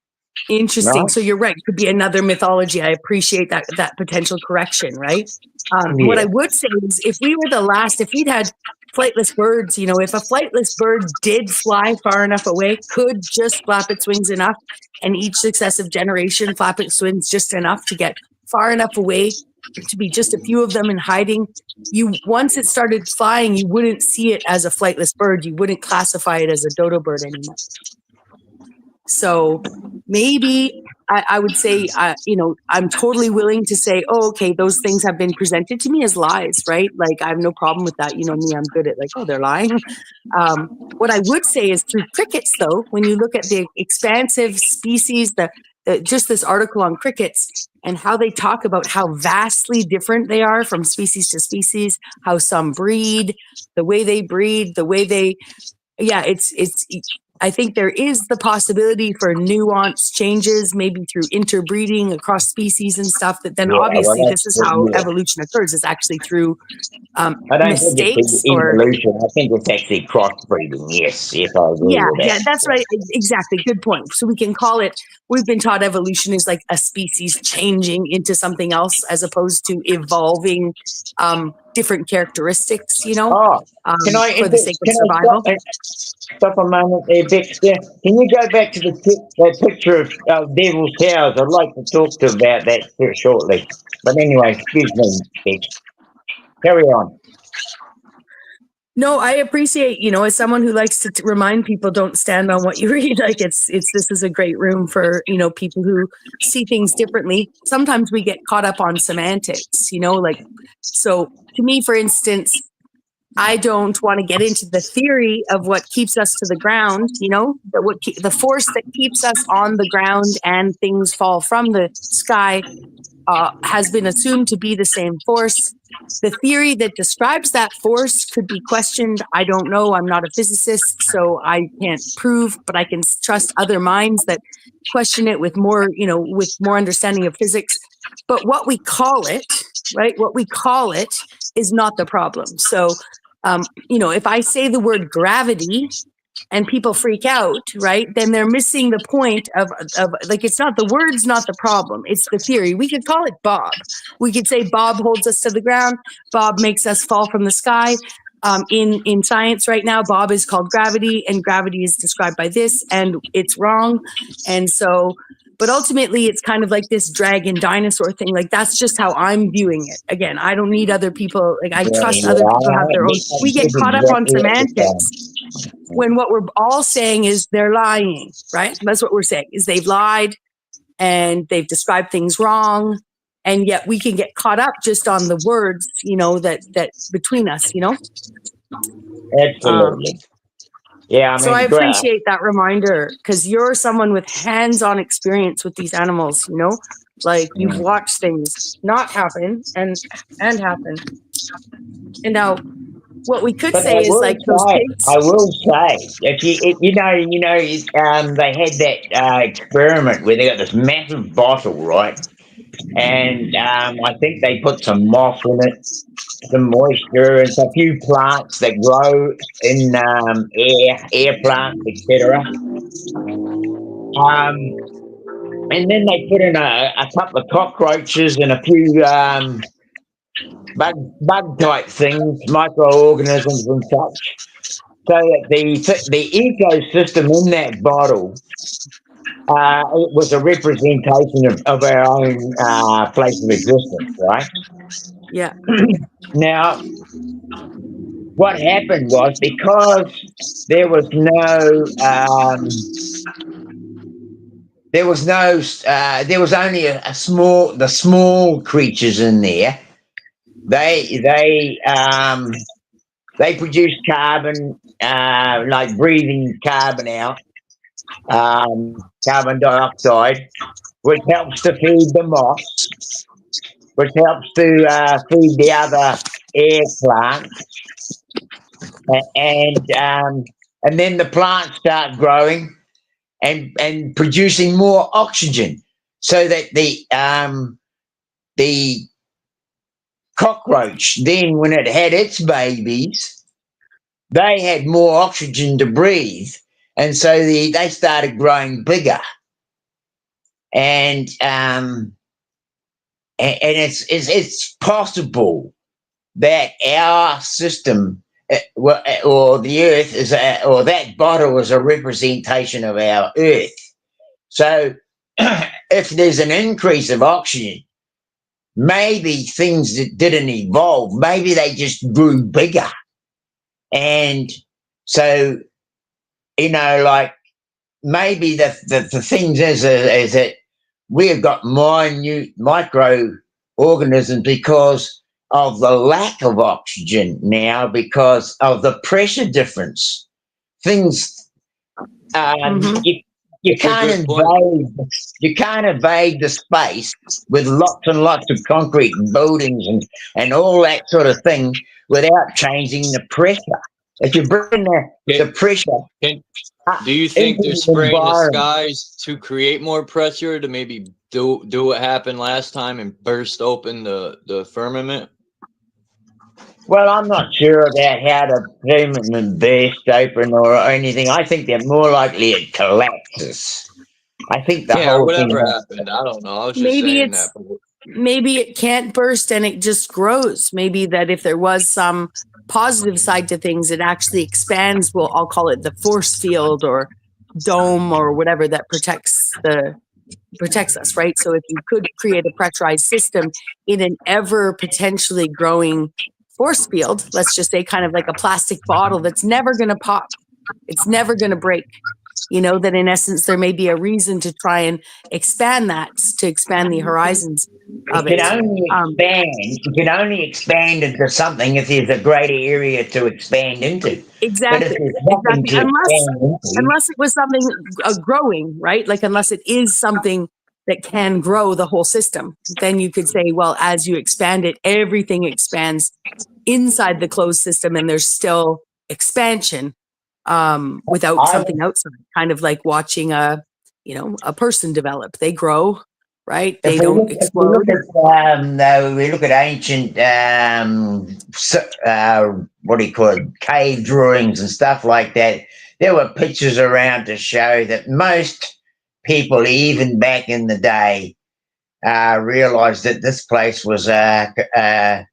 Interesting. Right? So you're right. Could be another mythology. I appreciate that potential correction, right? What I would say is, if we were the last, if we'd had flightless birds, if a flightless bird did fly far enough away, could just flap its wings enough, and each successive generation flap its wings just enough to get far enough away to be just a few of them in hiding, once it started flying, you wouldn't see it as a flightless bird. You wouldn't classify it as a dodo bird anymore. So maybe I would say, I'm totally willing to say, oh, okay, those things have been presented to me as lies, right? Like, I have no problem with that. You know me, I'm good at like, oh, they're lying. What I would say is, through crickets, though, when you look at the expansive species, just this article on crickets and how they talk about how vastly different they are from species to species, how some breed, the way they breed, I think there is the possibility for nuanced changes, maybe through interbreeding across species and stuff. That then obviously this is how evolution occurs. It's actually through mistakes or evolution. I think it's actually crossbreeding. Yes, I agree with that. Yeah, that's right. Exactly. Good point. So we can call it. We've been taught evolution is like a species changing into something else, as opposed to evolving different characteristics. Can I, for the sake of survival. Stop a moment there, Dexter. Can you go back to that picture of Devil's Towers? I'd like to talk to about that shortly. But anyway, excuse me, Dex. Carry on. No, I appreciate, as someone who likes to remind people, don't stand on what you read. Like this is a great room for, people who see things differently. Sometimes we get caught up on semantics, so to me, for instance, I don't want to get into the theory of what keeps us to the ground, the force that keeps us on the ground and things fall from the sky has been assumed to be the same force. The theory that describes that force could be questioned. I don't know. I'm not a physicist, so I can't prove, but I can trust other minds that question it with more, with more understanding of physics. But what we call it, right? What we call it is not the problem. So, if I say the word gravity, and people freak out, right? Then they're missing the point of like, it's not the words, not the problem. It's the theory. We could call it Bob. We could say Bob holds us to the ground. Bob makes us fall from the sky. In science right now, Bob is called gravity, and gravity is described by this, and it's wrong. And so, but ultimately it's kind of like this dragon dinosaur thing. Like, that's just how I'm viewing it. Again, I don't need other people. Like, I trust other people have their own. We get caught up on semantics when what we're all saying is they're lying, right? That's what we're saying, is they've lied and they've described things wrong. And yet we can get caught up just on the words, you know, that between us, you know? Absolutely. Yeah, I mean, so I appreciate that reminder, because you're someone with hands-on experience with these animals, you know? Like, you've watched things not happen and happen. And now, what we could say is like those pigs. I will say, if you know, they had that experiment where they got this massive bottle, right? And I think they put some moss in it, some moisture, and a few plants that grow in air plants, etc. And then they put in a couple of cockroaches and a few bug type things, microorganisms and such, so that the ecosystem in that bottle. It was a representation of our own place of existence, right? Yeah. Now, what happened was, because there was only the small creatures in there. They produce carbon, like breathing carbon out. Carbon dioxide, which helps to feed the moss, which helps to feed the other air plants, and then the plants start growing and producing more oxygen, so that the cockroach, then when it had its babies, they had more oxygen to breathe. And so they started growing bigger, and it's possible that our system, or the Earth, or that bottle is a representation of our Earth. So, if there's an increase of oxygen, maybe things that didn't evolve, maybe they just grew bigger, and so. You know, like, maybe the things is that we've got minute microorganisms because of the lack of oxygen now, because of the pressure difference. Things you can't invade the space with lots and lots of concrete buildings and all that sort of thing without changing the pressure. If you bring the pressure, do you think they're spraying the skies to create more pressure, to maybe do what happened last time and burst open the firmament? Well, I'm not sure about how the firmament burst open or anything. I think they're more likely it collapses. I think the whole whatever thing happened. I don't know. I was just saying that. Maybe it can't burst and it just grows. Maybe that if there was some positive side to things, it actually expands. Well, I'll call it the force field or dome or whatever that protects us, right? So if you could create a pressurized system in an ever potentially growing force field, let's just say kind of like a plastic bottle that's never going to pop, it's never going to break, you know, that in essence there may be a reason to try and expand that, to expand the horizons of it. You can only expand into something if there's a greater area to expand into. Exactly. Unless it was something growing, right? Like, unless it is something that can grow the whole system, then you could say, well, as you expand it, everything expands inside the closed system, and there's still expansion without something outside. Kind of like watching a person develop. They grow, right? They don't explode. We look at ancient what do you call it, cave drawings and stuff like that. there were pictures around to show that most people, even back in the day, realized that this place was an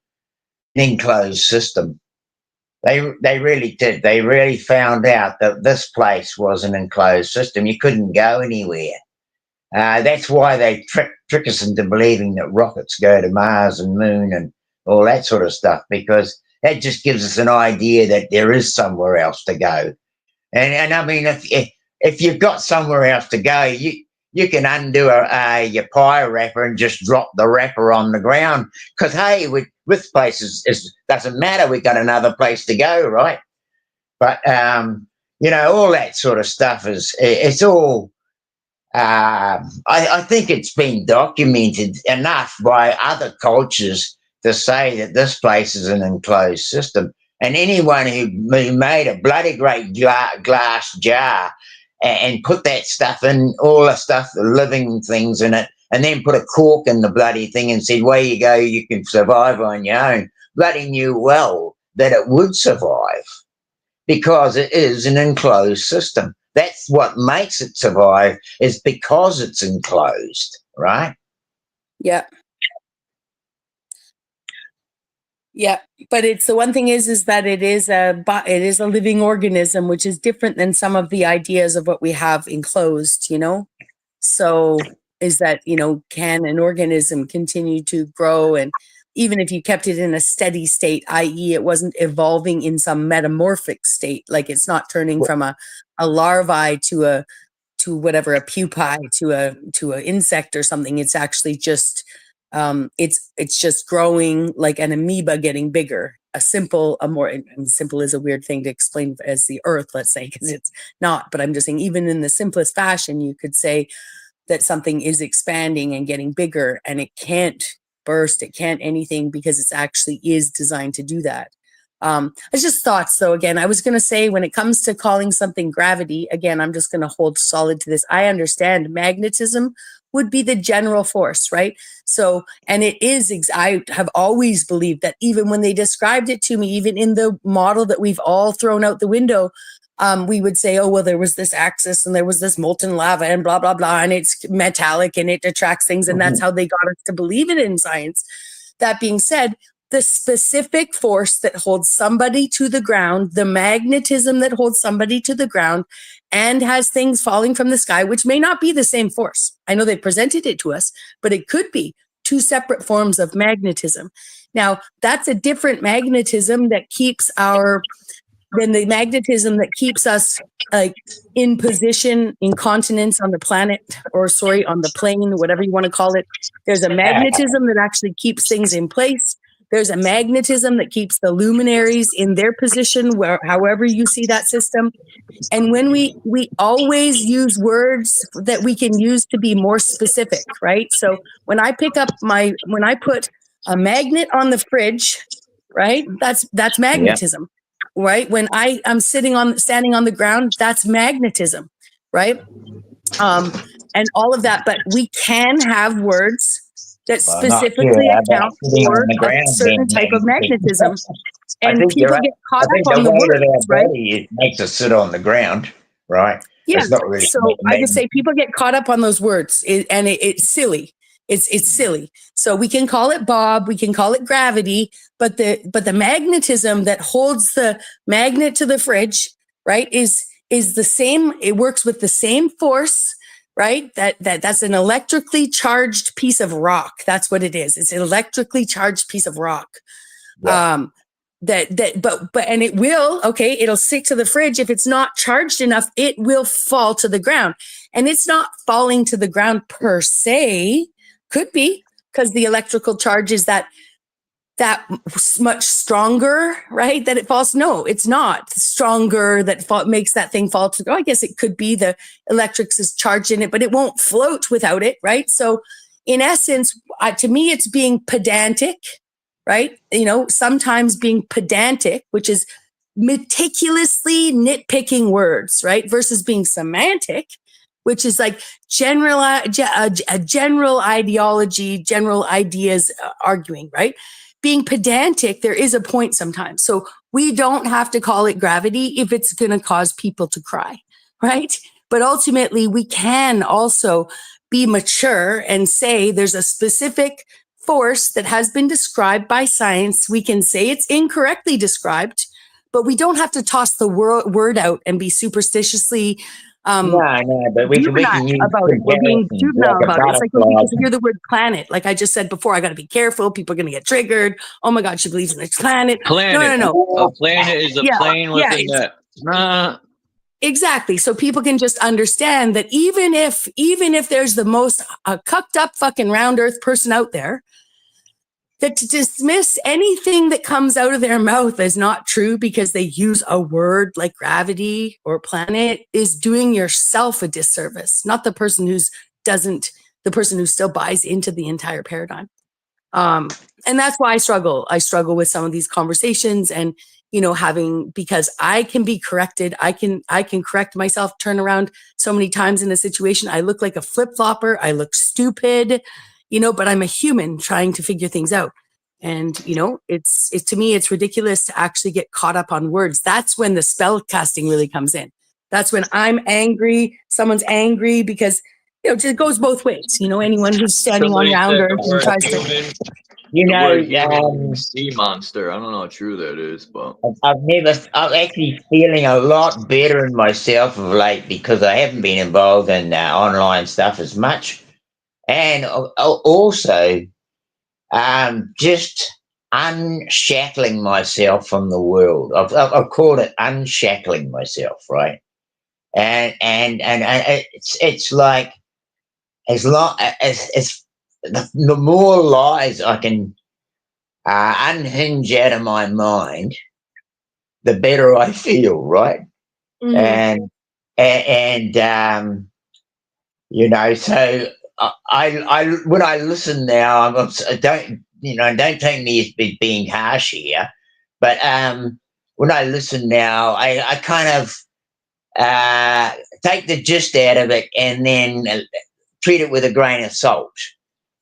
enclosed system. They really did. They really found out that this place was an enclosed system. You couldn't go anywhere. That's why they trick us into believing that rockets go to Mars and Moon and all that sort of stuff, because that just gives us an idea that there is somewhere else to go. And I mean, if you've got somewhere else to go, you can undo your pie wrapper and just drop the wrapper on the ground, because, hey, this place doesn't matter. We've got another place to go, right? But, all that sort of stuff it's all, I think it's been documented enough by other cultures to say that this place is an enclosed system. And anyone who made a bloody great glass jar and put that stuff in, all the stuff, the living things in it, and then put a cork in the bloody thing and said, "Where you go, you can survive on your own," bloody knew well that it would survive, because it is an enclosed system. That's what makes it survive, is because it's enclosed, right? Yeah. Yeah, but it's the one thing is that it is a living organism, which is different than some of the ideas of what we have enclosed, So is that, can an organism continue to grow? And even if you kept it in a steady state, i.e. it wasn't evolving in some metamorphic state, like it's not turning from a larvae to a pupae to a insect or something. It's actually just it's just growing like an amoeba getting bigger. Simple is a weird thing to explain as the earth, let's say, because it's not. But I'm just saying, even in the simplest fashion, you could say that something is expanding and getting bigger, and it can't burst, it can't anything, because it's actually is designed to do that. It's just thoughts, though. Again, I was going to say, when it comes to calling something gravity, again, I'm just going to hold solid to this. I understand magnetism would be the general force, right? So, and it is, I have always believed that even when they described it to me, even in the model that we've all thrown out the window, we would say, oh, well, there was this axis and there was this molten lava and blah, blah, blah, and it's metallic and it attracts things. And that's how they got us to believe it in science. That being said, the specific force that holds somebody to the ground, the magnetism that holds somebody to the ground and has things falling from the sky, which may not be the same force. I know they presented it to us, but it could be two separate forms of magnetism. Now, that's a different magnetism that keeps than the magnetism that keeps us in position, in continents on the planet, on the plane, whatever you want to call it. There's a magnetism that actually keeps things in place. There's a magnetism that keeps the luminaries in their position, however you see that system. And when we always use words that we can use to be more specific, right? So when I put a magnet on the fridge, right? That's magnetism, right? When I'm standing on the ground, that's magnetism, right? And all of that, but we can have words that specifically account for a certain type of magnetism. And people get caught up on the words, right? It makes us sit on the ground, right? Yeah. Really, so I just say people get caught up on those words, and it's silly. It's silly. So we can call it Bob, we can call it gravity, but the magnetism that holds the magnet to the fridge, right, is the same. It works with the same force. Right? That's an electrically charged piece of rock. That's what it is. It's an electrically charged piece of rock. Yeah. But it will, it'll stick to the fridge. If it's not charged enough, it will fall to the ground. And it's not falling to the ground per se. Could be, because the electrical charge is that much stronger, right? That it falls. No, it's not stronger that makes that thing fall to. I guess it could be the electrics is charged in it, but it won't float without it, right? So, in essence, to me, it's being pedantic, right? Sometimes being pedantic, which is meticulously nitpicking words, right? Versus being semantic, which is like a general ideology, general ideas arguing, right? being pedantic, there is a point sometimes. So we don't have to call it gravity if it's going to cause people to cry, right? But ultimately, we can also be mature and say there's a specific force that has been described by science. We can say it's incorrectly described, but we don't have to toss the word out and be superstitiously but we can use about it. We're being juvenile like a about it. It's like when butterfly. people hear the word planet. Like I just said before, I got to be careful. People are going to get triggered. Oh my God, she believes in a planet. Planet. No. A planet is a plane with a net. Nah. Exactly. So people can just understand that even if there's the most cucked up fucking round earth person out there, that to dismiss anything that comes out of their mouth as not true because they use a word like gravity or planet is doing yourself a disservice, not the person the person who still buys into the entire paradigm. And that's why I struggle. I struggle with some of these conversations and, because I can be corrected. I can correct myself, turn around so many times in a situation. I look like a flip-flopper. I look stupid. But I'm a human trying to figure things out. And, it's to me, it's ridiculous to actually get caught up on words. That's when the spell casting really comes in. That's when I'm angry. Someone's angry because, it goes both ways. Anyone who's standing on round earth and tries to, sea monster. I don't know how true that is, but I'm actually feeling a lot better in myself of late because I haven't been involved in online stuff as much. And also, just unshackling myself from the world. I've called it unshackling myself, right? And it's like as long as the more lies I can unhinge out of my mind, the better I feel, right? Mm-hmm. And so. I when I listen now, don't take me as being harsh here, but when I listen now, I kind of take the gist out of it and then treat it with a grain of salt,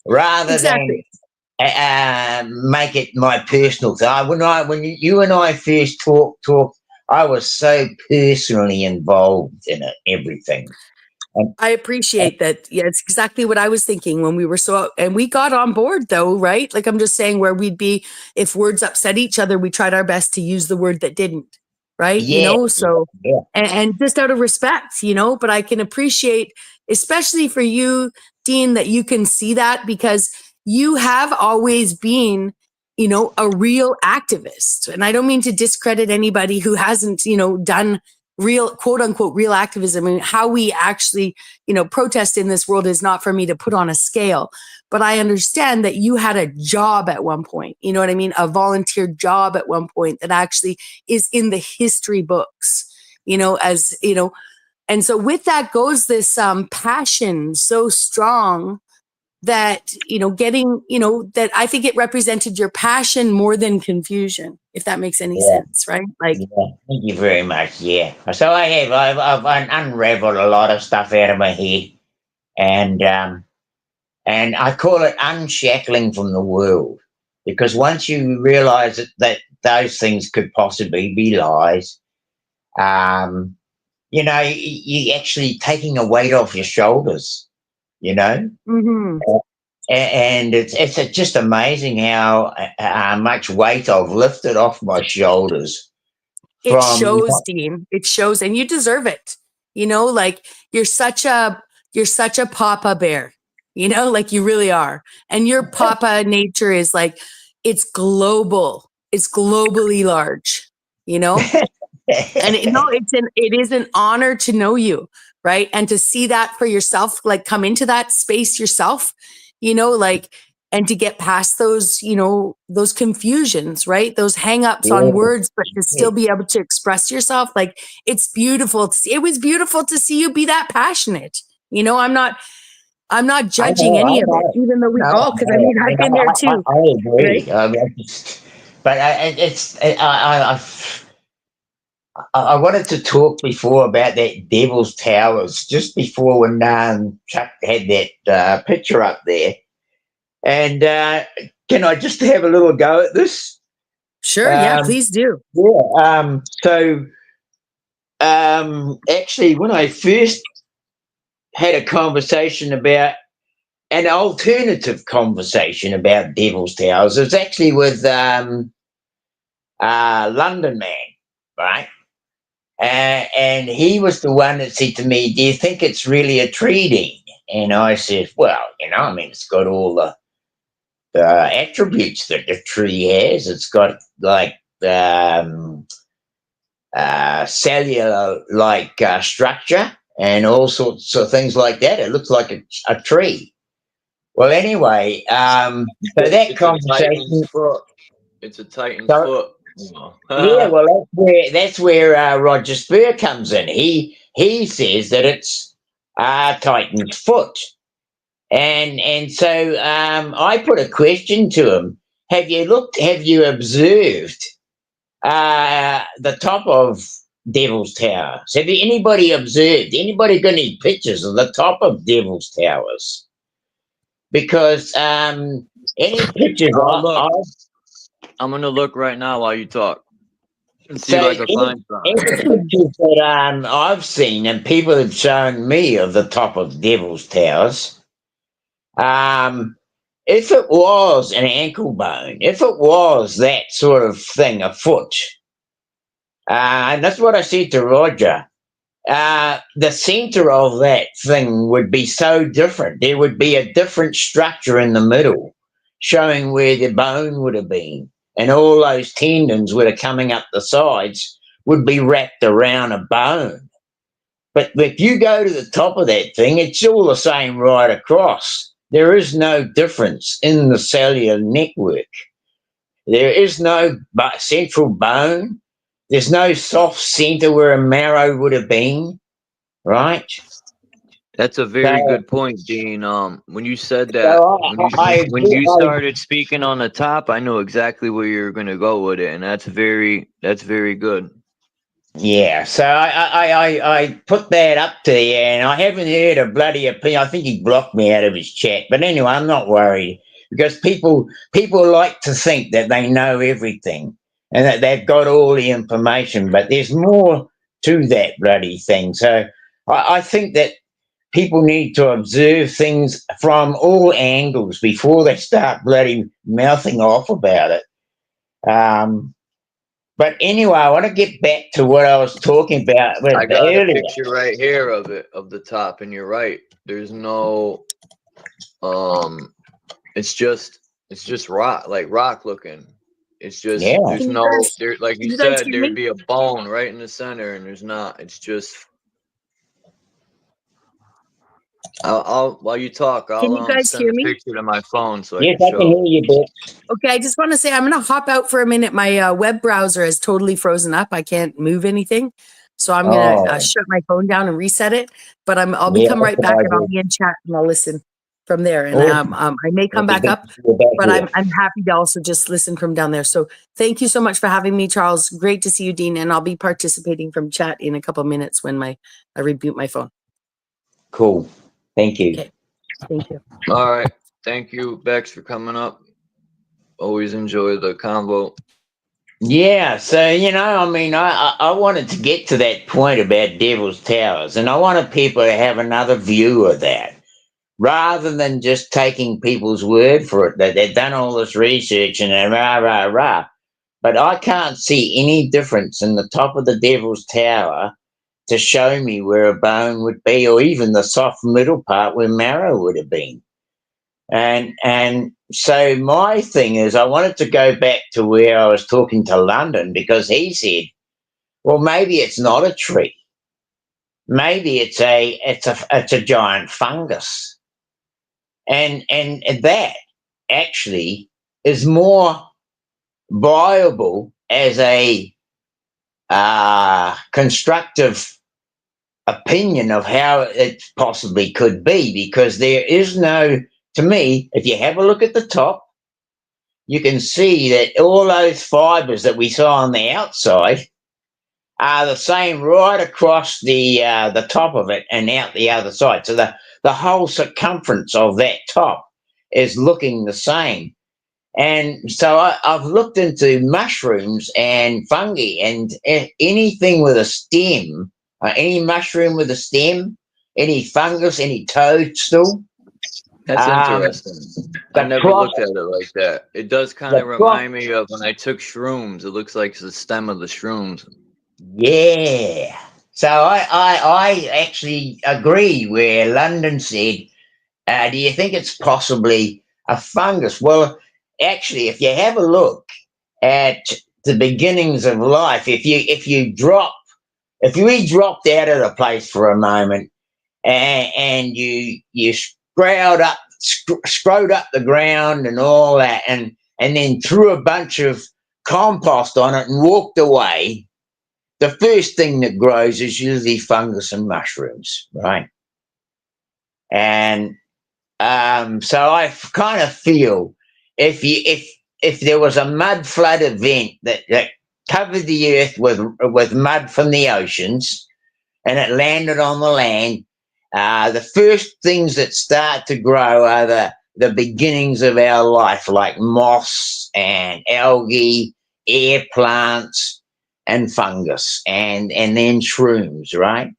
rather than make it my personal thing. When you and I first talked, I was so personally involved in it, everything. I appreciate that. Yeah, it's exactly what I was thinking when we were and we got on board though, right? Like I'm just saying where we'd be if words upset each other, we tried our best to use the word that didn't, right? Yeah, and just out of respect, but I can appreciate, especially for you, Dean, that you can see that because you have always been, a real activist. And I don't mean to discredit anybody who hasn't, done real, quote unquote, real activism. I mean, how we actually, protest in this world is not for me to put on a scale, but I understand that you had a job at one point, you know what I mean? A volunteer job at one point that actually is in the history books, and so with that goes this passion so strong that, that I think it represented your passion more than confusion, if that makes any sense, right? Like, thank you very much. Yeah. So I've unraveled a lot of stuff out of my head, and I call it unshackling from the world, because once you realize that those things could possibly be lies, you actually taking a weight off your shoulders. Mm-hmm. And it's just amazing how much weight I've lifted off my shoulders. It shows, Dean. It shows, and you deserve it. Like you're such a papa bear. Like you really are, and your papa nature is like it's global. It's globally large. And it is an honor to know you. Right. And to see that for yourself, like come into that space yourself, and to get past those, those confusions, right? Those hangups on words, but to still be able to express yourself. Like it's beautiful. It was beautiful to see you be that passionate. I'm not judging any of it, even though we all, because I've been there too. I agree. Right? But I wanted to talk before about that Devil's Towers, just before when Chuck had that picture up there. And can I just have a little go at this? Sure, yeah, please do. Yeah. Actually, when I first had a conversation about an alternative conversation about Devil's Towers, it was actually with London Man, right? And he was the one that said to me, "Do you think it's really a tree, Dean?" And I said, "Well, I mean, it's got all the attributes that the tree has. It's got like cellular like structure and all sorts of things like that. It looks like a tree." Well, anyway, so that conversation. It's a Titan's foot. Yeah, well, that's where Roger Spear comes in. He says that it's Titan's foot, and so I put a question to him. Have you observed the top of Devil's Towers? Have anybody observed? Anybody got any pictures of the top of Devil's Towers? Because any pictures I'm gonna look right now while you talk and see so if I can find any something. pictures that I've seen and people have shown me of the top of Devil's Towers, if it was an ankle bone, if it was that sort of thing, a foot, and that's what I said to Roger, the center of that thing would be so different. There would be a different structure in the middle, showing where the bone would have been. And all those tendons that are coming up the sides would be wrapped around a bone. But if you go to the top of that thing, it's all the same right across. There is no difference in the cellular network. There is no central bone. There's no soft center where a marrow would have been, right? That's a very good point, Dean. When you said that, when you started speaking on the top, I know exactly where you're going to go with it, and that's very good. Yeah, so I put that up to you, and I haven't heard a bloody opinion. I think he blocked me out of his chat, but anyway, I'm not worried because people like to think that they know everything and that they've got all the information, but there's more to that bloody thing. So I think that people need to observe things from all angles before they start bloody mouthing off about it. But anyway, I want to get back to what I was talking about I got earlier. a picture right here of the top, and you're right. There's no, it's just rock looking. It's just there's no there, like you said, there'd be a bone right in the center, and there's not. It's just. I'll while you talk, I'll send a picture to my phone so I can show. I can hear you, Beth. Okay, I just want to say I'm going to hop out for a minute. My web browser is totally frozen up. I can't move anything, so I'm going to shut my phone down and reset it. But I'll come right back, and I'll be in chat and I'll listen from there. And I may come back up, but I'm happy to also just listen from down there. So thank you so much for having me, Charles. Great to see you, Dean, and I'll be participating from chat in a couple of minutes when I reboot my phone. Cool. Thank you. Okay. Thank you. All right. Thank you, Bex, for coming up. Always enjoy the convo. Yeah, so I mean, I wanted to get to that point about Devil's Towers, and I wanted people to have another view of that, rather than just taking people's word for it that they've done all this research and rah. But I can't see any difference in the top of the Devil's Tower to show me where a bone would be, or even the soft middle part where marrow would have been. And so my thing is, I wanted to go back to where I was talking to London, because he said, well, maybe it's not a tree. Maybe it's a giant fungus. And that actually is more viable as a constructive opinion of how it possibly could be, because there is no, to me, if you have a look at the top, you can see that all those fibers that we saw on the outside are the same right across the top of it and out the other side. So the whole circumference of that top is looking the same. And so I've looked into mushrooms and fungi and anything with a stem, any mushroom with a stem, any fungus, any toadstool. That's interesting. I never looked at it like that. It does kind of remind me of when I took shrooms. It looks like the stem of the shrooms. Yeah. So I actually agree where London said, do you think it's possibly a fungus? Well, actually, if you have a look at the beginnings of life, if we dropped out of the place for a moment and you screwed up the ground and all that, and then threw a bunch of compost on it and walked away, the first thing that grows is usually fungus and mushrooms, right? And so I kind of feel if there was a mud flood event that covered the earth with mud from the oceans and it landed on the land, the first things that start to grow are the beginnings of our life, like moss and algae, air plants, and fungus, and then shrooms, right?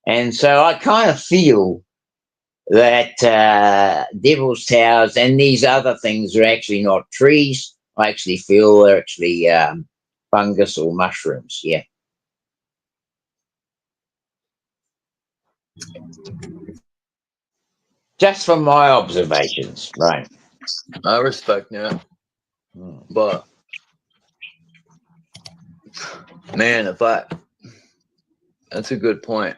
And so I kind of feel that Devil's Towers and these other things are actually not trees. I actually feel they're actually fungus or mushrooms, yeah. Just from my observations, right? I respect that. But, man, that's a good point.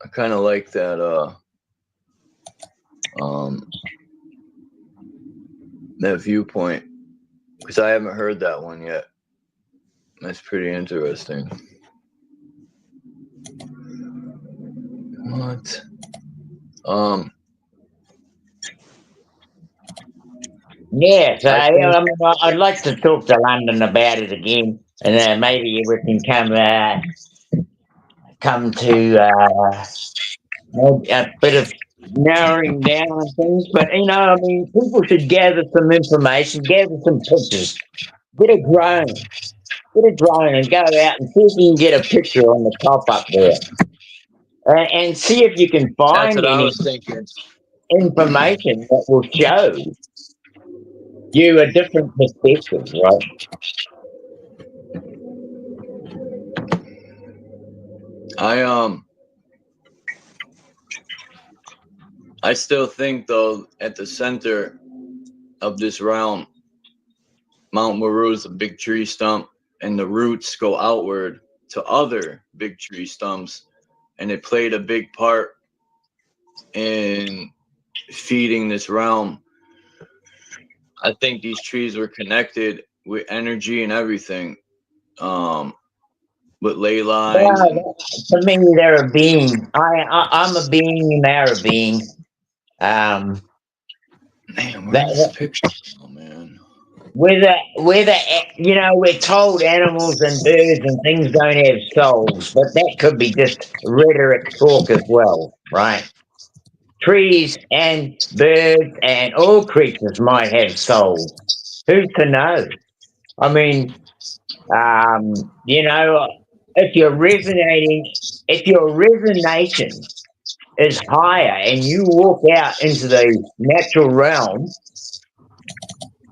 I kind of like that, that viewpoint, because I haven't heard that one yet. That's pretty interesting. What? Yeah, so I'd like to talk to London about it again, and maybe we can come to a bit of narrowing down on things. But people should gather some information, gather some pictures, get a drone, and go out and see if you can get a picture on the top up there, and see if you can find any information that will show you a different perspective, right? I still think, though, at the center of this realm, Mount Meru is a big tree stump, and the roots go outward to other big tree stumps, and it played a big part in feeding this realm. I think these trees were connected with energy and everything, with ley lines. To me, they're a being. I'm a being, and they're a being. Man, where's this picture? Oh man. We're told animals and birds and things don't have souls, but that could be just rhetoric talk as well, right? Trees and birds and all creatures might have souls. Who's to know? I mean, if your resonation is higher and you walk out into the natural realm,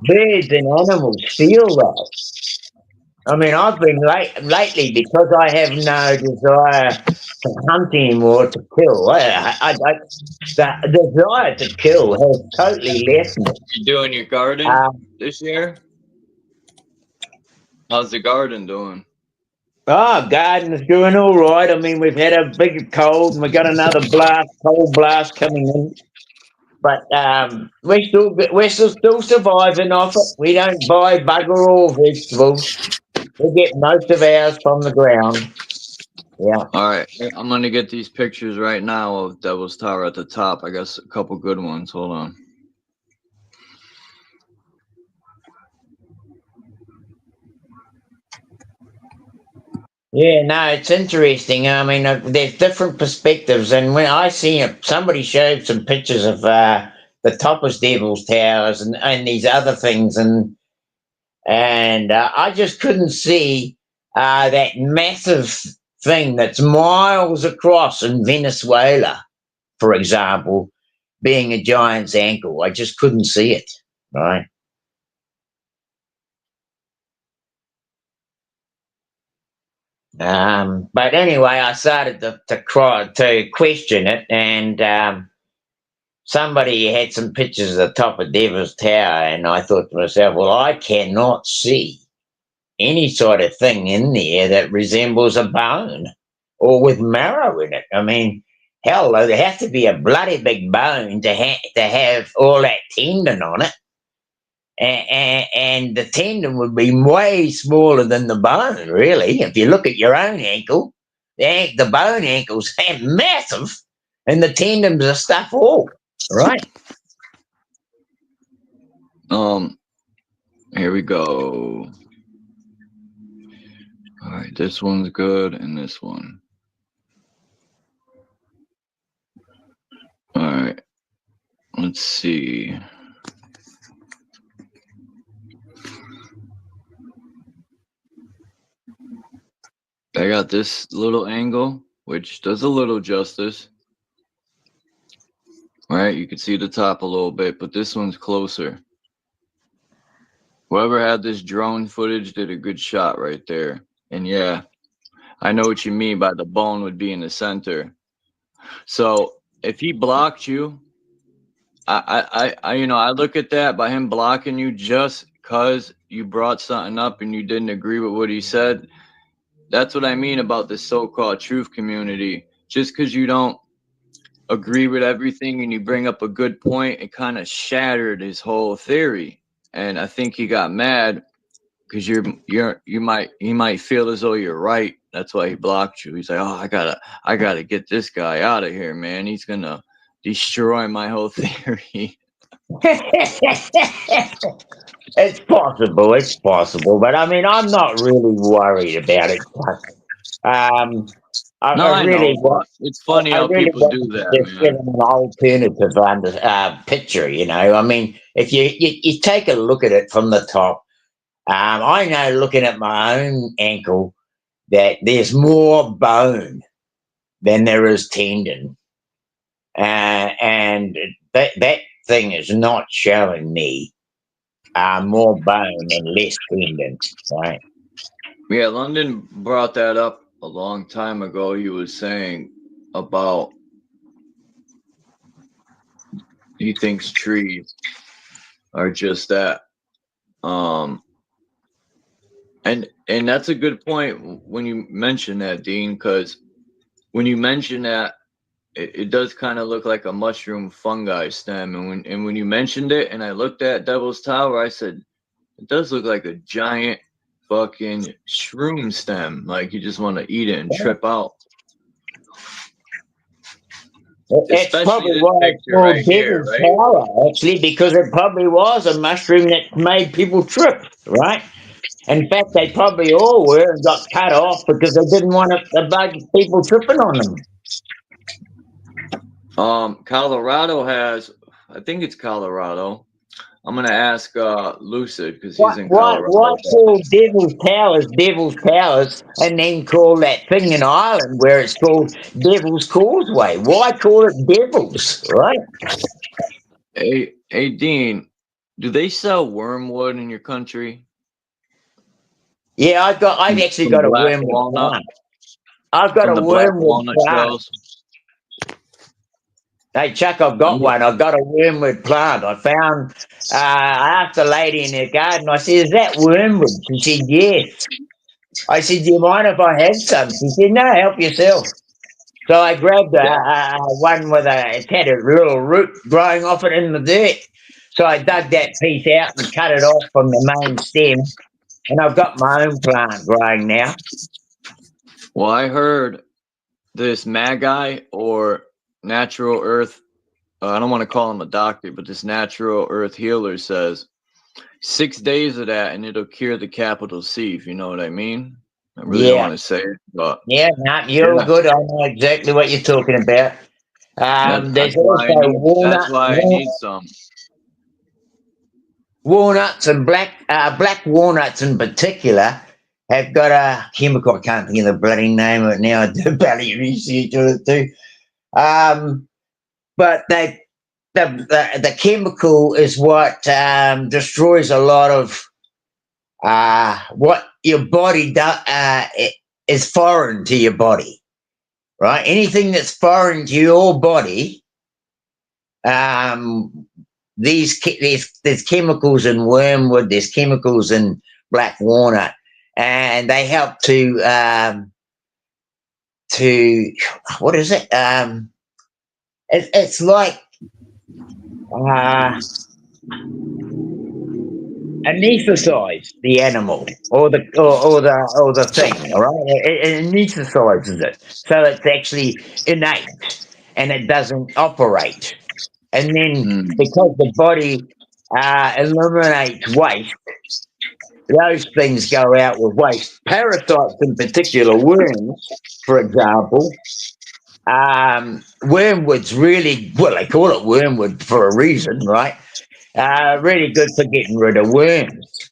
birds and animals feel that. I mean, I've been lately, because I have no desire to hunt anymore, to kill. The desire to kill has totally left me. You doing your garden this year? How's the garden doing? Oh, garden's doing all right. I mean, we've had a big cold, and we got another cold blast coming in. But we're still surviving off it. We don't buy bugger all vegetables. We get most of ours from the ground. Yeah. All right, I'm gonna get these pictures right now of Devil's Tower at the top. I got a couple good ones. Hold on. Yeah, no, it's interesting. I mean, there's different perspectives, and when I see somebody showed some pictures of the Topaz Devil's Towers and these other things, and I just couldn't see that massive thing that's miles across in Venezuela, for example, being a giant's ankle. I just couldn't see it, right? But anyway, I started to question it, and somebody had some pictures of the top of Devil's Tower, and I thought to myself, well, I cannot see any sort of thing in there that resembles a bone or with marrow in it. I mean, hell, there has to be a bloody big bone to have all that tendon on it. And the tendon would be way smaller than the bone, really. If you look at your own ankle, the bone ankles are massive, and the tendons are stuff all, right? Here we go. All right, this one's good, and this one. All right, let's see. I got this little angle, which does a little justice. Right, you can see the top a little bit, but this one's closer. Whoever had this drone footage did a good shot right there. And yeah, I know what you mean by the bone would be in the center. So if he blocked you, I look at that by him blocking you just because you brought something up and you didn't agree with what he said. That's what I mean about this so-called truth community. Just because you don't agree with everything and you bring up a good point, it kind of shattered his whole theory. And I think he got mad because he might feel as though you're right. That's why he blocked you. He's like, oh, I gotta get this guy out of here, man. He's gonna destroy my whole theory. It's possible, but I mean, I'm not really worried about it. I really want. It's funny how really people do that, just man. an alternative picture, you know. I mean, if you take a look at it from the top, I know looking at my own ankle that there's more bone than there is tendon, and that thing is not showing me more bone and less tendon, right? Yeah, London brought that up a long time ago. He was saying about he thinks trees are just that. And that's a good point when you mention that, Dean, because when you mention that, it does kind of look like a mushroom fungi stem. And when you mentioned it and I looked at Devil's Tower, I said, it does look like a giant fucking shroom stem. Like you just want to eat it and trip out. It's probably why it's called Devil's Tower, actually, because it probably was a mushroom that made people trip, right? In fact, they probably all were and got cut off because they didn't want to bug people tripping on them. Colorado has, I think it's Colorado. I'm gonna ask Lucid because he's in Colorado. Why call Devil's Towers and then call that thing in Ireland where it's called Devil's Causeway? Why call it Devil's, right? Hey, Dean, do they sell wormwood in your country? Yeah, I've actually got a wormwood plant. I've got a wormwood plant. Hey, Chuck, I've got one. I've got a wormwood plant. I asked a lady in her garden, I said, is that wormwood? She said, yes. I said, do you mind if I have some? She said, no, help yourself. So I grabbed one it had a little root growing off it in the dirt. So I dug that piece out and cut it off from the main stem. And I've got my own plant growing now. Well, I heard this Magi or natural earth, I don't want to call him a doctor, but this natural earth healer says 6 days of that and it'll cure the capital C, if you know what I mean. I really don't want to say it, but yeah, no, you're good. I know exactly what you're talking about. There's That's why I also need. That's why I need some. walnuts and black walnuts in particular have got a chemical. I can't think of the bloody name of it now. I do bloody research on it too. But the chemical is what destroys a lot of what your body is foreign to your body, right? Anything that's foreign to your body, there's chemicals in wormwood, there's chemicals in black walnut, and they help to what is it? It's like anesthetize the animal or the thing, all right? It anesthetizes it, so it's actually innate and it doesn't operate. And then because the body eliminates waste, those things go out with waste. Parasites, in particular, worms, for example. Wormwood's really, well, they call it wormwood for a reason, right? Really good for getting rid of worms,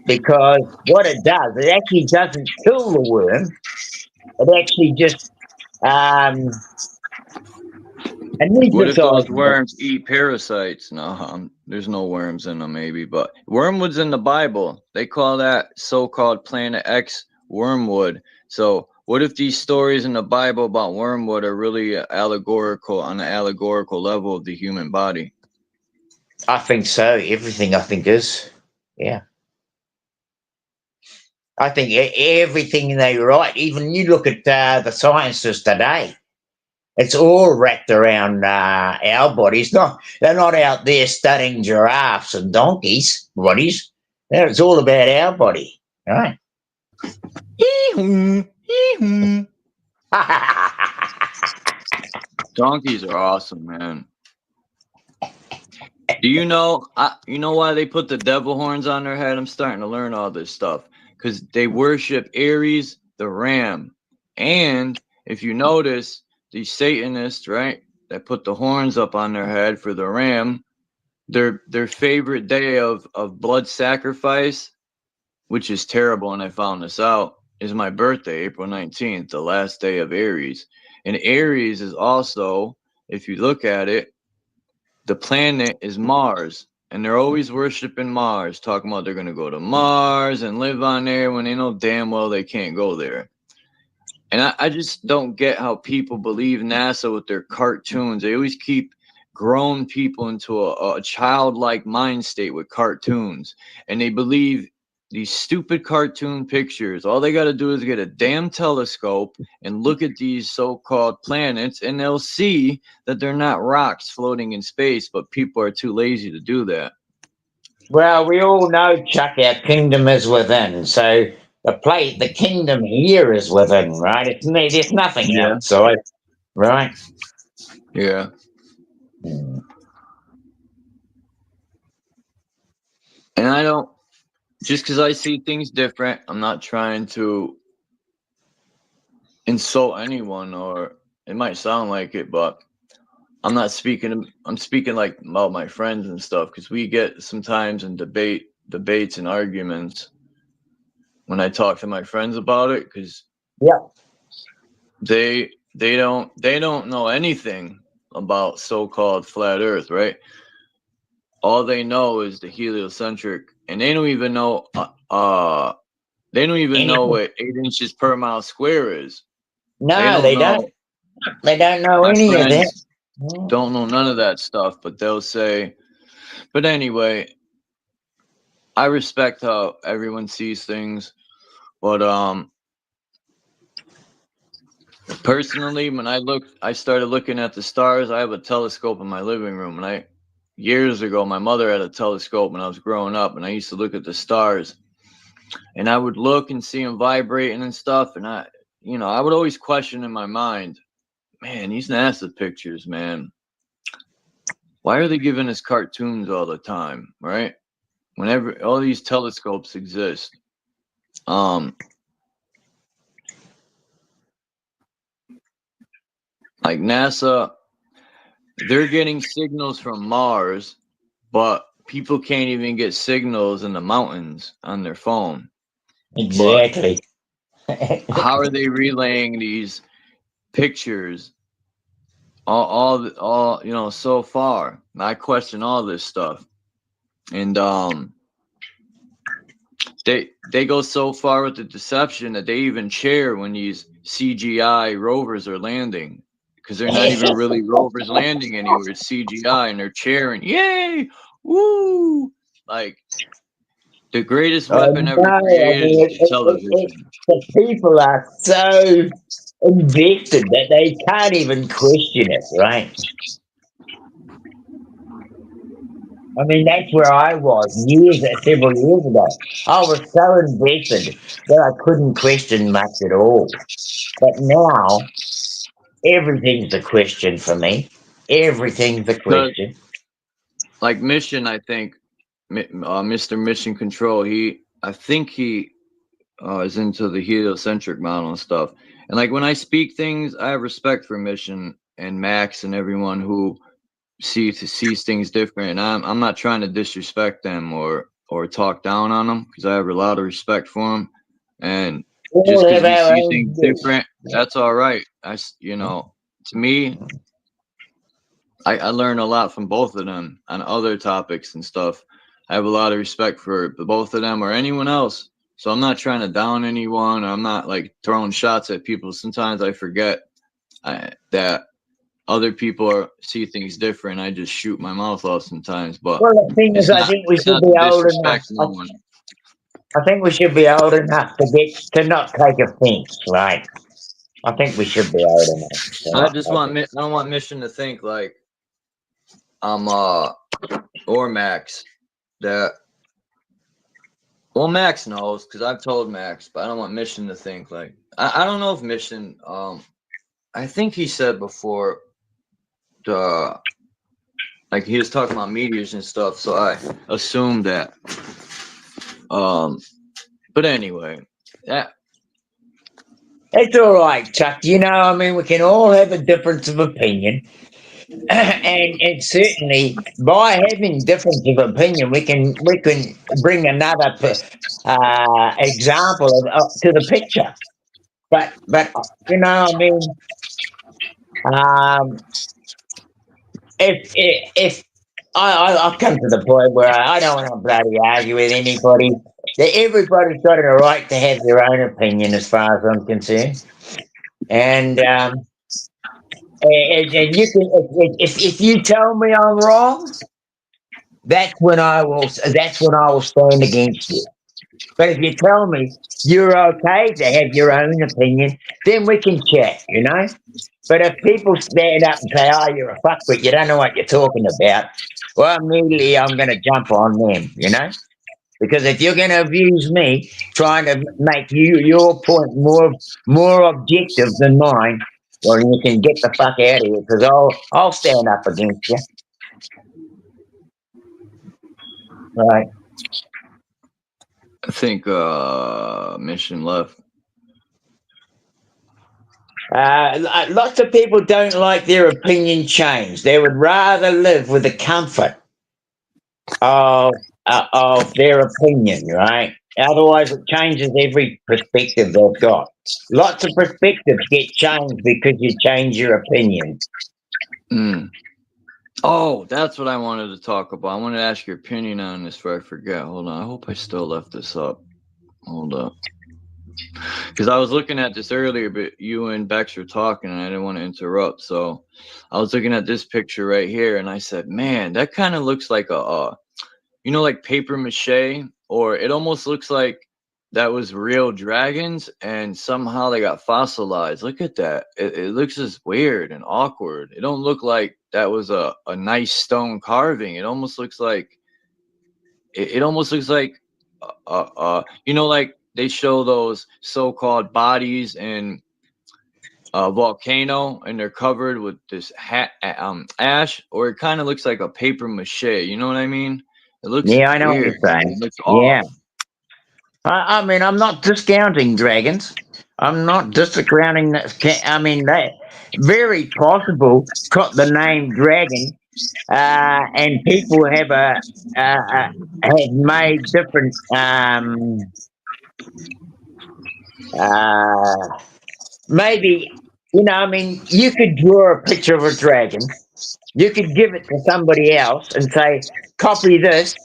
because what it does, it actually doesn't kill the worm. It actually just What if those anesthetizes it. worms eat parasites? No, there's no worms in them, maybe, but wormwood's in the Bible. They call that so-called Planet X wormwood. So what if these stories in the Bible about wormwood are really allegorical on the allegorical level of the human body? I think so. Everything I think is, yeah. I think everything they write, even you look at the sciences today, it's all wrapped around our bodies. They're not out there studying giraffes and donkeys' bodies. It's all about our body, right? Donkeys are awesome, man. Do you know? You know why they put the devil horns on their head? I'm starting to learn all this stuff because they worship Aries, the ram, and if you notice, these Satanists, right, that put the horns up on their head for the ram, their favorite day of blood sacrifice, which is terrible, and I found this out, is my birthday, April 19th, the last day of Aries. And Aries is also, if you look at it, the planet is Mars, and they're always worshiping Mars, talking about they're going to go to Mars and live on there when they know damn well they can't go there. And I just don't get how people believe NASA with their cartoons. They always keep grown people into a childlike mind state with cartoons, and they believe these stupid cartoon pictures. All they got to do is get a damn telescope and look at these so-called planets, and they'll see that they're not rocks floating in space, but people are too lazy to do that. Well, we all know, Chuck, our kingdom is within. So the kingdom here is within, right? There's nothing outside, right? Yeah. And I don't, just because I see things different, I'm not trying to insult anyone, or it might sound like it, but I'm speaking like about my friends and stuff, because we get sometimes in debates and arguments when I talk to my friends about it, because they don't know anything about so-called flat earth, right? All they know is the heliocentric, and they don't even know know what 8 inches per mile square is. No, they don't. They don't know any of that. Don't know none of that stuff, but they'll say, but anyway, I respect how everyone sees things, but personally, when I started looking at the stars. I have a telescope in my living room, and years ago, my mother had a telescope when I was growing up, and I used to look at the stars, and I would look and see them vibrating and stuff, and I would always question in my mind, man, these NASA pictures, man, why are they giving us cartoons all the time, right? Whenever all these telescopes exist. Like NASA, they're getting signals from Mars, but people can't even get signals in the mountains on their phone. Exactly. How are they relaying these pictures all you know, so far? I question all this stuff. And they go so far with the deception that they even cheer when these CGI rovers are landing, because they're not even really rovers landing anywhere. It's CGI, and they're cheering, "Yay! Woo!" Like the greatest weapon ever created is television. The people are so invested that they can't even question it, right? I mean, that's where I was several years ago. I was so invested that I couldn't question much at all. But now, everything's a question for me. Everything's a question. Like Mission, I think, Mr. Mission Control, I think he is into the heliocentric model and stuff. And like when I speak things, I have respect for Mission and Max and everyone who sees things different. And I'm not trying to disrespect them or talk down on them, because I have a lot of respect for them. And just because we see things different, that's all right. To me, I learn a lot from both of them on other topics and stuff. I have a lot of respect for both of them or anyone else. So I'm not trying to down anyone. I'm not like throwing shots at people. Sometimes I forget that other people see things different. I just shoot my mouth off sometimes. But the thing is, I think we should be old enough. I think we should be old enough to not take offense, right? I think we should be old enough. I don't want Mission to think like I'm or Max that. Well, Max knows, because I've told Max, but I don't want Mission to think like I don't know if Mission. I think he said before, like he was talking about meteors and stuff, so I assumed that. But anyway, it's all right, Chuck. You know, I mean, we can all have a difference of opinion. And certainly by having difference of opinion, we can bring another example to the picture. But you know, I mean, if I've come to the point where I don't want to bloody argue with anybody. Everybody's got a right to have their own opinion, as far as I'm concerned. And you can, if you tell me I'm wrong, that's when I will stand against you. But if you tell me you're okay to have your own opinion, then we can chat, you know. But if people stand up and say, "Oh, you're a fuckwit, you don't know what you're talking about," well, immediately I'm going to jump on them, you know. Because if you're going to abuse me, trying to make your point more objective than mine, well, you can get the fuck out of here, because I'll stand up against you. Right. I think Mission left. Lots of people don't like their opinion changed. They would rather live with the comfort of their opinion, right? Otherwise, it changes every perspective they've got. Lots of perspectives get changed because you change your opinion. Oh, that's what I wanted to talk about. I wanted to ask your opinion on this before I forget. Hold on. I hope I still left this up. Hold up. Because I was looking at this earlier, but you and Bex were talking, and I didn't want to interrupt. So I was looking at this picture right here, and I said, man, that kind of looks like like paper mache, or it almost looks like that was real dragons, and somehow they got fossilized. Look at that. It looks just weird and awkward. It don't look like that was a nice stone carving. It almost looks like like they show those so-called bodies in a volcano, and they're covered with this ash, or it kind of looks like a paper mache. You know what I mean? It looks I know weird. what you're saying. Yeah. I mean, I'm not discounting dragons. I'm not discounting that. I mean, that very possible got the name dragon, and people have have made different maybe, I mean, you could draw a picture of a dragon. You could give it to somebody else and say, copy this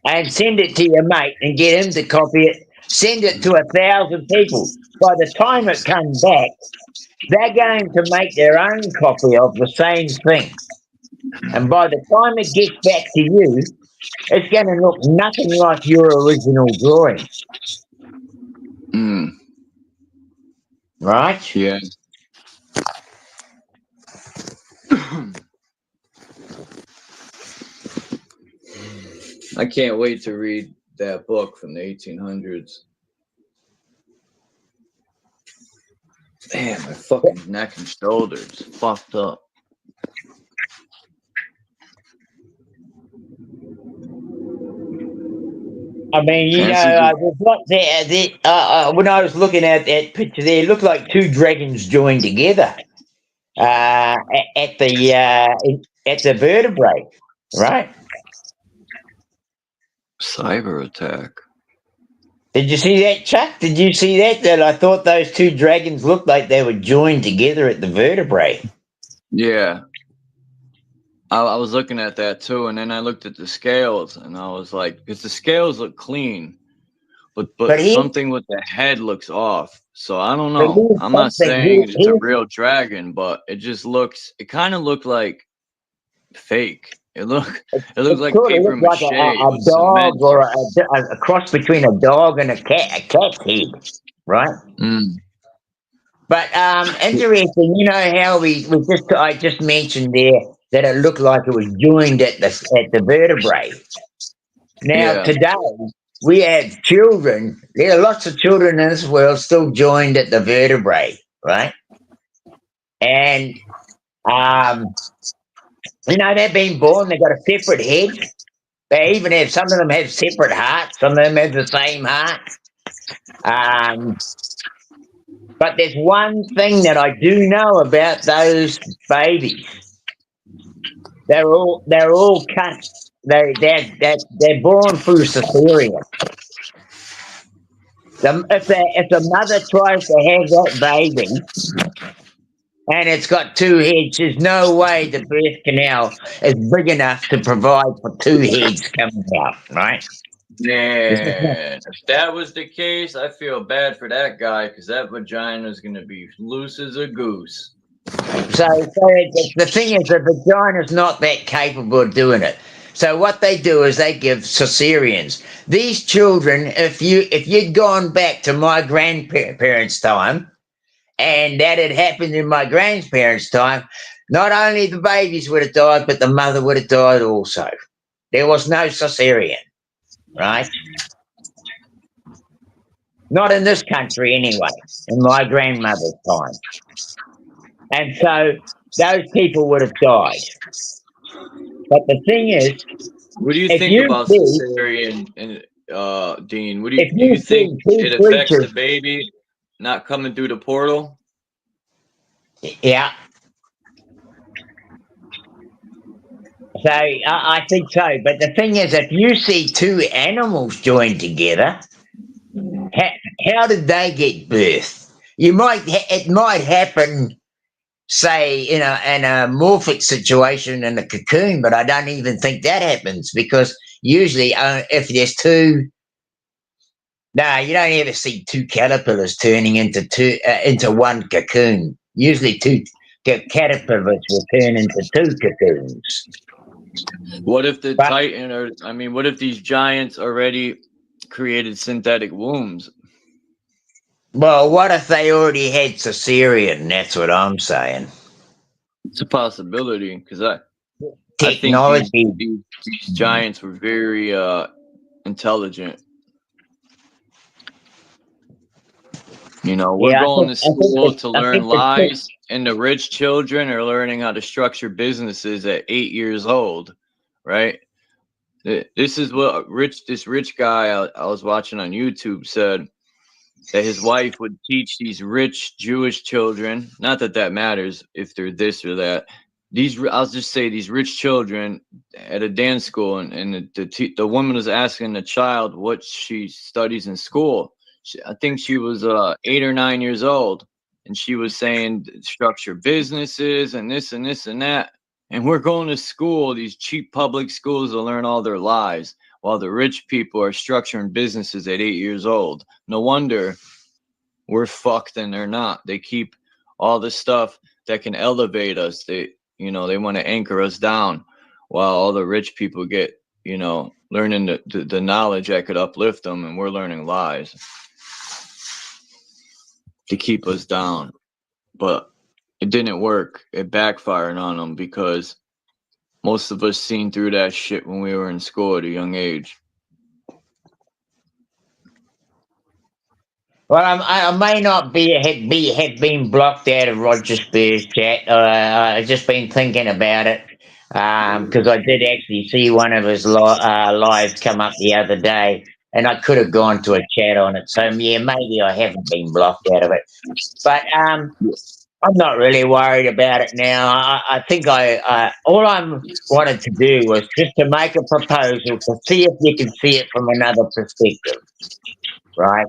and send it to your mate and get him to copy it. Send it to 1,000 people. By the time it comes back, they're going to make their own copy of the same thing. And by the time it gets back to you, it's going to look nothing like your original drawing. Right? Yeah. I can't wait to read that book from the 1800s. Damn, my fucking neck and shoulders fucked up. I mean, there's not there. When I was looking at that picture there, it looked like two dragons joined together at the vertebrae, right? Cyber attack. Did you see that, Chuck? Did you see that? That I thought those two dragons looked like they were joined together at the vertebrae. Yeah. I was looking at that too, and then I looked at the scales, and I was like, because the scales look clean, but something with the head looks off. So I don't know. I'm not saying it's a real dragon, but it just looks. It kind of looked like fake. It looked like paper mache. Like a dog or a cross between a dog and a cat's head, right? But interesting. How I just mentioned there that it looked like it was joined at the vertebrae. Now today we have children. There are lots of children in this world still joined at the vertebrae, right? And they've been born. They've got a separate head. They even have some of them have separate hearts. Some of them have the same heart. But there's one thing that I do know about those babies. They're all cut. They're born through cesarean. If the mother tries to have that baby and it's got two heads, there's no way the birth canal is big enough to provide for two heads coming out, right? Yeah, if that was the case, I feel bad for that guy because that vagina is going to be loose as a goose. So the thing is, the vagina is not that capable of doing it. So what they do is they give cesareans. These children, if you'd gone back to my grandparents' time, and that had happened in my grandparents' time, not only the babies would have died, but the mother would have died also. There was no cesarean, right? Not in this country anyway, in my grandmother's time. And so those people would have died. But the thing is, what do you think about cesarean, and Dean? What do you think it affects the baby not coming through the portal? Yeah. So I think so. But the thing is, if you see two animals joined together, how did they get birth? It might happen, say, in a morphic situation in a cocoon, but I don't even think that happens because usually if there's two, you don't ever see two caterpillars turning into one cocoon. Usually two caterpillars will turn into two cocoons. What if what if these giants already created synthetic wombs? Well, what if they already had cesarean? That's what I'm saying. It's a possibility because I think these giants were very intelligent. We're going to school to learn lies, and the rich children are learning how to structure businesses at 8 years old, right? This is what this rich guy I was watching on YouTube said. that his wife would teach these rich Jewish children. Not that that matters if they're this or that. I'll just say these rich children at a dance school, and the woman was asking the child what she studies in school. I think she was 8 or 9 years old, and she was saying structure businesses and this and this and that. And we're going to school, these cheap public schools, to learn all their lives, while the rich people are structuring businesses at 8 years old. No wonder we're fucked and they're not. They keep all the stuff that can elevate us. They want to anchor us down, while all the rich people get, learning the knowledge that could uplift them, and we're learning lies to keep us down. But it didn't work. It backfired on them, because most of us seen through that shit when we were in school at a young age. Well, I may not have been blocked out of Roger Spears' chat. I've just been thinking about it, because I did actually see one of his lives come up the other day, and I could have gone to a chat on it. So yeah, maybe I haven't been blocked out of it, but I'm not really worried about it now. I think all I wanted to do was just to make a proposal to see if you can see it from another perspective, right?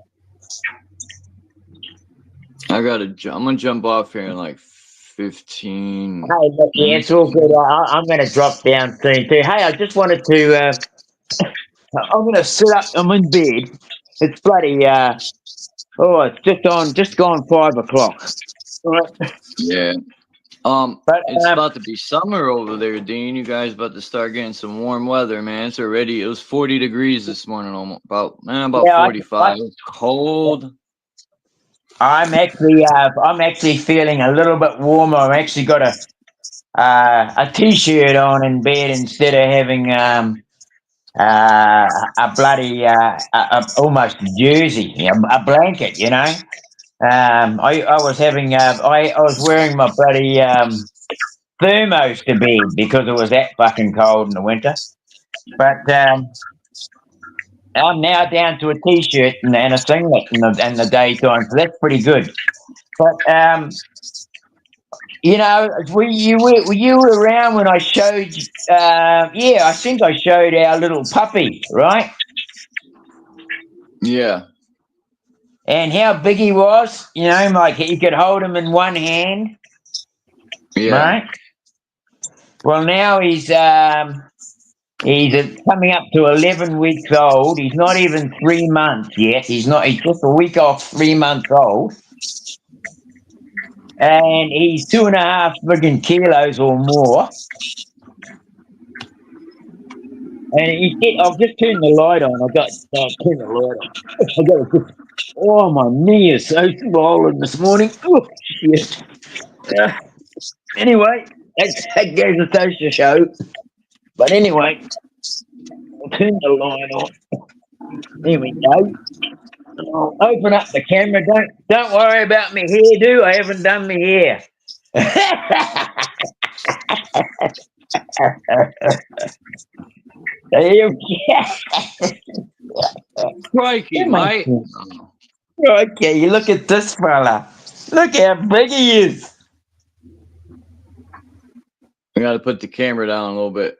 I'm gonna jump off here in like 15. Hey, look, yeah, it's all good. I'm going to drop down soon too. Hey, I just wanted to. I'm going to sit up. I'm in bed. It's bloody. It's just gone 5 o'clock. Right. Yeah. It's about to be summer over there, Dean. You guys about to start getting some warm weather, man. It was 40 degrees this morning, about 45. It's cold. I'm actually feeling a little bit warmer. I've actually got a t-shirt on in bed instead of having a bloody almost jersey, a blanket. I was having I was wearing my bloody thermos to bed because it was that fucking cold in the winter. But I'm now down to a t-shirt and a singlet in the daytime, so that's pretty good. But were you around when I showed? I think I showed our little puppy, right? Yeah. And how big he was, like you could hold him in one hand. Yeah. Right. Well, now he's coming up to 11 weeks old. He's not even 3 months yet. He's just a week off 3 months old. And he's 2.5 friggin' kilos or more. And I'll just turn the light on. Turn the light on. Oh, my knee is so swollen this morning. Oh, shit. Anyway, that goes to toast the show. But anyway, I'll turn the light on. There we go. I'll open up the camera. Don't worry about me hairdo. I haven't done my hair. Crikey, mate. Okay, you look at this fella. Look how big he is. I got to put the camera down a little bit.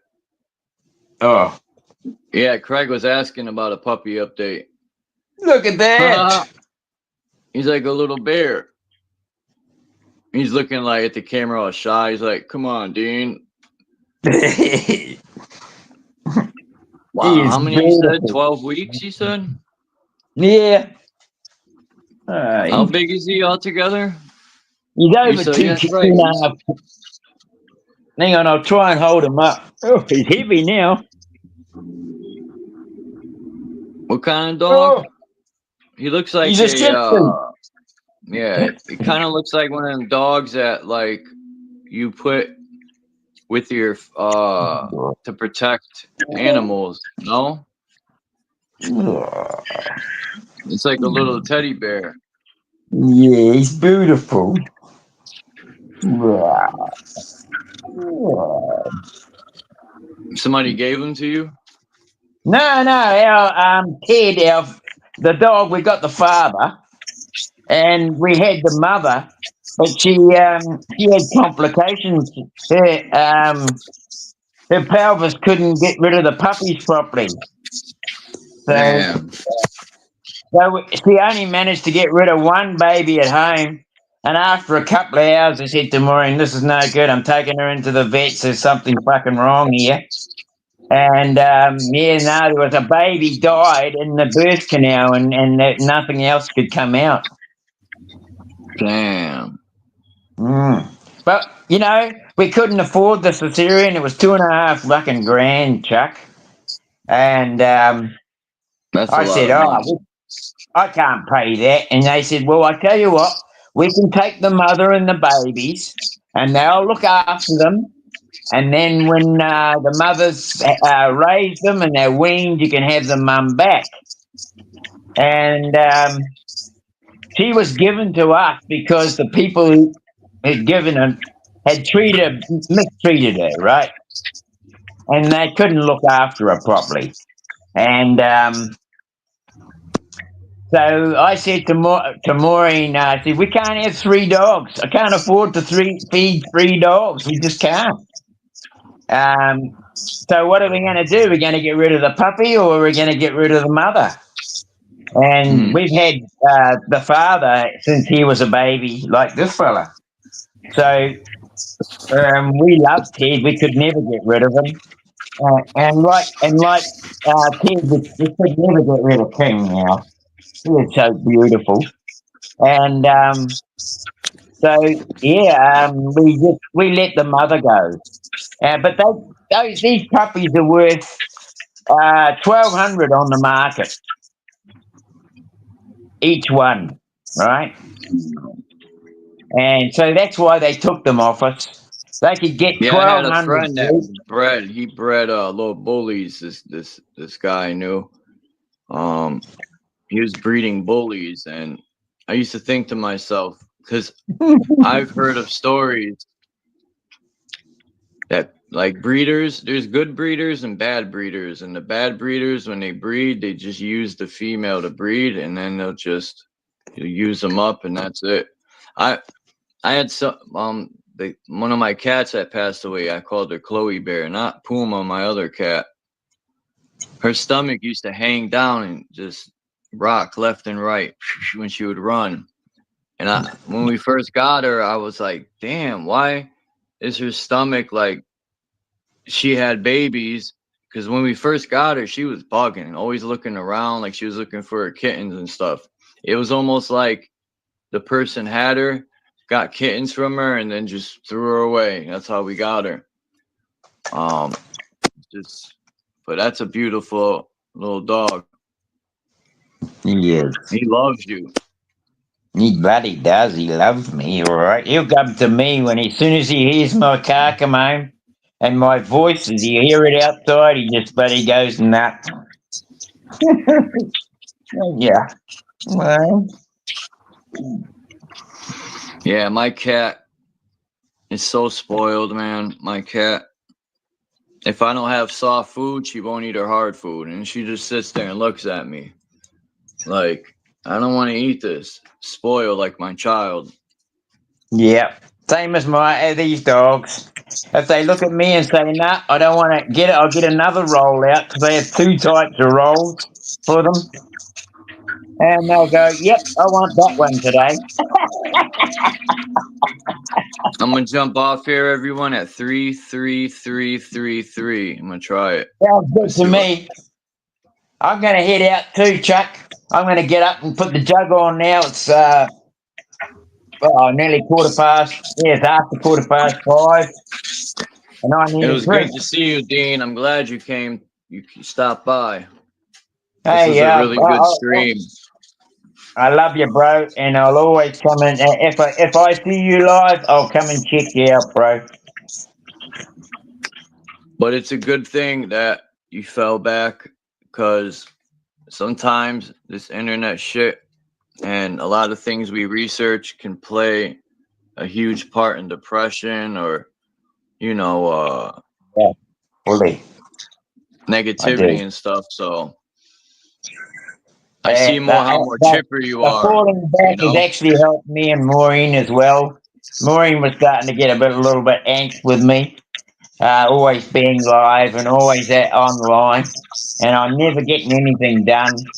Oh. Yeah, Craig was asking about a puppy update. Look at that. He's like a little bear. He's looking like at the camera all shy. He's like, come on, Dean. Wow, how many you said? 12 weeks, you said? Yeah. How big is he altogether? He's over 2.5. Hang on, I'll try and hold him up. Oh, he's heavy now. What kind of dog? He looks like he's a Shih Tzu. Yeah, it kind of looks like one of them dogs that like you put with your to protect animals. No, it's like a little teddy bear. Yeah, he's beautiful. Somebody gave him to you? No, our Ted, the dog. We got the father. and we had the mother, but she had complications. Her pelvis couldn't get rid of the puppies properly. Damn. So she only managed to get rid of one baby at home. And after a couple of hours, I said to Maureen, this is no good. I'm taking her into the vets. There's something fucking wrong here. And there was a baby died in the birth canal and nothing else could come out. Damn. But, we couldn't afford the cesarean. It was $2.5 fucking grand, Chuck. And That's I said, I can't pay that. And they said, well, I tell you what, we can take the mother and the babies and they'll look after them. And then when the mothers raise them and they're weaned, you can have the mum back. And she was given to us because the people who had given her had mistreated her, right? And they couldn't look after her properly. And so I said to Maureen, I said, we can't have 3 dogs. I can't afford to feed 3 dogs. We just can't. So what are we going to do? We're going to get rid of the puppy or we're going to get rid of the mother? And we've had the father since he was a baby, like this fella. So we loved Ted. We could never get rid of him. And like Ted, we could never get rid of King now. He was so beautiful. And we let the mother go. But these puppies are worth $1,200 on the market, each one, right? And so that's why they took them off us. They could get $1,200. I had a friend that bred. He bred little bullies. This guy I knew. He was breeding bullies, and I used to think to myself, because I've heard of stories that, like, breeders, there's good breeders and bad breeders, and the bad breeders, when they breed, they just use the female to breed, and then they'll just use them up, and that's it. I had some one of my cats that passed away. I called her Chloe Bear, not Puma, my other cat. Her stomach used to hang down and just rock left and right when she would run. And when we first got her, I was like, damn, why is her stomach like she had babies? Because when we first got her, she was bugging, always looking around like she was looking for her kittens and stuff. It was almost like the person had her, got kittens from her, and then just threw her away. That's how we got her. But that's a beautiful little dog. He is. He loves you. He bloody does. He loves me, all right? He'll come to me as soon as he hears my car come home and my voice, as you hear it outside, he goes nuts. Yeah. Well. Yeah, my cat is so spoiled, man. My cat. If I don't have soft food, she won't eat her hard food. And she just sits there and looks at me. Like, I don't want to eat this. Spoiled like my child. Yeah. Same as these dogs. If they look at me and say, nah, I don't want to get it, I'll get another roll out, because they have 2 types of rolls for them. And they'll go, yep, I want that one today. I'm going to jump off here, everyone, at 33333. I'm going to try it. Sounds good to me. I'm going to head out too, Chuck. I'm going to get up and put the jug on now. It's nearly 5:15. Yeah, it's after 5:15. And I need It was good to see you, Dean. I'm glad you came. You stopped by. This is a really good stream. I love you, bro, and I'll always come in. If I see you live, I'll come and check you out, bro. But it's a good thing that you fell back, because sometimes this internet shit and a lot of things we research can play a huge part in depression or, fully negativity and stuff. So I I see more how more chipper you the are. falling back You has know? actually helped me and Maureen as well. Maureen was starting to get a little bit angst with me, always being live and always online, and I'm never getting anything done.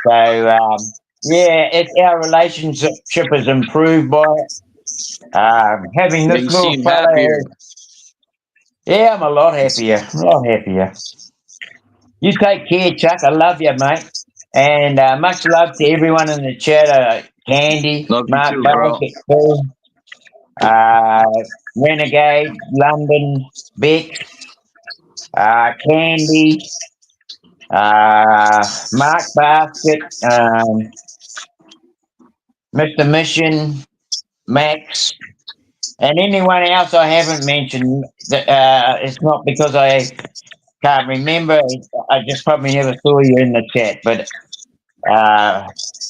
So yeah, our relationship has improved by it. Having Yeah, this you little seem fella, happier. yeah, I'm a lot happier. A lot happier. You take care, Chuck. I love you, mate. And much love to everyone in the chat. Candy, Love you Mark too, bro. Barker, Paul, Renegade, London, Beck, Candy, Mark Basket, Mr. Mission, Max, and anyone else I haven't mentioned. It's not because I can't remember. I just probably never saw you in the chat. But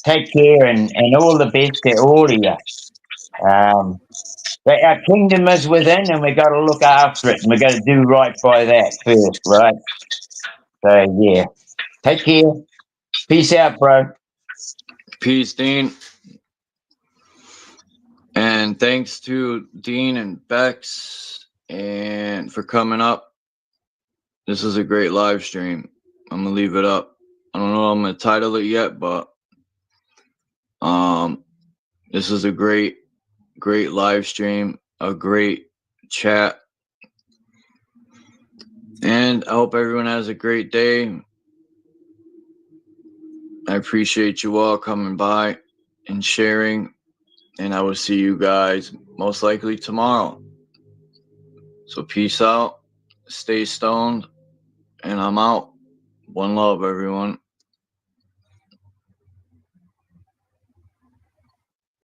take care and all the best to all of you. But our kingdom is within, and we got to look after it, and we got to do right by that first, right? So yeah, take care. Peace out, bro. Peace, Dean. And thanks to Dean and Bex and for coming up. This is a great live stream. I'm gonna leave it up. I don't know what I'm gonna title it yet, but this is a great live stream, a great chat. And I hope everyone has a great day. I appreciate you all coming by and sharing. And I will see you guys most likely tomorrow. So peace out. Stay stoned. And I'm out. One love, everyone.